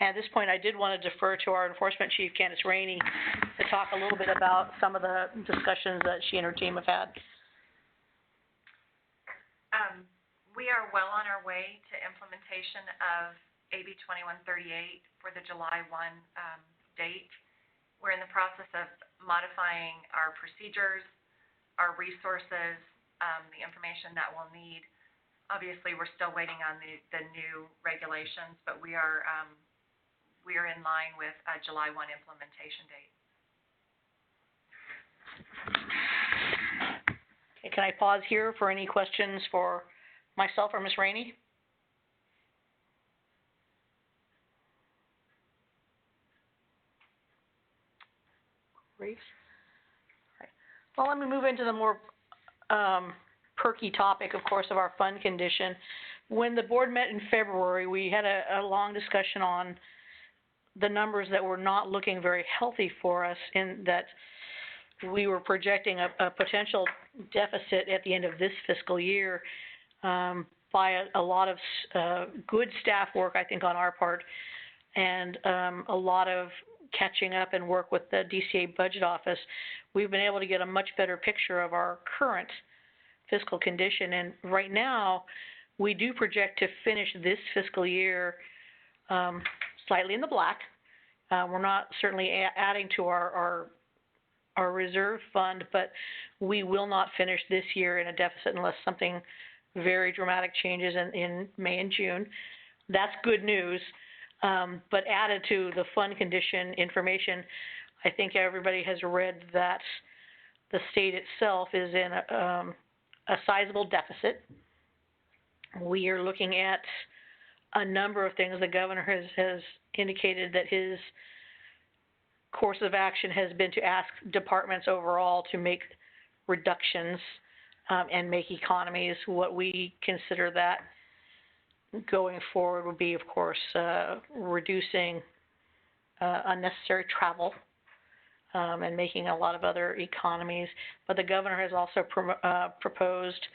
And at this point, I did want to defer to our enforcement chief, Candace Rainey, to talk a little bit about some of the discussions that she and her team have had. We are well on our way to implementation of AB 2138 for the July 1 date. We're in the process of modifying our procedures, our resources, the information that we'll need. Obviously, we're still waiting on the new regulations, but we are in line with a July 1 implementation date. Okay, can I pause here for any questions for myself or Ms. Rainey? Great. Right. Well, let me move into the more perky topic, of course, of our fund condition. When the board met in February, we had a long discussion on the numbers that were not looking very healthy for us, in that we were projecting a potential deficit at the end of this fiscal year by a lot of good staff work, I think, on our part, and a lot of catching up and work with the DCA budget office. We've been able to get a much better picture of our current fiscal condition, and right now we do project to finish this fiscal year slightly in the black. We're not certainly adding to our reserve fund, but we will not finish this year in a deficit unless something very dramatic changes in May and June. That's good news. But added to the fund condition information, I think everybody has read that the state itself is in a sizable deficit. We are looking at a number of things. The governor has indicated that his course of action has been to ask departments overall to make reductions and make economies. What we consider that going forward would be, of course, reducing unnecessary travel and making a lot of other economies. But the governor has also proposed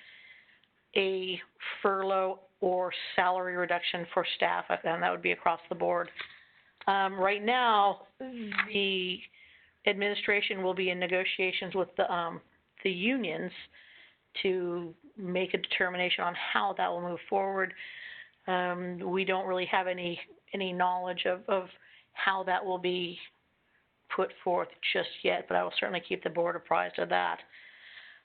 a furlough or salary reduction for staff, and that would be across the board. Right now, the administration will be in negotiations with the unions to make a determination on how that will move forward. We don't really have any knowledge of how that will be put forth just yet, but I will certainly keep the board apprised of that.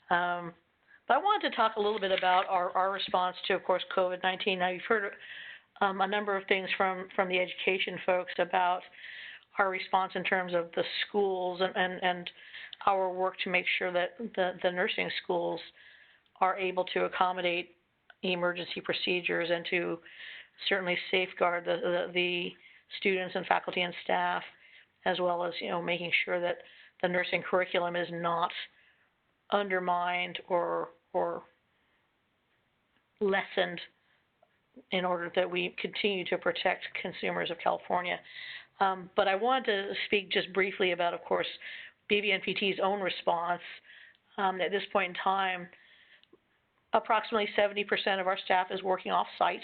But I wanted to talk a little bit about our response to, of course, COVID-19. Now, you've heard a number of things from the education folks about our response in terms of the schools and our work to make sure that the nursing schools are able to accommodate emergency procedures and to certainly safeguard the students and faculty and staff, as well as, making sure that the nursing curriculum is not undermined or lessened in order that we continue to protect consumers of California. But I wanted to speak just briefly about, of course, BVNPT's own response. At this point in time, approximately 70% of our staff is working off-site.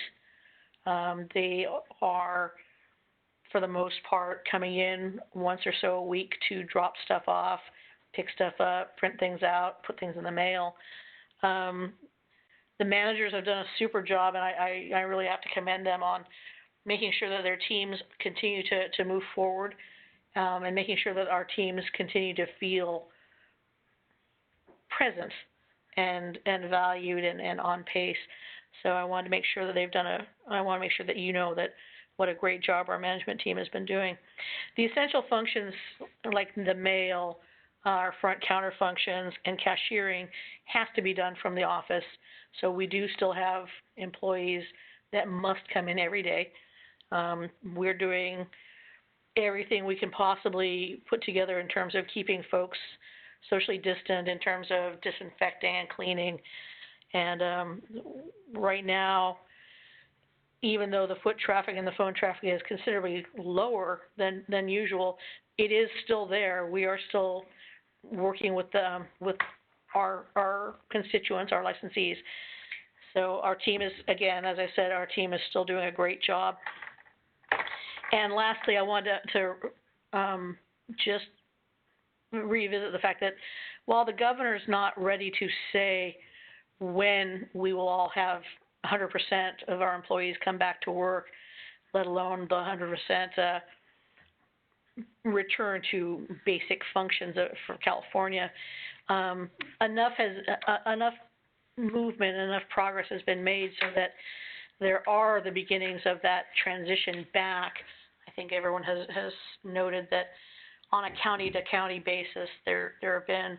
They are, for the most part, coming in once or so a week to drop stuff off, pick stuff up, print things out, put things in the mail. The managers have done a super job, and I really have to commend them on making sure that their teams continue to move forward, and making sure that our teams continue to feel present and valued and on pace. So I wanted to make sure that they've done I want to make sure that you know that what a great job our management team has been doing. The essential functions like the mail, our front counter functions, and cashiering has to be done from the office. So we do still have employees that must come in every day. We're doing everything we can possibly put together in terms of keeping folks socially distant, in terms of disinfecting and cleaning. And right now, even though the foot traffic and the phone traffic is considerably lower than usual, it is still there. We are still working with our constituents, our licensees. So our team is, again, as I said, our team is still doing a great job. And lastly, I wanted to just revisit the fact that while the governor's not ready to say when we will all have 100% of our employees come back to work, let alone the 100% return to basic functions for California, enough movement, enough progress has been made so that there are the beginnings of that transition back. I think everyone has noted that on a county-to-county basis, there have been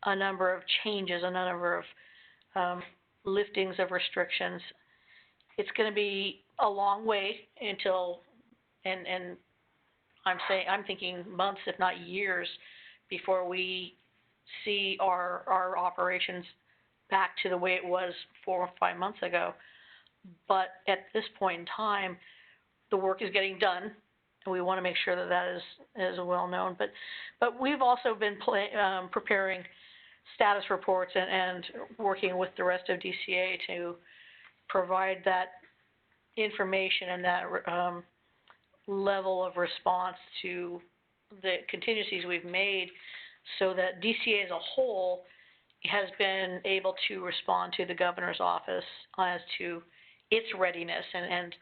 a number of changes, a number of liftings of restrictions. It's going to be a long way until, and I'm thinking months, if not years, before we see our operations back to the way it was 4 or 5 months ago. But at this point in time, the work is getting done, and we want to make sure that that is well known. But we've also been preparing status reports and working with the rest of DCA to provide that information and that level of response to the contingencies we've made, so that DCA as a whole has been able to respond to the governor's office as to its readiness and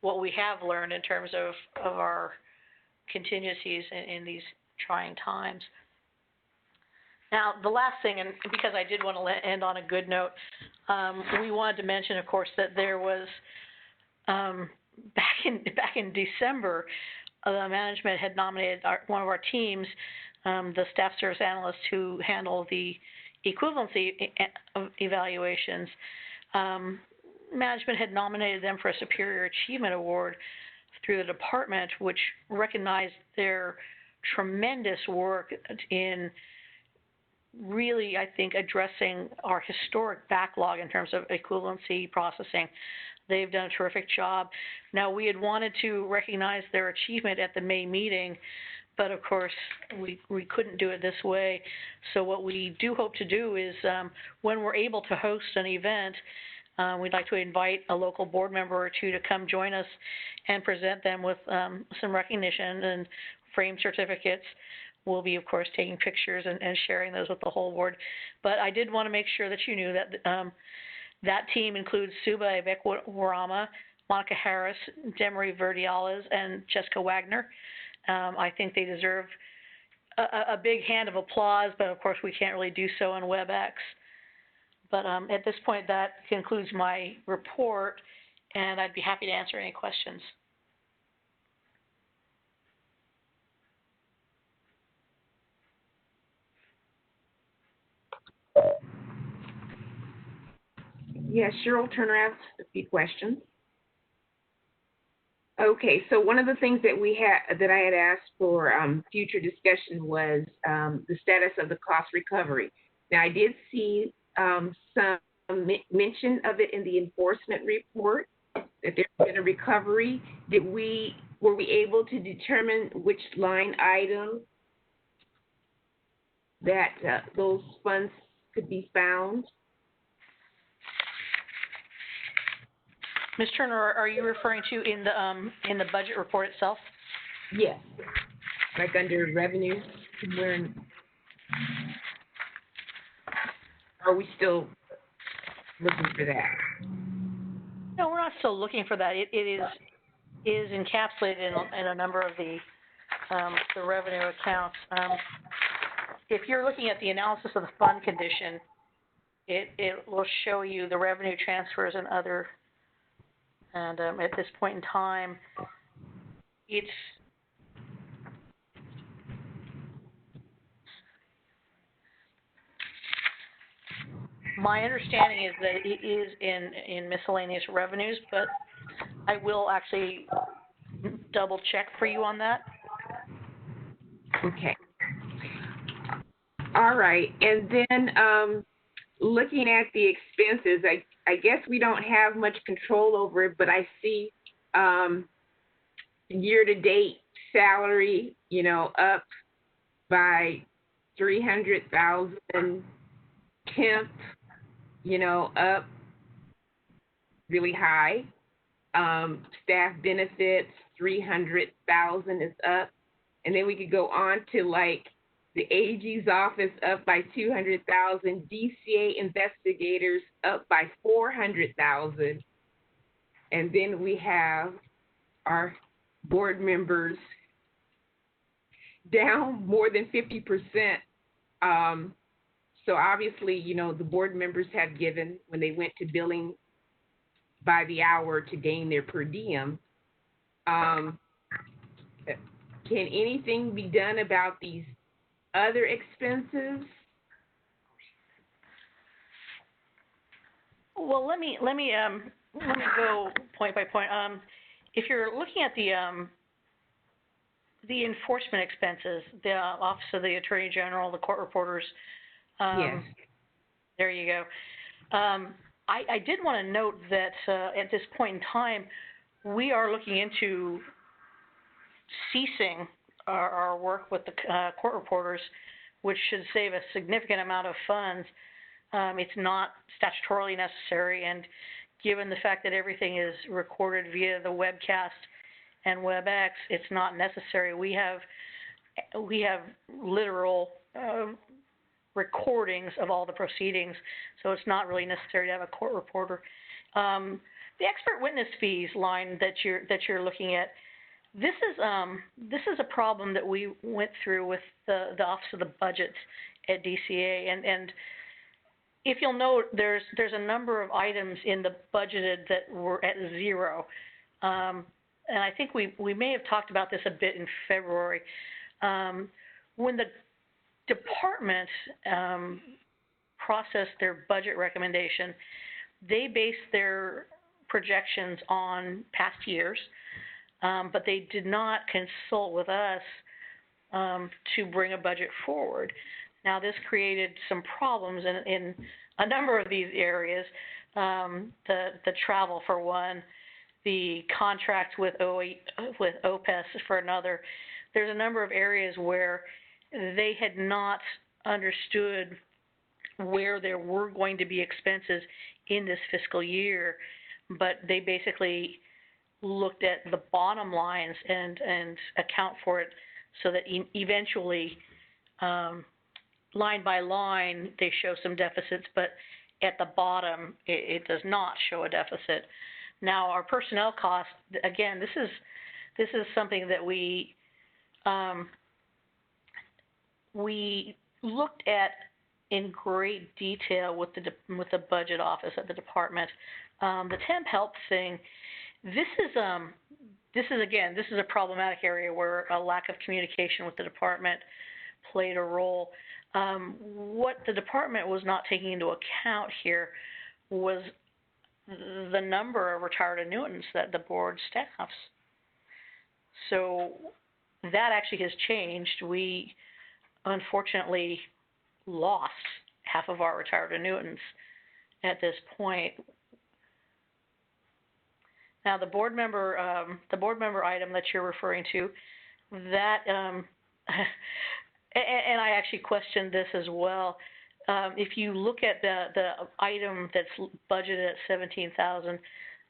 what we have learned in terms of our contingencies in these trying times. Now, the last thing, and because I did want to end on a good note, we wanted to mention, of course, that there was back in December, the management had nominated one of our teams, the staff service analysts who handle the equivalency evaluations. Management had nominated them for a Superior Achievement Award through the department, which recognized their tremendous work in really, I think, addressing our historic backlog in terms of equivalency processing. They've done a terrific job. Now, we had wanted to recognize their achievement at the May meeting, but of course, we couldn't do it this way. So what we do hope to do is when we're able to host an event, we'd like to invite a local board member or two to come join us and present them with some recognition and framed certificates. We'll be, of course, taking pictures and sharing those with the whole board. But I did want to make sure that you knew that that team includes Suba Ebek-Warama, Monica Harris, Demery Verdiales, and Jessica Wagner. I think they deserve a big hand of applause, but of course we can't really do so on Webex. But at this point, that concludes my report, and I'd be happy to answer any questions. Yes, Cheryl Turner asked a few questions. Okay, so one of the things that I had asked for future discussion was the status of the cost recovery. Now, I did see some mention of it in the enforcement report that there's been a recovery. Were we able to determine which line item that those funds could be found? Ms. Turner, are you referring to in the budget report itself? Yes, like under revenue. Are we still looking for that? No, we're not still looking for that. It is is encapsulated in a number of the revenue accounts. If you're looking at the analysis of the fund condition, it will show you the revenue transfers and other, and at this point in time, it's my understanding is that it is in miscellaneous revenues, but I will actually double check for you on that. Okay. All right. And then looking at the expenses, I guess we don't have much control over it, but I see year-to-date salary, up by 300,000, temp, up really high. Staff benefits, 300,000 is up. And then we could go on to like the AG's office up by 200,000, DCA investigators up by 400,000. And then we have our board members down more than 50%. So obviously, the board members have given when they went to billing by the hour to gain their per diem. Can anything be done about these other expenses? Well, let me go point by point. If you're looking at the enforcement expenses, the Office of the Attorney General, the court reporters. Yes. There you go. I did want to note that at this point in time, we are looking into ceasing our work with the court reporters, which should save a significant amount of funds. It's not statutorily necessary, and given the fact that everything is recorded via the webcast and Webex, it's not necessary. We have literal recordings of all the proceedings, so it's not really necessary to have a court reporter. The expert witness fees line that you're looking at, this is a problem that we went through with the Office of the Budget at DCA, and if you'll note, there's a number of items in the budgeted that were at zero, and I think we may have talked about this a bit in February. When the department processed their budget recommendation, they based their projections on past years, but they did not consult with us to bring a budget forward. Now, this created some problems in a number of these areas, the travel for one, the contract with OPES for another. There's a number of areas where they had not understood where there were going to be expenses in this fiscal year, but they basically looked at the bottom lines and account for it so that eventually, line by line, they show some deficits, but at the bottom, it does not show a deficit. Now, our personnel costs, again, this is something that we looked at in great detail with the budget office at the department. The temp help thing, this is a problematic area where a lack of communication with the department played a role. What the department was not taking into account here was the number of retired annuitants that the board staffs. So that actually has changed. We unfortunately lost half of our retired annuitants at this point. Now, the board member item that you're referring to, that and I actually questioned this as well. If you look at the item that's budgeted at $17,000,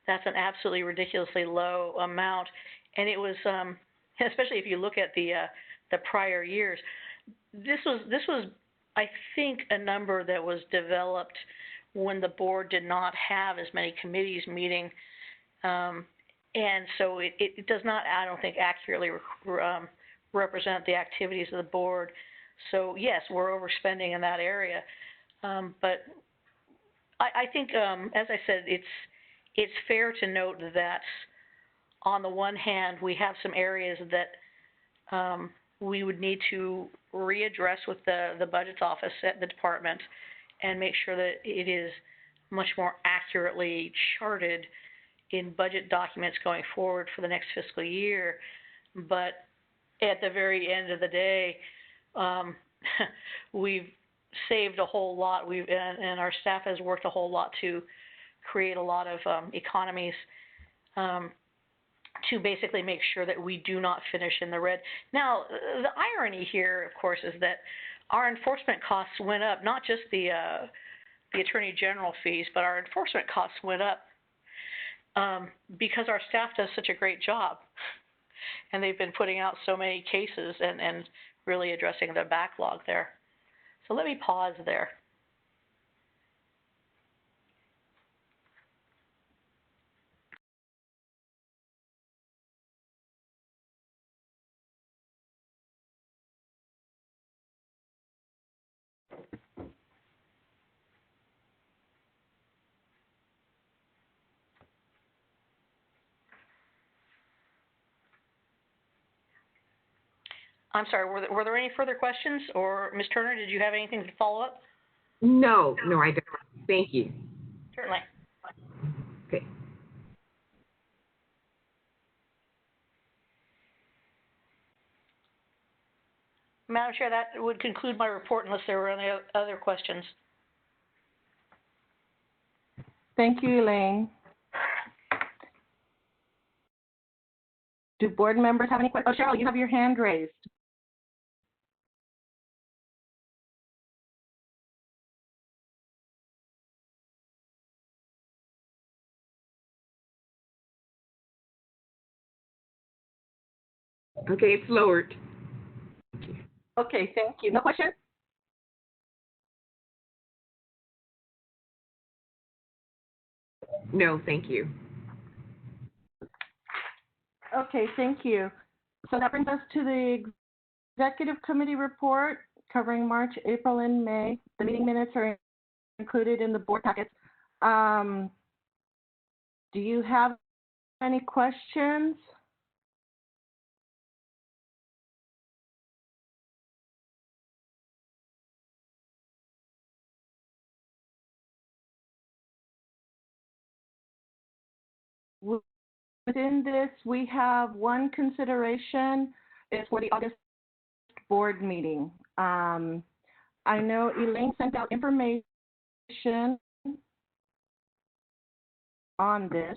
that's an absolutely ridiculously low amount, and it was especially if you look at the prior years. This was I think a number that was developed when the board did not have as many committees meeting, And so it does not, I don't think, accurately represent the activities of the board. So yes, we're overspending in that area. But I think, as I said, it's fair to note that on the one hand, we have some areas that we would need to readdress with the budget's office at the department and make sure that it is much more accurately charted in budget documents going forward for the next fiscal year. But at the very end of the day, we've saved a whole lot. And our staff has worked a whole lot to create a lot of economies to basically make sure that we do not finish in the red. Now, the irony here, of course, is that our enforcement costs went up, not just the Attorney General fees, but our enforcement costs went up because our staff does such a great job. And they've been putting out so many cases and really addressing the backlog there. So let me pause there. I'm sorry, were there any further questions? Or Ms. Turner, did you have anything to follow up? No, I don't. Thank you. Certainly. Okay. Madam Chair, that would conclude my report unless there were any other questions. Thank you, Elaine. Do board members have any questions? Oh, Cheryl, you have your hand raised. Okay, it's lowered. Okay, thank you. No question? No, thank you. Okay, thank you. So that brings us to the executive committee report covering March, April, and May. The meeting minutes are included in the board packets. Do you have any questions? Within this, we have one consideration is for the August board meeting. I know Elaine sent out information on this.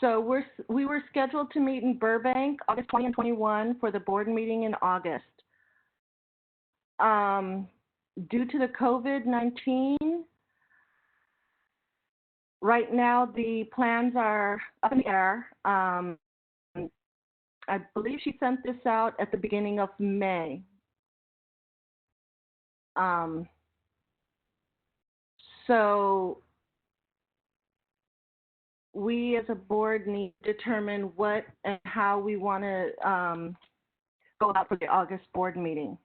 So we were scheduled to meet in Burbank August 20 and 21 for the board meeting in August. Due to the COVID-19, right now the plans are up in the air. I believe she sent this out at the beginning of May. So we as a board need to determine what and how we want to go out for the August board meeting.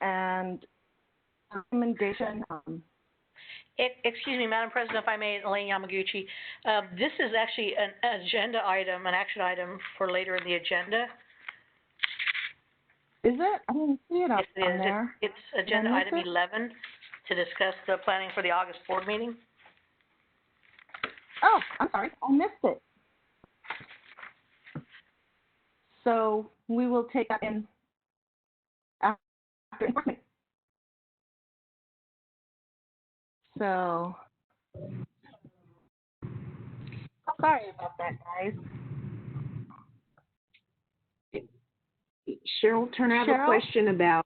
And recommendation. Excuse me, Madam President, if I may, Elaine Yamaguchi. This is actually an agenda item, an action item for later in the agenda. Is it? I didn't see it up on there. It's agenda item 11 to discuss the planning for the August board meeting. Oh, I'm sorry, I missed it. So we will take that in after enforcement. So, sorry about that, guys. Cheryl Turner, I have a question about,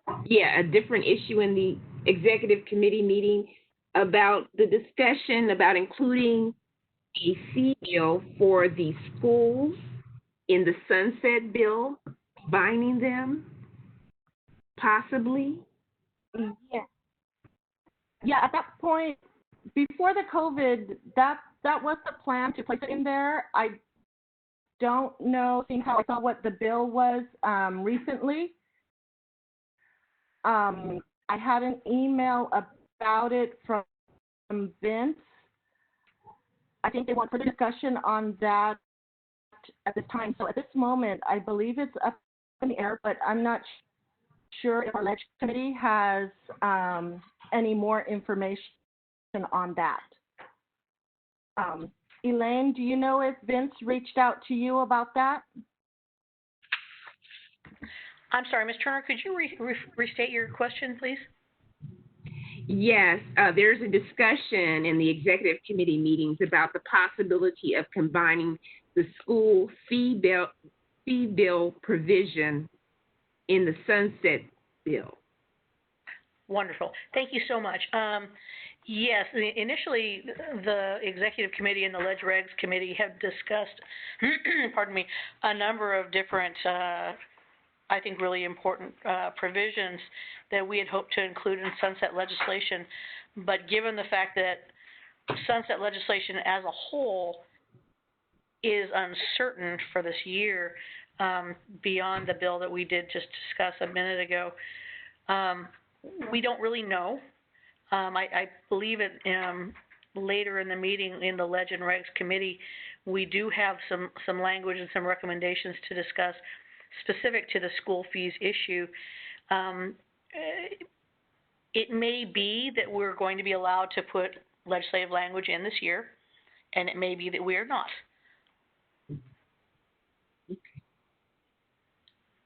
a different issue in the executive committee meeting about the discussion about including a fee bill for the schools in the sunset bill, binding them, possibly? Yeah. Yeah, at that point, before the COVID, that was the plan to place it in there. I don't know, seeing how I saw what the bill was recently. I had an email about it from Vince. I think they want further discussion on that at this time. So at this moment, I believe it's up in the air, but I'm not sure if our Leg Committee has any more information on that. Elaine, do you know if Vince reached out to you about that? I'm sorry, Ms. Turner, could you restate your question, please? Yes, there's a discussion in the executive committee meetings about the possibility of combining the school fee bill provision in the sunset bill. Wonderful. Thank you so much. Yes, initially the executive committee and the Leg Regs committee have discussed, pardon me, a number of different, I think, really important provisions that we had hoped to include in sunset legislation. But given the fact that sunset legislation as a whole is uncertain for this year, beyond the bill that we did just discuss a minute ago, we don't really know. I believe it later in the meeting in the Leg and Regs committee, we do have some language and some recommendations to discuss specific to the school fees issue. It may be that we're going to be allowed to put legislative language in this year, and it may be that we are not.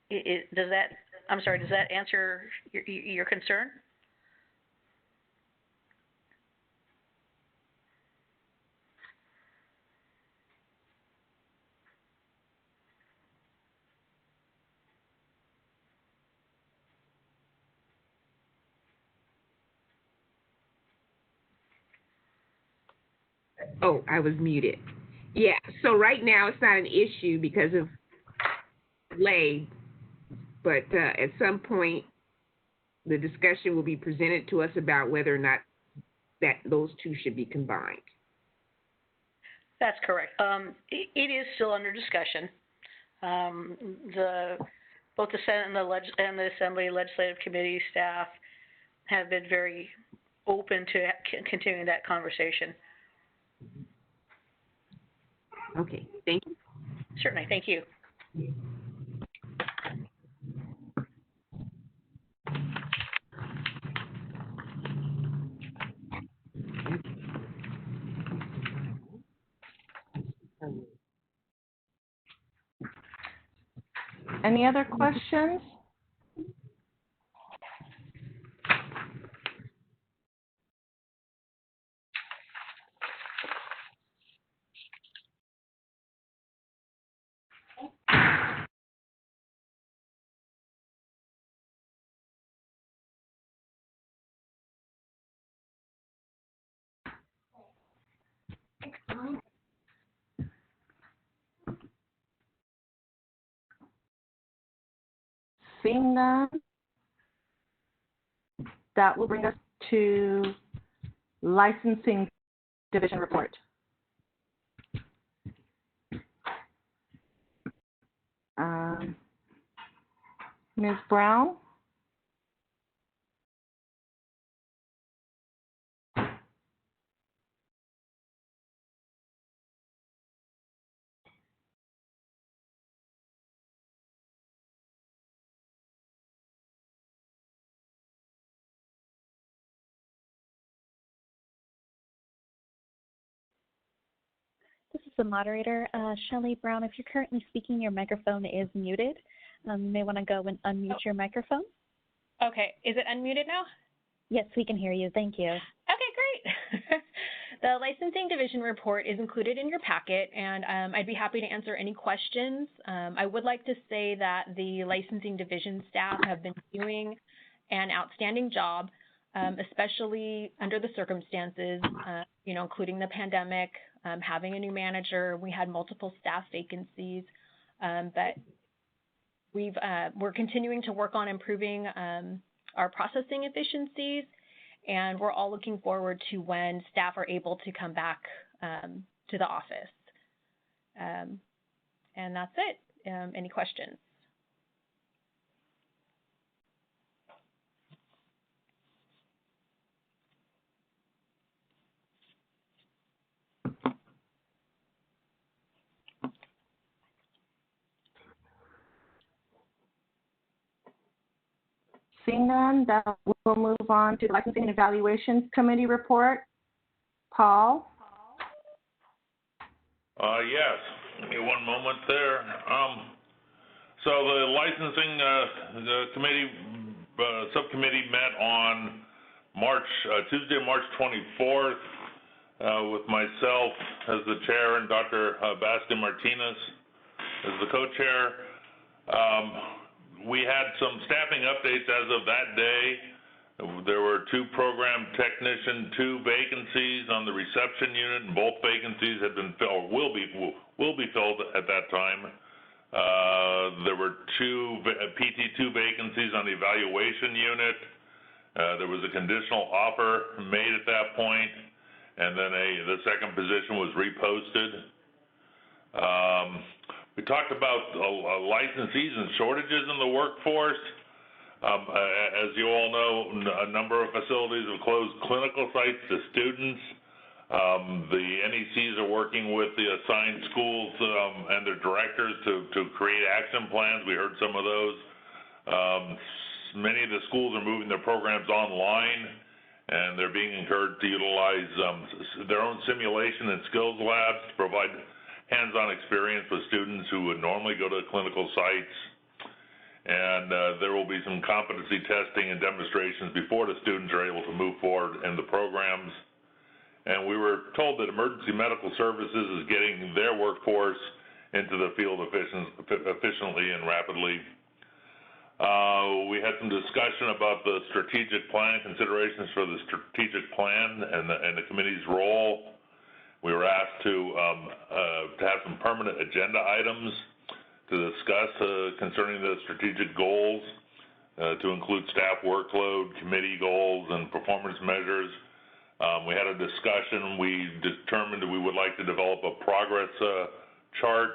Does that answer your concern? Oh, I was muted. Yeah, so right now it's not an issue because of delay, but at some point the discussion will be presented to us about whether or not that those two should be combined. That's correct. It is still under discussion. Both the Senate and the Assembly Legislative Committee staff have been very open to continuing that conversation. Okay, thank you. Certainly, thank you. Any other questions? Seeing none, that will bring us to licensing division report. Ms. Brown? This is the moderator, Shelley Brown. If you're currently speaking, your microphone is muted. You may want to go and unmute your microphone. Okay, is it unmuted now? Yes, we can hear you. Thank you. Okay, great. The licensing division report is included in your packet, and I'd be happy to answer any questions. I would like to say that the licensing division staff have been doing an outstanding job. especially under the circumstances, you know, including the pandemic, having a new manager. We had multiple staff vacancies, but we're continuing to work on improving our processing efficiencies, and we're all looking forward to when staff are able to come back to the office. And that's it. Any questions? Seeing none, that we'll move on to the Licensing and Evaluations Committee report. Paul? Yes, give me one moment there. So the licensing committee subcommittee met on Tuesday, March 24th, with myself as the chair and Dr. Baskin Martinez as the co-chair. We had some staffing updates as of that day. There were 2 program technician, 2 vacancies on the reception unit, and both vacancies had been filled, will be filled at that time. There were 2 PT2 vacancies on the evaluation unit. There was a conditional offer made at that point, and then the second position was reposted. We talked about licensees and shortages in the workforce. As you all know, a number of facilities have closed clinical sites to students. The NECs are working with the assigned schools and their directors to create action plans. We heard some of those. Many of the schools are moving their programs online, and they're being encouraged to utilize their own simulation and skills labs to provide hands-on experience with students who would normally go to clinical sites. And there will be some competency testing and demonstrations before the students are able to move forward in the programs. And we were told that emergency medical services is getting their workforce into the field efficiently and rapidly. We had some discussion about the strategic plan, considerations for the strategic plan and the committee's role. We were asked to have some permanent agenda items to discuss concerning the strategic goals, to include staff workload, committee goals, and performance measures. We had a discussion. We determined we would like to develop a progress chart,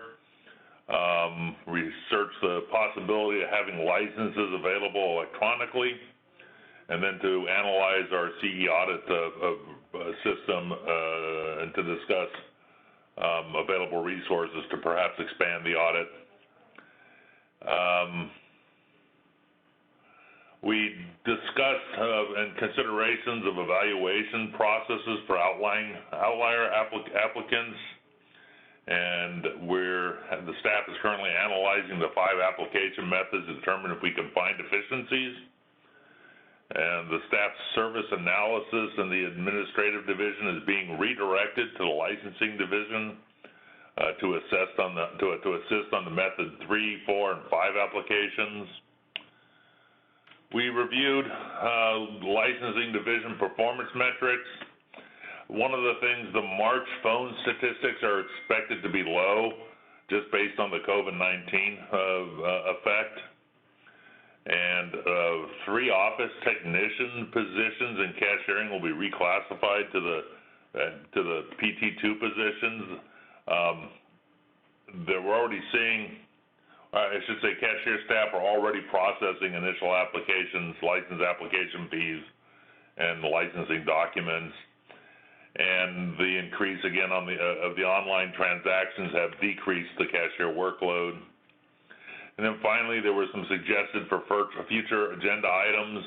research the possibility of having licenses available electronically, and then to analyze our CE audit system and to discuss available resources to perhaps expand the audit. We discussed and considerations of evaluation processes for outlier applicants, and the staff is currently analyzing the 5 application methods to determine if we can find deficiencies. And the staff service analysis in the administrative division is being redirected to the licensing division to assist on the method 3, 4, and 5 applications. We reviewed licensing division performance metrics. One of the things, the March phone statistics are expected to be low, just based on the COVID-19 effect. And 3 office technician positions in cashiering will be reclassified to the PT2 positions. We're already seeing, I should say, cashier staff are already processing initial applications, license application fees, and licensing documents. And the increase again of the online transactions have decreased the cashier workload. And then finally, there were some suggested for future agenda items.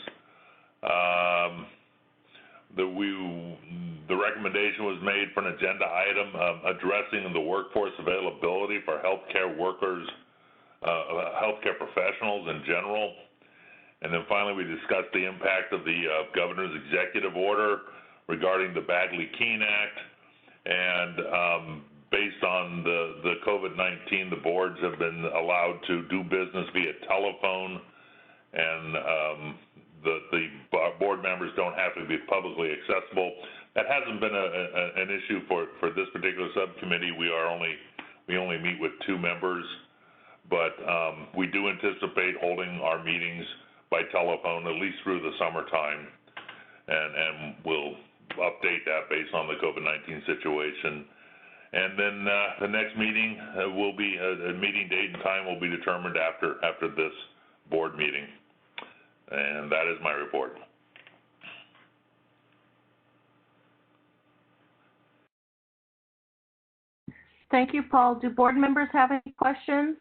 The recommendation was made for an agenda item addressing the workforce availability for healthcare workers, healthcare professionals in general. And then finally, we discussed the impact of the governor's executive order regarding the Bagley-Keene Act. And based on the COVID-19, the boards have been allowed to do business via telephone, and the board members don't have to be publicly accessible. That hasn't been an issue for this particular subcommittee. We only meet with 2 members, but we do anticipate holding our meetings by telephone at least through the summertime, and we'll update that based on the COVID-19 situation. And then the next meeting will be a meeting date and time will be determined after this board meeting. And that is my report. Thank you, Paul. Do board members have any questions?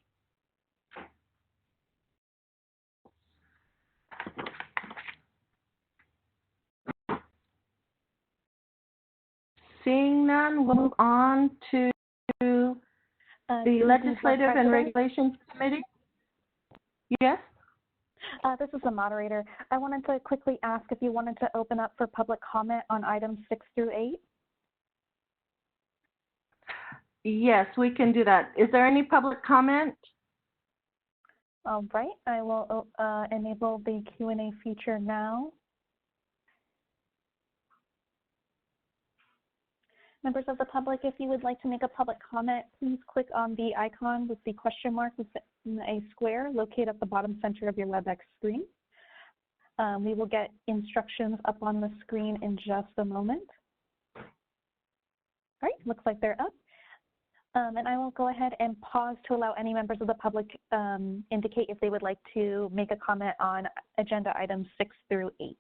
Seeing none, we'll move on to the Legislative and Regulations Committee. Yes? This is the moderator. I wanted to quickly ask if you wanted to open up for public comment on items 6 through 8. Yes, we can do that. Is there any public comment? All right, I will enable the Q&A feature now. Members of the public, if you would like to make a public comment, please click on the icon with the question mark with a square located at the bottom center of your Webex screen. We will get instructions up on the screen in just a moment. All right, looks like they're up. And I will go ahead and pause to allow any members of the public indicate if they would like to make a comment on agenda items 6 through 8.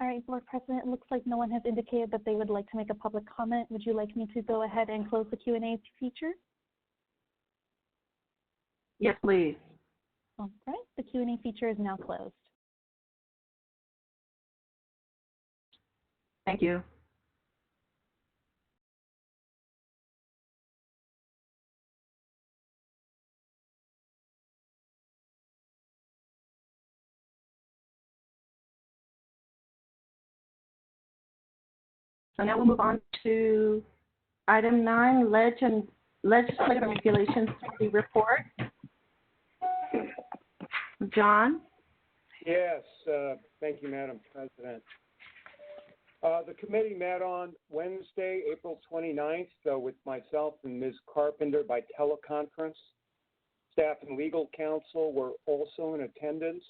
All right, Board President, it looks like no one has indicated that they would like to make a public comment. Would you like me to go ahead and close the Q&A feature? Yes, please. All right, the Q&A feature is now closed. Thank you. So now we'll move on to item 9, Legislative and Regulations Committee report. John? Yes, thank you, Madam President. The committee met on Wednesday, April 29th, with myself and Ms. Carpenter by teleconference. Staff and legal counsel were also in attendance.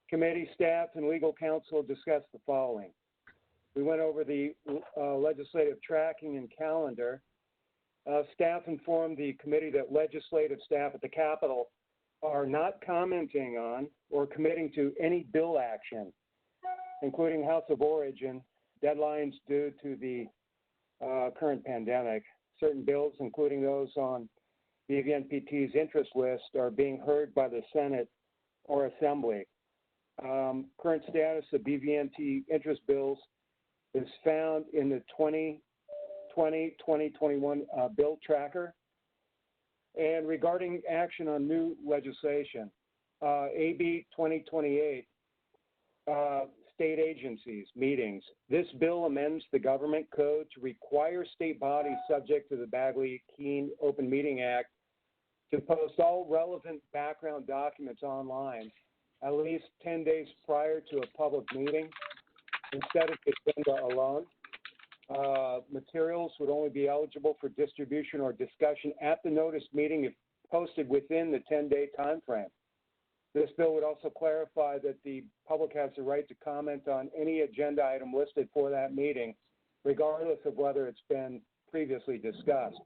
Committee staff and legal counsel discussed the following. We went over the legislative tracking and calendar. Staff informed the committee that legislative staff at the Capitol are not commenting on or committing to any bill action, including House of Origin, deadlines due to the current pandemic. Certain bills, including those on BVNPT's interest list, are being heard by the Senate or Assembly. Current status of BVNP interest bills is found in the 2020-2021 bill tracker. And regarding action on new legislation, AB 2028, state agencies, meetings. This bill amends the government code to require state bodies subject to the Bagley-Keene Open Meeting Act to post all relevant background documents online at least 10 days prior to a public meeting instead of the agenda alone. Materials would only be eligible for distribution or discussion at the notice meeting if posted within the 10-day time frame. This bill would also clarify that the public has the right to comment on any agenda item listed for that meeting, regardless of whether it's been previously discussed.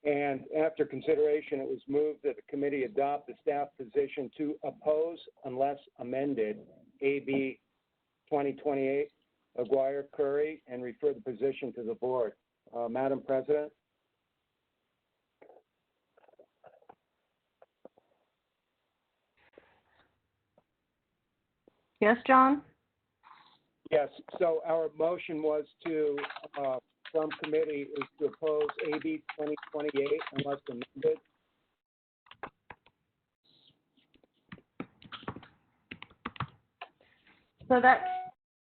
And after consideration, it was moved that the committee adopt the staff position to oppose, unless amended, AB 2028, Aguirre, Curry, and refer the position to the board. Madam President. Yes, John? Yes, so our motion was to, from committee, is to oppose AB 2028 unless amended. So that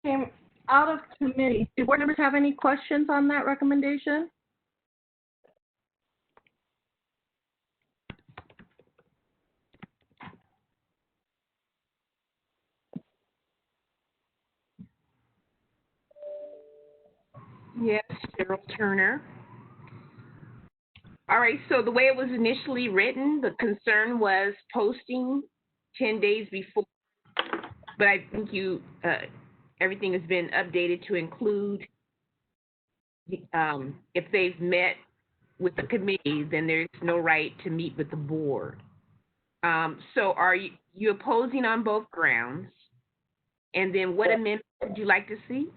came out of committee. Do board members have any questions on that recommendation? Yes, Cheryl Turner. All right, so the way it was initially written, the concern was posting 10 days before, but I think everything has been updated to include if they've met with the committee, then there's no right to meet with the board. So are you opposing on both grounds? And then what amendment would you like to see?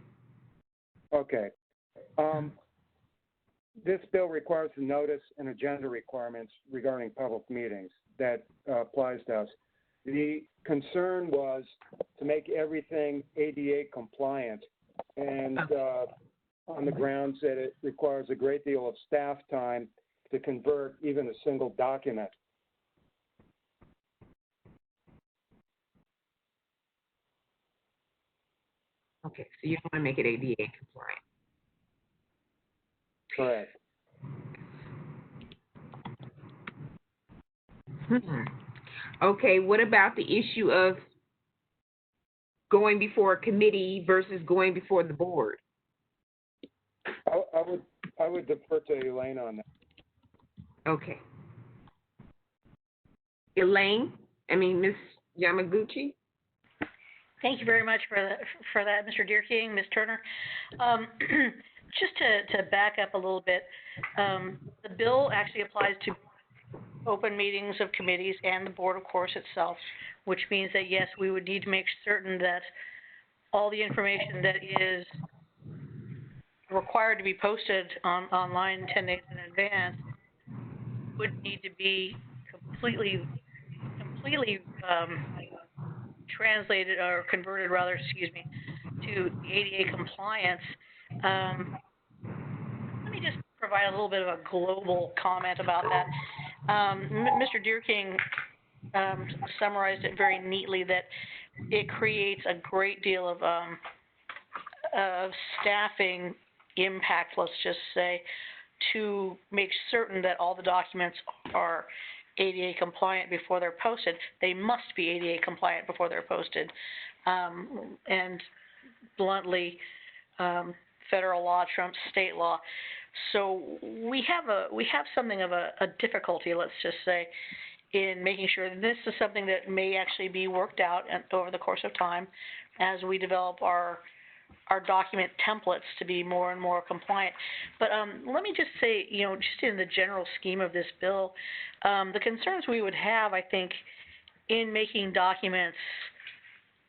Okay. This bill requires the notice and agenda requirements regarding public meetings. That applies to us. The concern was to make everything ADA compliant, and on the grounds that it requires a great deal of staff time to convert even a single document. Okay, so you don't want to make it ADA compliant. Correct. Okay, what about the issue of going before a committee versus going before the board? I would defer to Elaine on that. Okay. Elaine, Ms. Yamaguchi? Thank you very much for that, Mr. Deerking, Ms. Turner. Just to back up a little bit, the bill actually applies to open meetings of committees and the board, of course, itself, which means that, yes, we would need to make certain that all the information that is required to be posted online 10 days in advance would need to be completely translated or converted, rather, excuse me, to ADA compliance. Let me just provide a little bit of a global comment about that. Mr. Deerking summarized it very neatly, that it creates a great deal of staffing impact, let's just say, to make certain that all the documents are ADA compliant before they're posted. They must be ADA compliant before they're posted. And bluntly, federal law trumps state law. So we have something of a difficulty, let's just say, in making sure that this is something that may actually be worked out over the course of time as we develop our document templates to be more and more compliant. But let me just say, just in the general scheme of this bill, the concerns we would have, I think, in making documents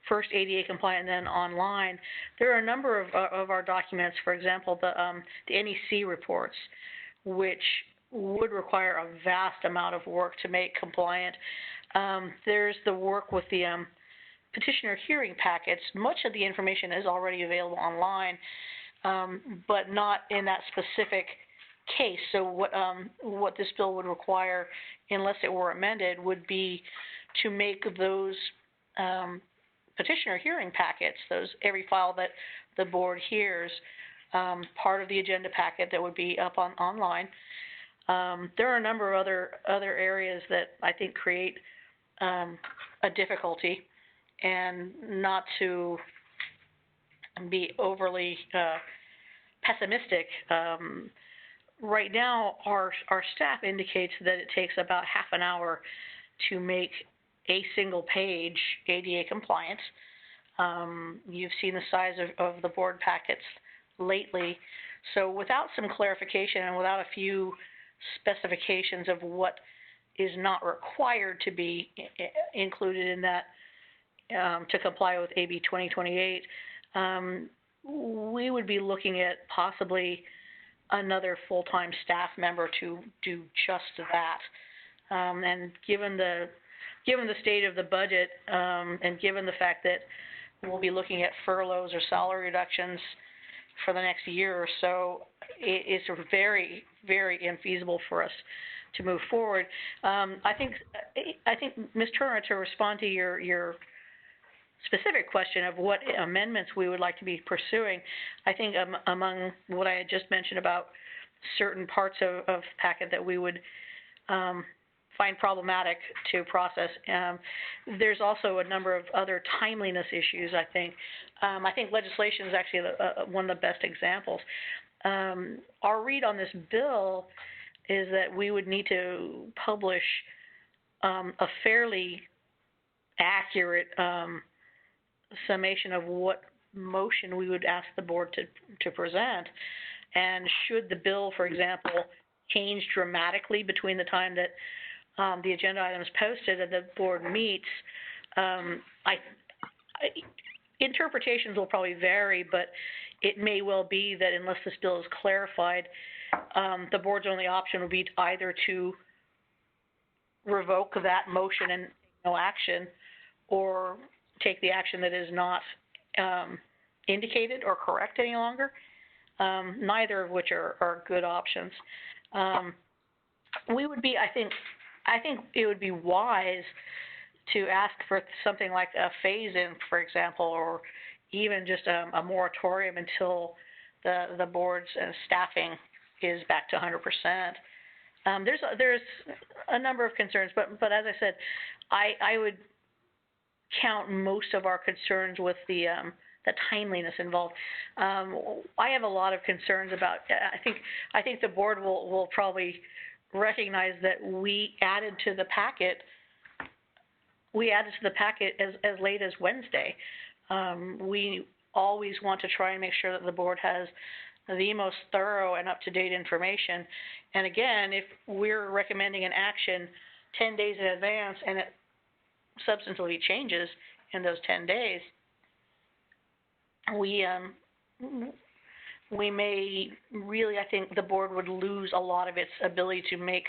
first ADA compliant and then online, there are a number of our documents, for example, the NEC reports, which would require a vast amount of work to make compliant. There's the work with the petitioner hearing packets. Much of the information is already available online, but not in that specific case. So what this bill would require, unless it were amended, would be to make those petitioner hearing packets, every file that the board hears, part of the agenda packet that would be up online. There are a number of other areas that I think create a difficulty, and not to be overly pessimistic. Right now, our staff indicates that it takes about half an hour to make a single page ADA compliant. You've seen the size of the board packets lately. So without some clarification and without a few specifications of what is not required to be included in that to comply with AB 2028, we would be looking at possibly another full-time staff member to do just that. And given the state of the budget, and given the fact that we'll be looking at furloughs or salary reductions for the next year or so. It's very, very infeasible for us to move forward. I think Ms. Turner, to respond to your specific question of what amendments we would like to be pursuing, I think among what I had just mentioned about certain parts of the packet that we would find problematic to process. There's also a number of other timeliness issues, I think. I think legislation is actually one of the best examples. Our read on this bill is that we would need to publish a fairly accurate summation of what motion we would ask the board to present. And should the bill, for example, change dramatically between the time that the agenda item is posted and the board meets, interpretations will probably vary, but it may well be that unless this bill is clarified, the board's only option would be either to revoke that motion and no action, or take the action that is not indicated or correct any longer, neither of which are good options. We would be, I think it would be wise to ask for something like a phase-in, for example, or even just a moratorium until the board's staffing is back to 100%. There's a number of concerns, but as I said, I would count most of our concerns with the timeliness involved. I have a lot of concerns about. I think the board will probably recognize that we added to the packet as late as Wednesday. We always want to try and make sure that the board has the most thorough and up-to-date information. And again, if we're recommending an action 10 days in advance and it substantively changes in those 10 days, we may really, I think the board would lose a lot of its ability to make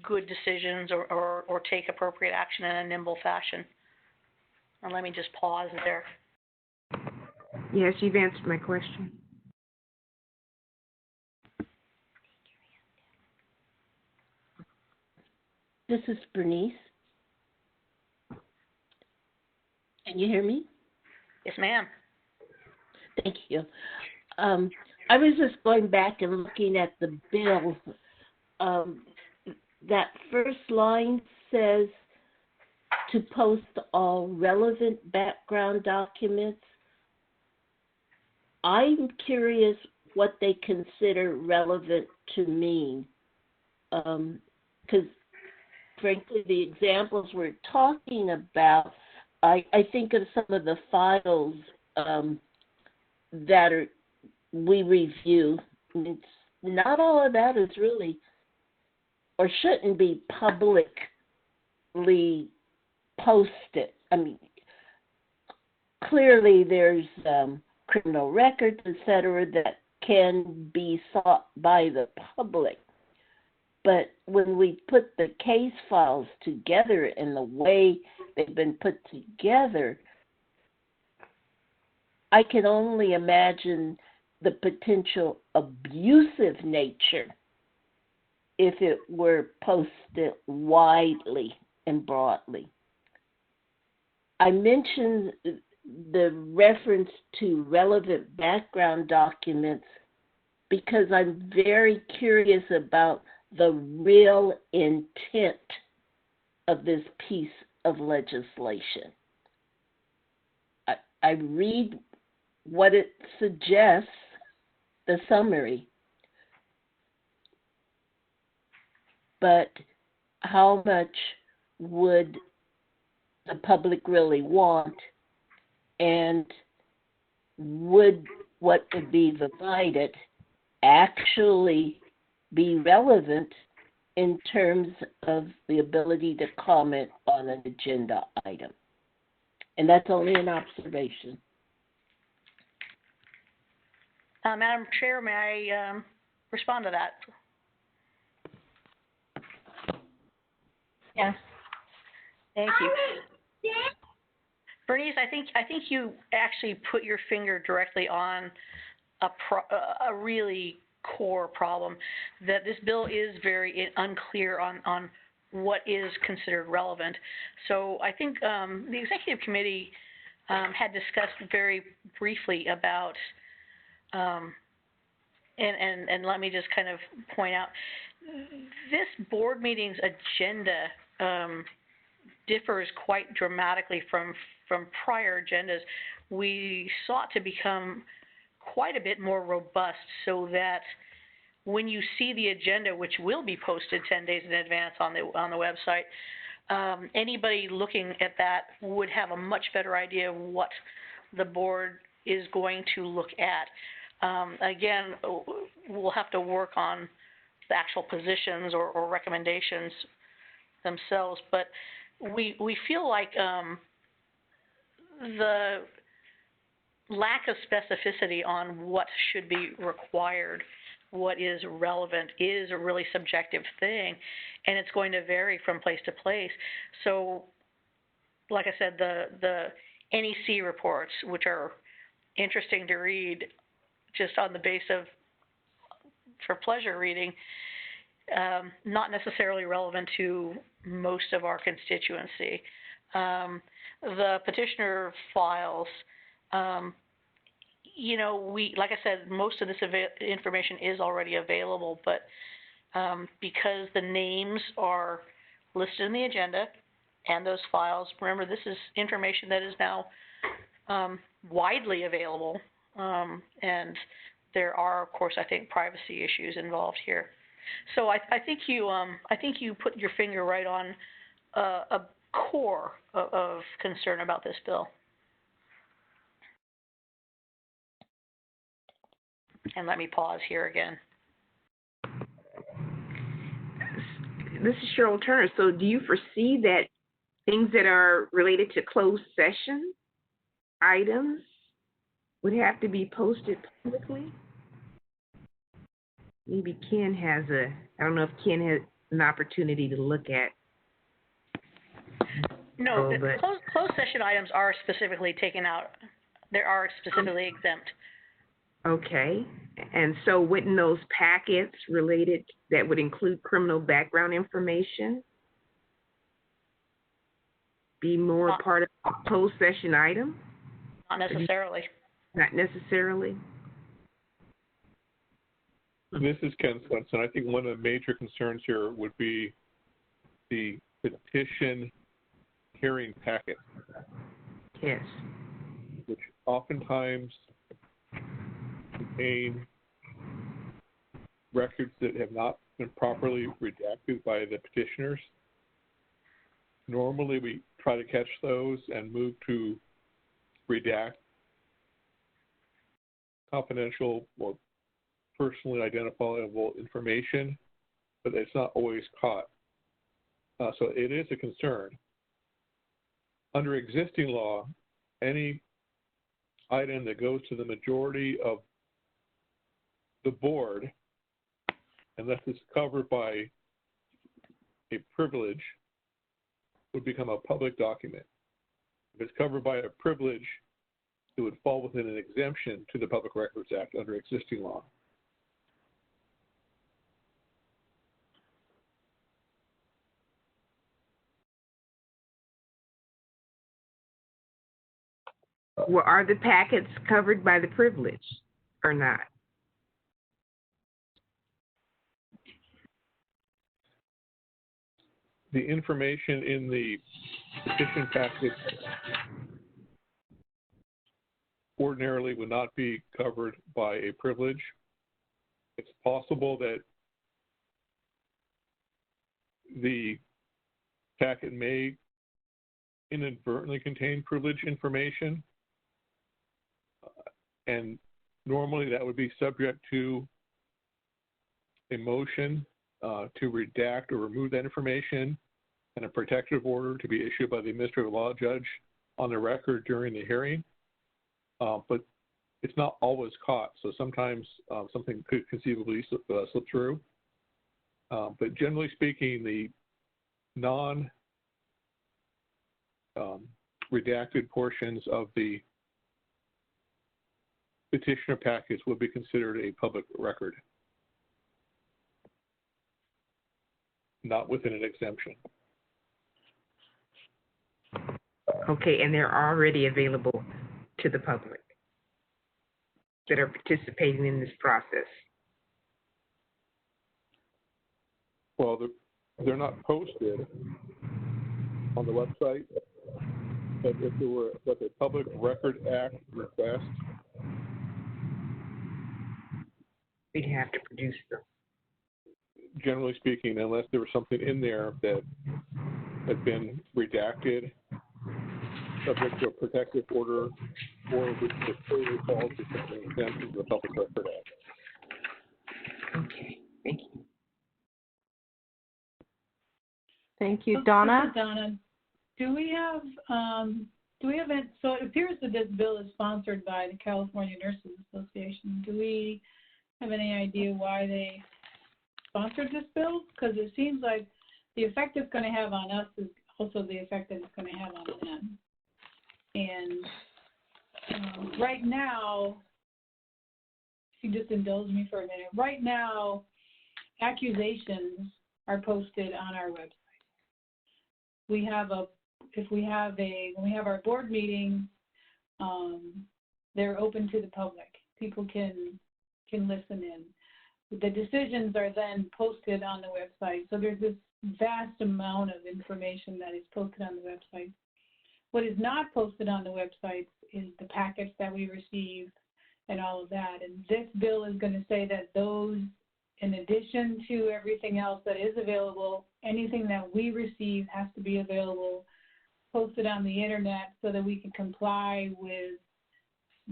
good decisions or take appropriate action in a nimble fashion. And let me just pause there. Yes, you've answered my question. This is Bernice. Can you hear me? Yes, ma'am. Thank you. I was just going back and looking at the bill. That first line says to post all relevant background documents. I'm curious what they consider relevant to mean. Because frankly, the examples we're talking about, I think of some of the files that we review. It's not all of that is really or shouldn't be publicly posted. I mean, clearly there's criminal records, et cetera, that can be sought by the public. But when we put the case files together in the way they've been put together, I can only imagine the potential abusive nature if it were posted widely and broadly. I mentioned the reference to relevant background documents because I'm very curious about the real intent of this piece of legislation. I read what it suggests, the summary, but how much would the public really want, and would what would be provided actually be relevant in terms of the ability to comment on an agenda item? And that's only an observation. Madam Chair, may I respond to that? Yes. Thank you. Bernice, I think you actually put your finger directly on a really core problem, that this bill is very unclear on what is considered relevant. So I think the executive committee had discussed very briefly about, and let me just kind of point out, this board meeting's agenda differs quite dramatically from prior agendas. We sought to become quite a bit more robust so that when you see the agenda, which will be posted 10 days in advance on the website, anybody looking at that would have a much better idea of what the board is going to look at. Again, we'll have to work on the actual positions or recommendations themselves, but we feel like the lack of specificity on what should be required, what is relevant, is a really subjective thing, and it's going to vary from place to place. So, like I said, the NEC reports, which are interesting to read just on the base of, for pleasure reading, not necessarily relevant to most of our constituency. The petitioner files, you know, like I said, most of this information is already available, but because the names are listed in the agenda and those files, remember, this is information that is now widely available, and there are, of course, I think, privacy issues involved here. So I think you put your finger right on a core of concern about this bill. And let me pause here again. This is Cheryl Turner. So do you foresee that things that are related to closed session items would have to be posted publicly? Maybe Ken has I don't know if Ken has an opportunity to look at. No, closed session items are specifically taken out. They are specifically exempt. Okay. And so wouldn't those packets related that would include criminal background information be more part of a closed session item? Not necessarily. Not necessarily. This is Ken Swenson. I think one of the major concerns here would be the petition hearing packet. Yes. Which oftentimes contain records that have not been properly redacted by the petitioners. Normally, we try to catch those and move to redact confidential or personally identifiable information, but it's not always caught. So it is a concern. Under existing law, any item that goes to the majority of the board, unless it's covered by a privilege, would become a public document. If it's covered by a privilege, it would fall within an exemption to the Public Records Act under existing law. Well, are the packets covered by the privilege or not? The information in the petition packet ordinarily would not be covered by a privilege. It's possible that the packet may inadvertently contain privileged information, and normally that would be subject to a motion to redact or remove that information and a protective order to be issued by the administrative law judge on the record during the hearing. But it's not always caught, so sometimes something could conceivably slip through. But generally speaking, the redacted portions of the petitioner package will be considered a public record, not within an exemption. Okay, and they're already available to the public that are participating in this process. Well, they're not posted on the website, but if there were like a Public Record Act request, we'd have to produce them. Generally speaking, unless there was something in there that had been redacted, subject to a protective order, or which was clearly falls within the exemption of the Public Record Act. Okay, thank you. Thank you, Donna. Donna, do we have it, so it appears that this bill is sponsored by the California Nurses Association. Do we have any idea why they sponsored this bill? Because it seems like the effect it's going to have on us is also the effect that it's going to have on them. And right now, if you just indulge me for a minute, right now, accusations are posted on our website. When we have our board meetings, they're open to the public. People can listen in. The decisions are then posted on the website. So there's this vast amount of information that is posted on the website. What is not posted on the website is the packets that we receive and all of that. And this bill is going to say that those, in addition to everything else that is available, anything that we receive has to be available, posted on the internet so that we can comply with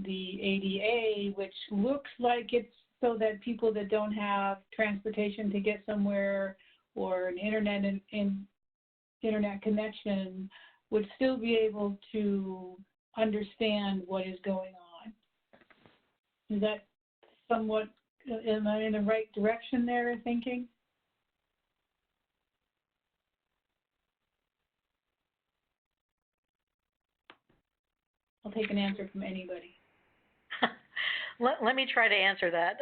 the ADA, which looks like it's so that people that don't have transportation to get somewhere or an internet internet connection would still be able to understand what is going on. Is that somewhat, am I in the right direction there thinking? I'll take an answer from anybody. Let me try to answer that,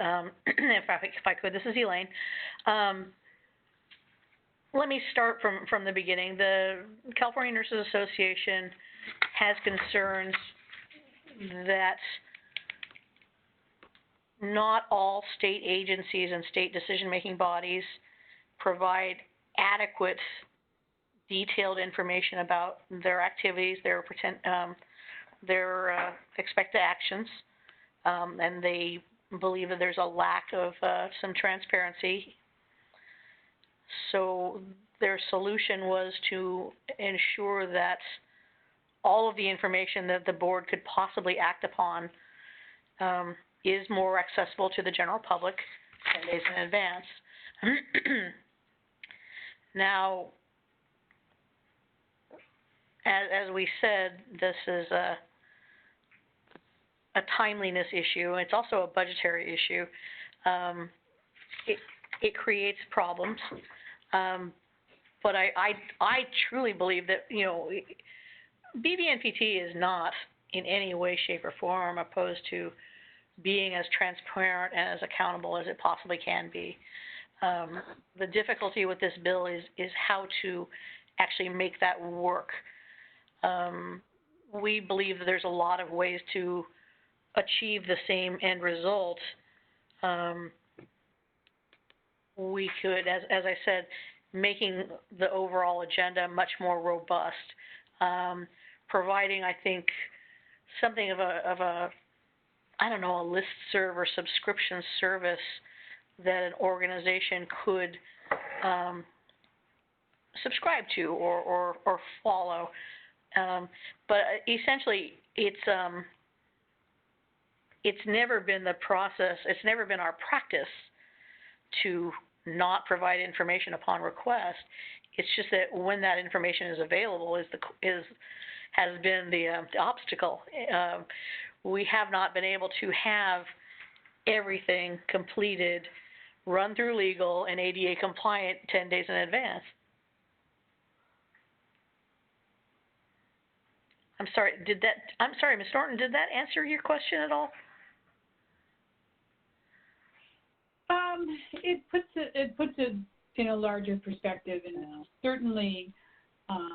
if I could. This is Elaine. Let me start from the beginning. The California Nurses Association has concerns that not all state agencies and state decision-making bodies provide adequate, detailed information about their activities, their expected actions, and they believe that there's a lack of some transparency. So their solution was to ensure that all of the information that the board could possibly act upon is more accessible to the general public 10 days in advance. Now, as we said, this is a timeliness issue. It's also a budgetary issue. It creates problems, but I truly believe that, you know, BBNPT is not in any way, shape, or form opposed to being as transparent and as accountable as it possibly can be. The difficulty with this bill is how to actually make that work. We believe that there's a lot of ways to achieve the same end result. We could, as I said, making the overall agenda much more robust, providing, I think, something of a I don't know, a listserv or subscription service that an organization could subscribe to or follow. But essentially, it's never been the process. It's never been our practice to not provide information upon request. It's just that when that information is available, has been the obstacle. We have not been able to have everything completed, run through legal, and ADA compliant 10 days in advance. I'm sorry, Ms. Norton, did that answer your question at all? It puts it in a larger perspective, and certainly, I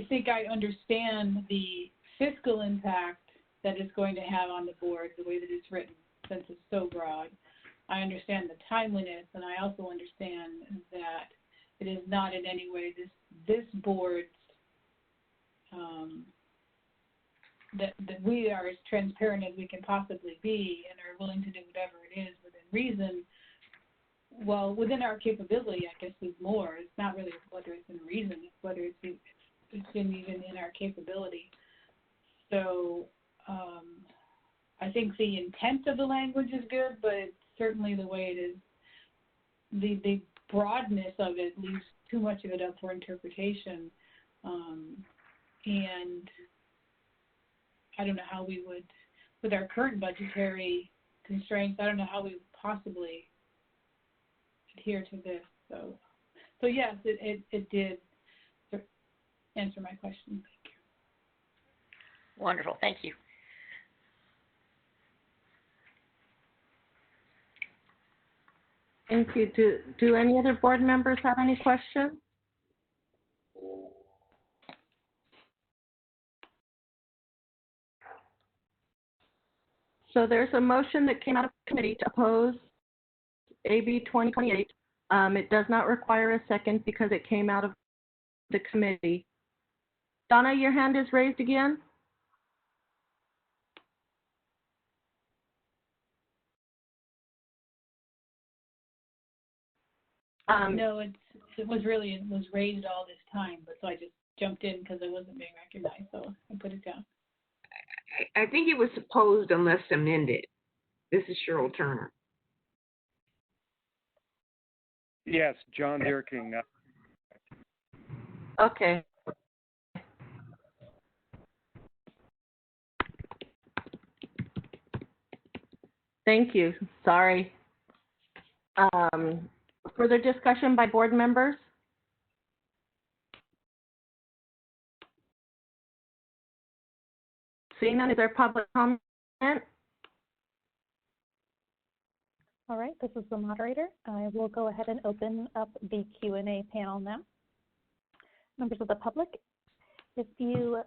think I understand the fiscal impact that it's going to have on the board, the way that it's written, since it's so broad. I understand the timeliness, and I also understand that it is not in any way this board's, that we are as transparent as we can possibly be and are willing to do whatever it is within reason. Well, within our capability, I guess, is more. It's not really whether it's in reason, it's whether it's even in our capability. So I think the intent of the language is good, but certainly the way it is, the broadness of it leaves too much of it up for interpretation. And I don't know how we would, with our current budgetary constraints, I don't know how we would possibly adhere to this. So yes, it did answer my question. Thank you. Wonderful. Thank you. Thank you. Do any other board members have any questions? So there's a motion that came out of committee to oppose AB 2028. It does not require a second because it came out of the committee. Donna, your hand is raised again. No, it was raised all this time, but so I just jumped in because I wasn't being recognized, so I put it down. I think it was opposed unless amended. This is Cheryl Turner. Yes, John Deerking. Okay. Thank you. Sorry. Further discussion by board members? Seeing none, is there public comment? All right, this is the moderator. I will go ahead and open up the Q&A panel now. Members of the public, if you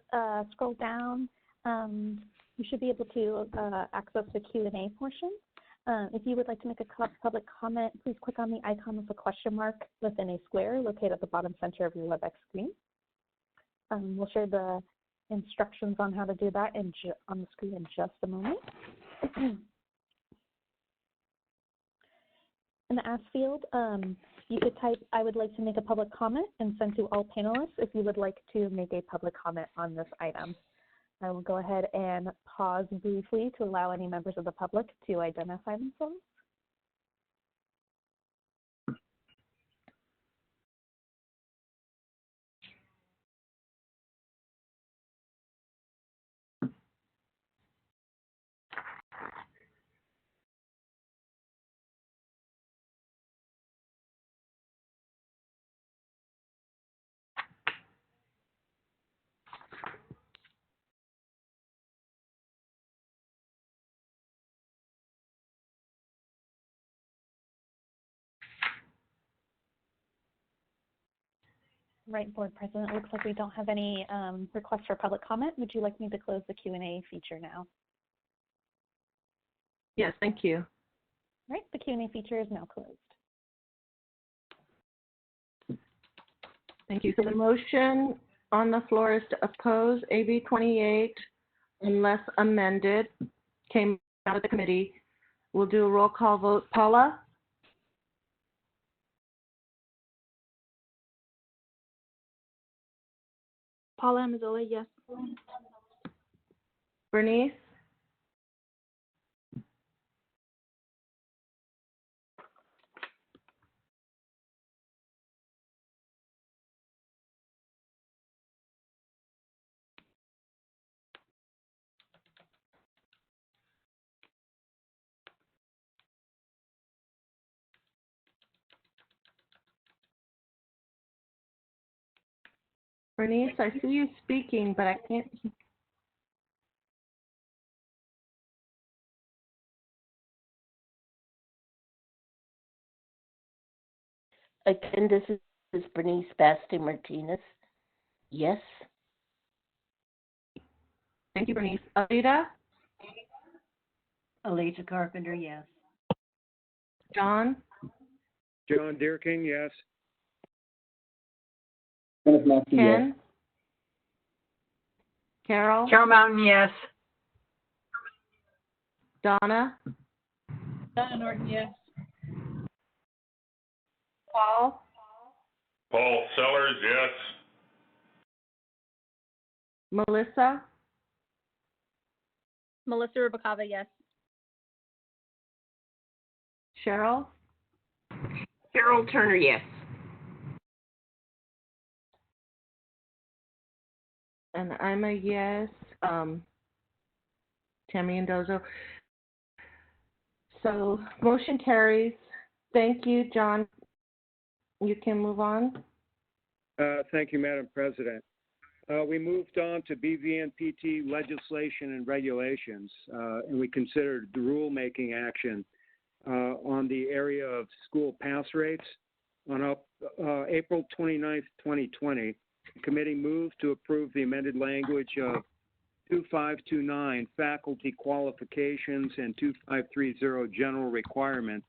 scroll down, you should be able to access the Q&A portion. If you would like to make a public comment, please click on the icon with a question mark within a square located at the bottom center of your Webex screen. We'll share the instructions on how to do that on the screen in just a moment. In the Ask field, you could type, I would like to make a public comment, and send to all panelists if you would like to make a public comment on this item. I will go ahead and pause briefly to allow any members of the public to identify themselves. Right, Board President, it looks like we don't have any requests for public comment. Would you like me to close the Q&A feature now? Yes, thank you. Right, the Q&A feature is now closed. Thank you. So the motion on the floor is to oppose AB 28 unless amended. Came out of the committee. We'll do a roll call vote. Paula? Paula Missoula, yes. Bernice? Bernice, I see you speaking, but I can't. Again, this is Bernice Basti-Martinez. Yes. Thank you, Bernice. Alita? Alita Carpenter, yes. John? John Deerking, yes. Kenneth Maxey, yes. Ken? Carol? Carol Mountain, yes. Donna? Donna Norton, yes. Paul? Paul Sellers, yes. Melissa? Melissa Rubacava, yes. Cheryl? Cheryl Turner, yes. And I'm a yes. Tammy Mendoza. So motion carries. Thank you, John. You can move on. Thank you, Madam President. We moved on to BVNPT legislation and regulations, and we considered the rulemaking action on the area of school pass rates. On April 29th, 2020, the committee moved to approve the amended language of 2529 faculty qualifications and 2530 general requirements,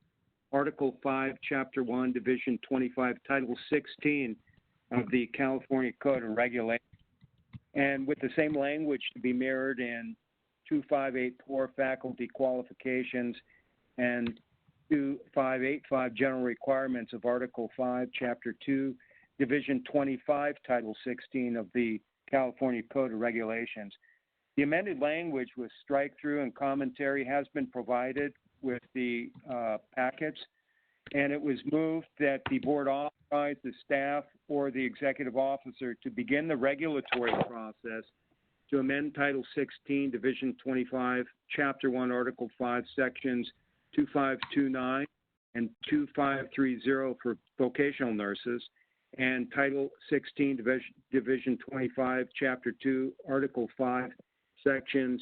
Article 5, Chapter 1, Division 25, Title 16 of the California Code and Regulations, and with the same language to be mirrored in 2584 faculty qualifications and 2585 general requirements of Article 5, Chapter 2, Division 25, Title 16 of the California Code of Regulations. The amended language with strike-through and commentary has been provided with the packets, and it was moved that the board authorize the staff or the executive officer to begin the regulatory process to amend Title 16, Division 25, Chapter 1, Article 5, Sections 2529 and 2530 for vocational nurses, and Title 16, Division 25, Chapter 2, Article 5, Sections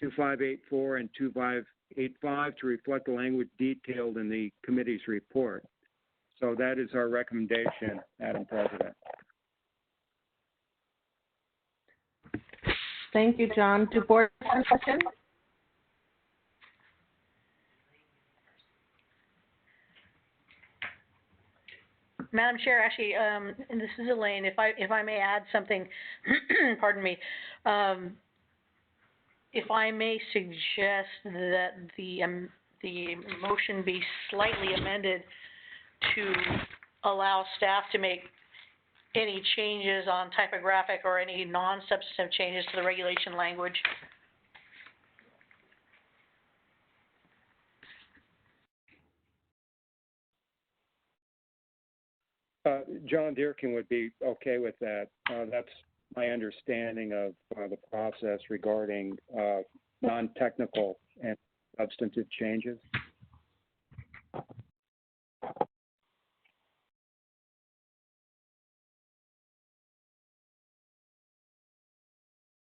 2584 and 2585 to reflect the language detailed in the committee's report. So that is our recommendation, Madam President. Thank you, John. Do board have questions? Madam Chair, actually, and this is Elaine, if I may add something, pardon me, if I may suggest that the motion be slightly amended to allow staff to make any changes on typographic or any non-substantive changes to the regulation language. John Deerkin would be okay with that. That's my understanding of the process regarding non-technical and substantive changes.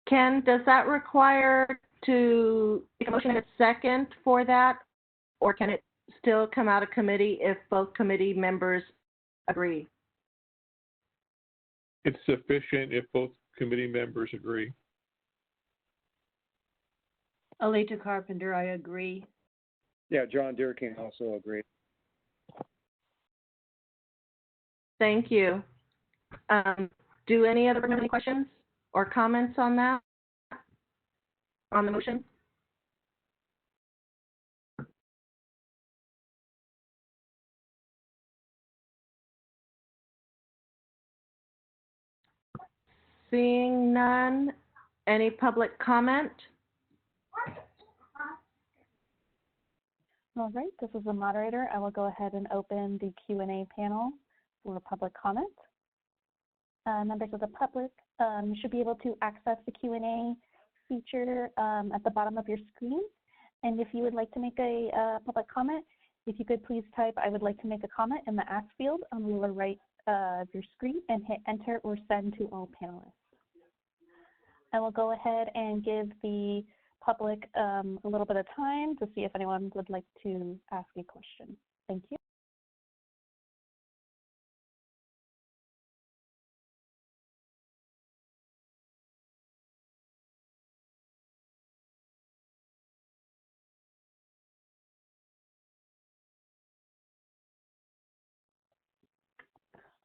Ken, does that require to make a motion in a second for that, or can it still come out of committee if both committee members agree? It's sufficient if both committee members agree. Alita Carpenter, I agree. Yeah, John Deerkin also agreed. Thank you. Do any other have any questions or comments on that, on the motion? Seeing none, any public comment? All right, this is the moderator. I will go ahead and open the Q&A panel for public comment. Members of the public should be able to access the Q&A feature at the bottom of your screen. And if you would like to make a public comment, If you could please type, I would like to make a comment in the ask field on the lower right of your screen and hit enter or send to all panelists. I will go ahead and give the public a little bit of time to see if anyone would like to ask a question. Thank you.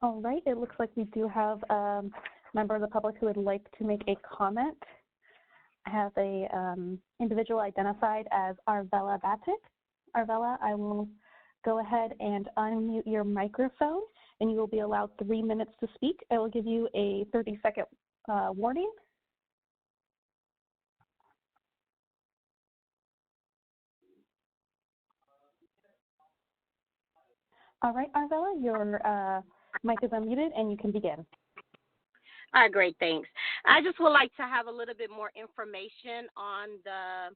All right, it looks like we do have a member of the public who would like to make a comment. I have a individual identified as Arvella Batik. Arvella, I will go ahead and unmute your microphone, and you will be allowed 3 minutes to speak. I will give you a 30-second warning. All right, Arvella, your mic is unmuted, and you can begin. Great, thanks. I just would like to have a little bit more information on the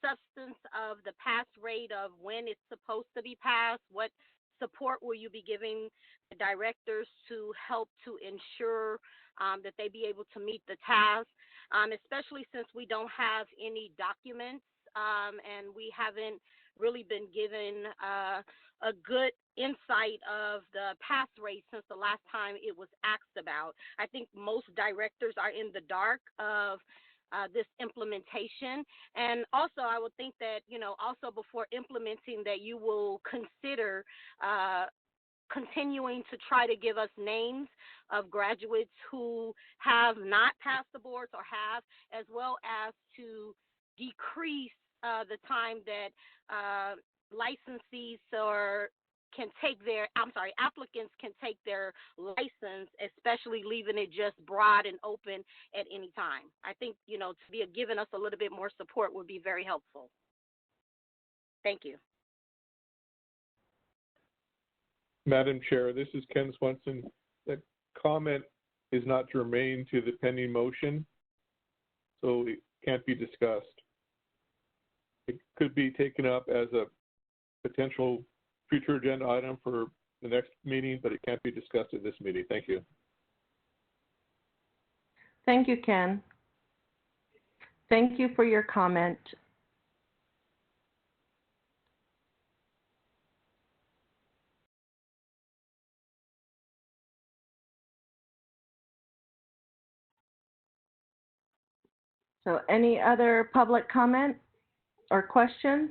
substance of the pass rate of when it's supposed to be passed. What support will you be giving the directors to help to ensure that they be able to meet the task, especially since we don't have any documents and we haven't really been given a good insight of the pass rate since the last time it was asked about. I think most directors are in the dark of this implementation. And also, I would think that, also before implementing that you will consider continuing to try to give us names of graduates who have not passed the boards or have, as well as to decrease the time that licensees applicants can take their license, especially leaving it just broad and open at any time. I think, to be giving us a little bit more support would be very helpful. Thank you. Madam Chair, this is Ken Swenson. The comment is not germane to the pending motion, so it can't be discussed. It could be taken up as a potential future agenda item for the next meeting, but it can't be discussed at this meeting. Thank you. Thank you, Ken. Thank you for your comment. So any other public comment or questions?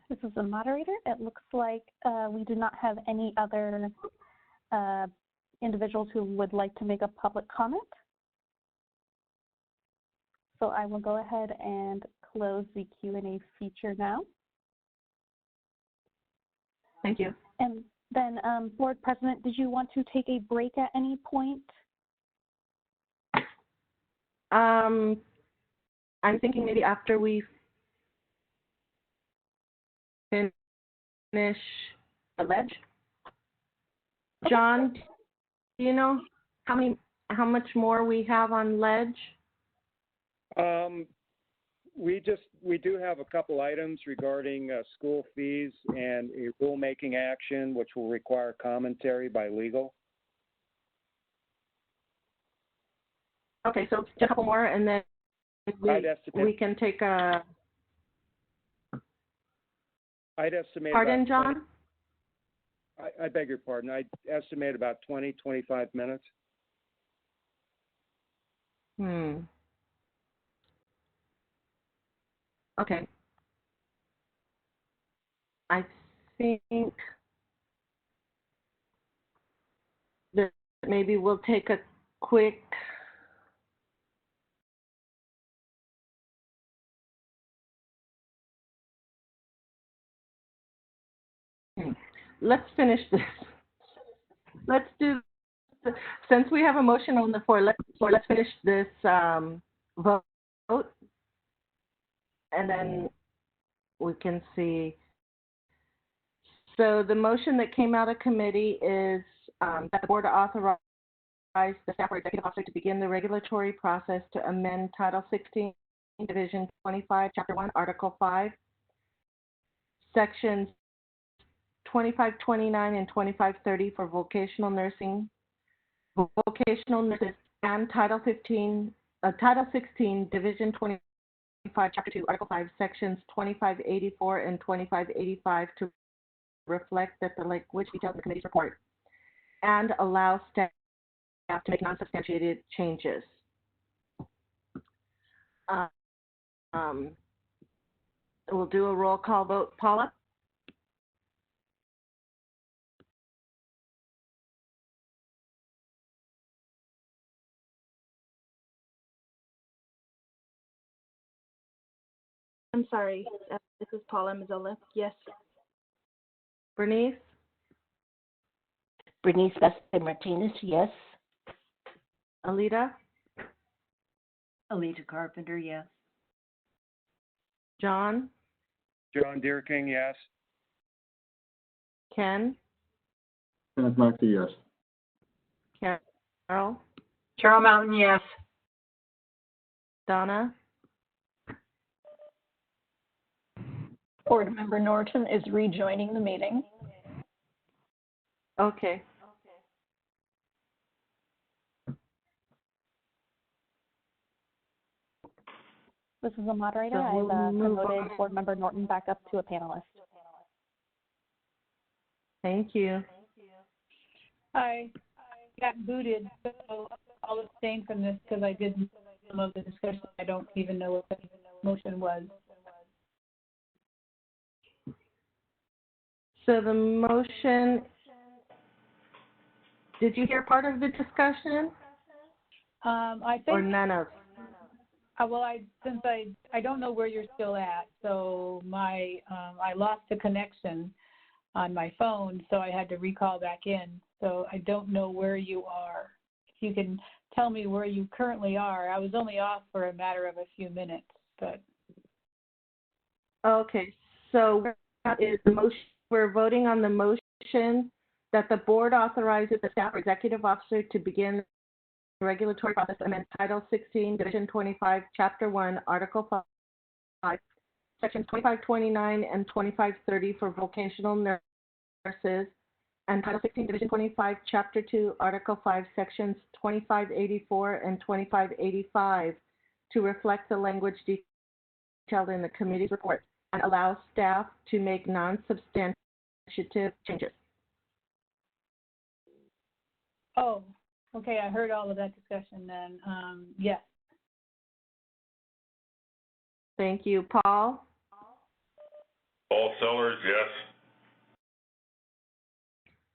This is the moderator. It looks like we do not have any other individuals who would like to make a public comment. So I will go ahead and close the Q&A feature now. Thank you. And then, Board President, did you want to take a break at any point? I'm thinking maybe after we finish the ledge. John, do you know how much more we have on ledge? We do have a couple items regarding school fees and a rulemaking action, which will require commentary by legal. Okay, so just a couple more, and then we can take a. I'd estimate. Pardon, John? I beg your pardon. I'd estimate about 20, 25 minutes. Okay. I think that maybe we'll take a quick let's finish this. Let's do, since we have a motion on the floor, let's finish this vote, and then we can see. So the motion that came out of committee is that the board authorize the staff or executive officer to begin the regulatory process to amend Title 16 Division 25, Chapter 1, Article 5, Sections 2529 and 2530 for vocational nursing, vocational nurses, and Title 16, Division 25, Chapter 2, Article 5, Sections 2584 and 2585 to reflect that the language detailed in the committee's report, and allow staff to make non-substantiated changes. We'll do a roll call vote. Paula? I'm sorry. This is Paula Missoula. Yes. Bernice? Bernice Martinez, yes. Alita? Alita Carpenter, yes. John? John Deerking, yes. Ken? Kenneth Maxey, yes. Cheryl? Cheryl Mountain, yes. Donna? Board Member Norton is rejoining the meeting. Okay. This is a moderator. So we'll I've promoted on. Board Member Norton back up to a panelist. Thank you. I got booted, so I'll abstain from this because I didn't some of the discussion. I don't even know what the motion was. So the motion, did you hear part of the discussion? I think. Or none of? Well, since I don't know where you're still at, so I lost the connection on my phone, so I had to recall back in. So I don't know where you are. If you can tell me where you currently are. I was only off for a matter of a few minutes, but. Okay, so that is the motion. We're voting on the motion that the board authorizes the staff or executive officer to begin the regulatory process amend Title 16, Division 25, Chapter 1, Article 5, Sections 2529 and 2530 for vocational nurses, and Title 16, Division 25, Chapter 2, Article 5, Sections 2584 and 2585 to reflect the language detailed in the committee's report and allow staff to make non-substantive changes. Oh, okay. I heard all of that discussion then. Yes. Thank you. Paul? Paul Sellers, yes.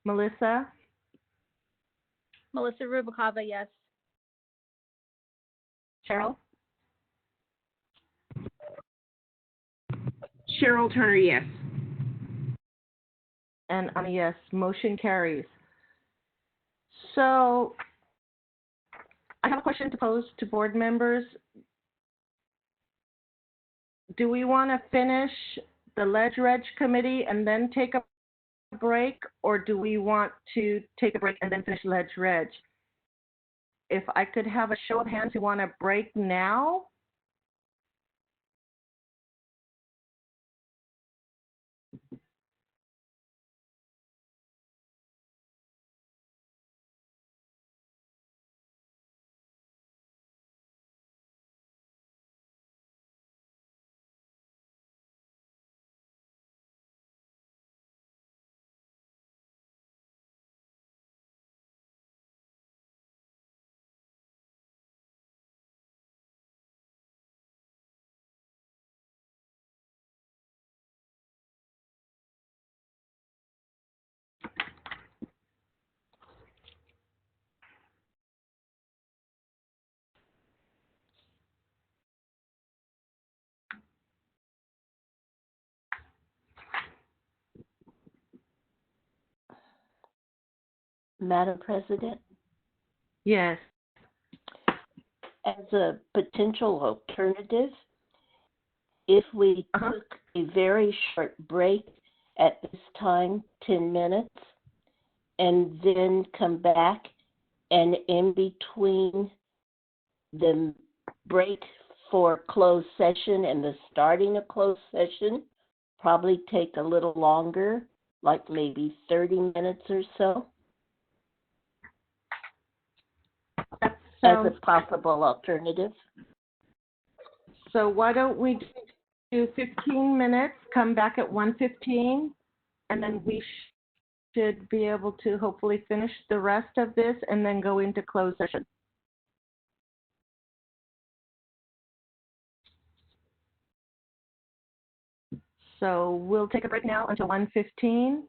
Melissa? Melissa Rubikova, yes. Cheryl? Cheryl Turner, yes. And I'm a yes. Motion carries. So I have a question to pose to board members. Do we want to finish the Leg-Reg committee and then take a break, or do we want to take a break and then finish Leg-Reg? If I could have a show of hands who want to break now. Madam President? Yes. As a potential alternative, if we took a very short break at this time, 10 minutes, and then come back, and in between the break for closed session and the starting a closed session probably take a little longer, like maybe 30 minutes or so, as a possible alternative. So why don't we do 15 minutes, come back at 1:15, and then we should be able to hopefully finish the rest of this and then go into closed session. So we'll take a break now until 1:15.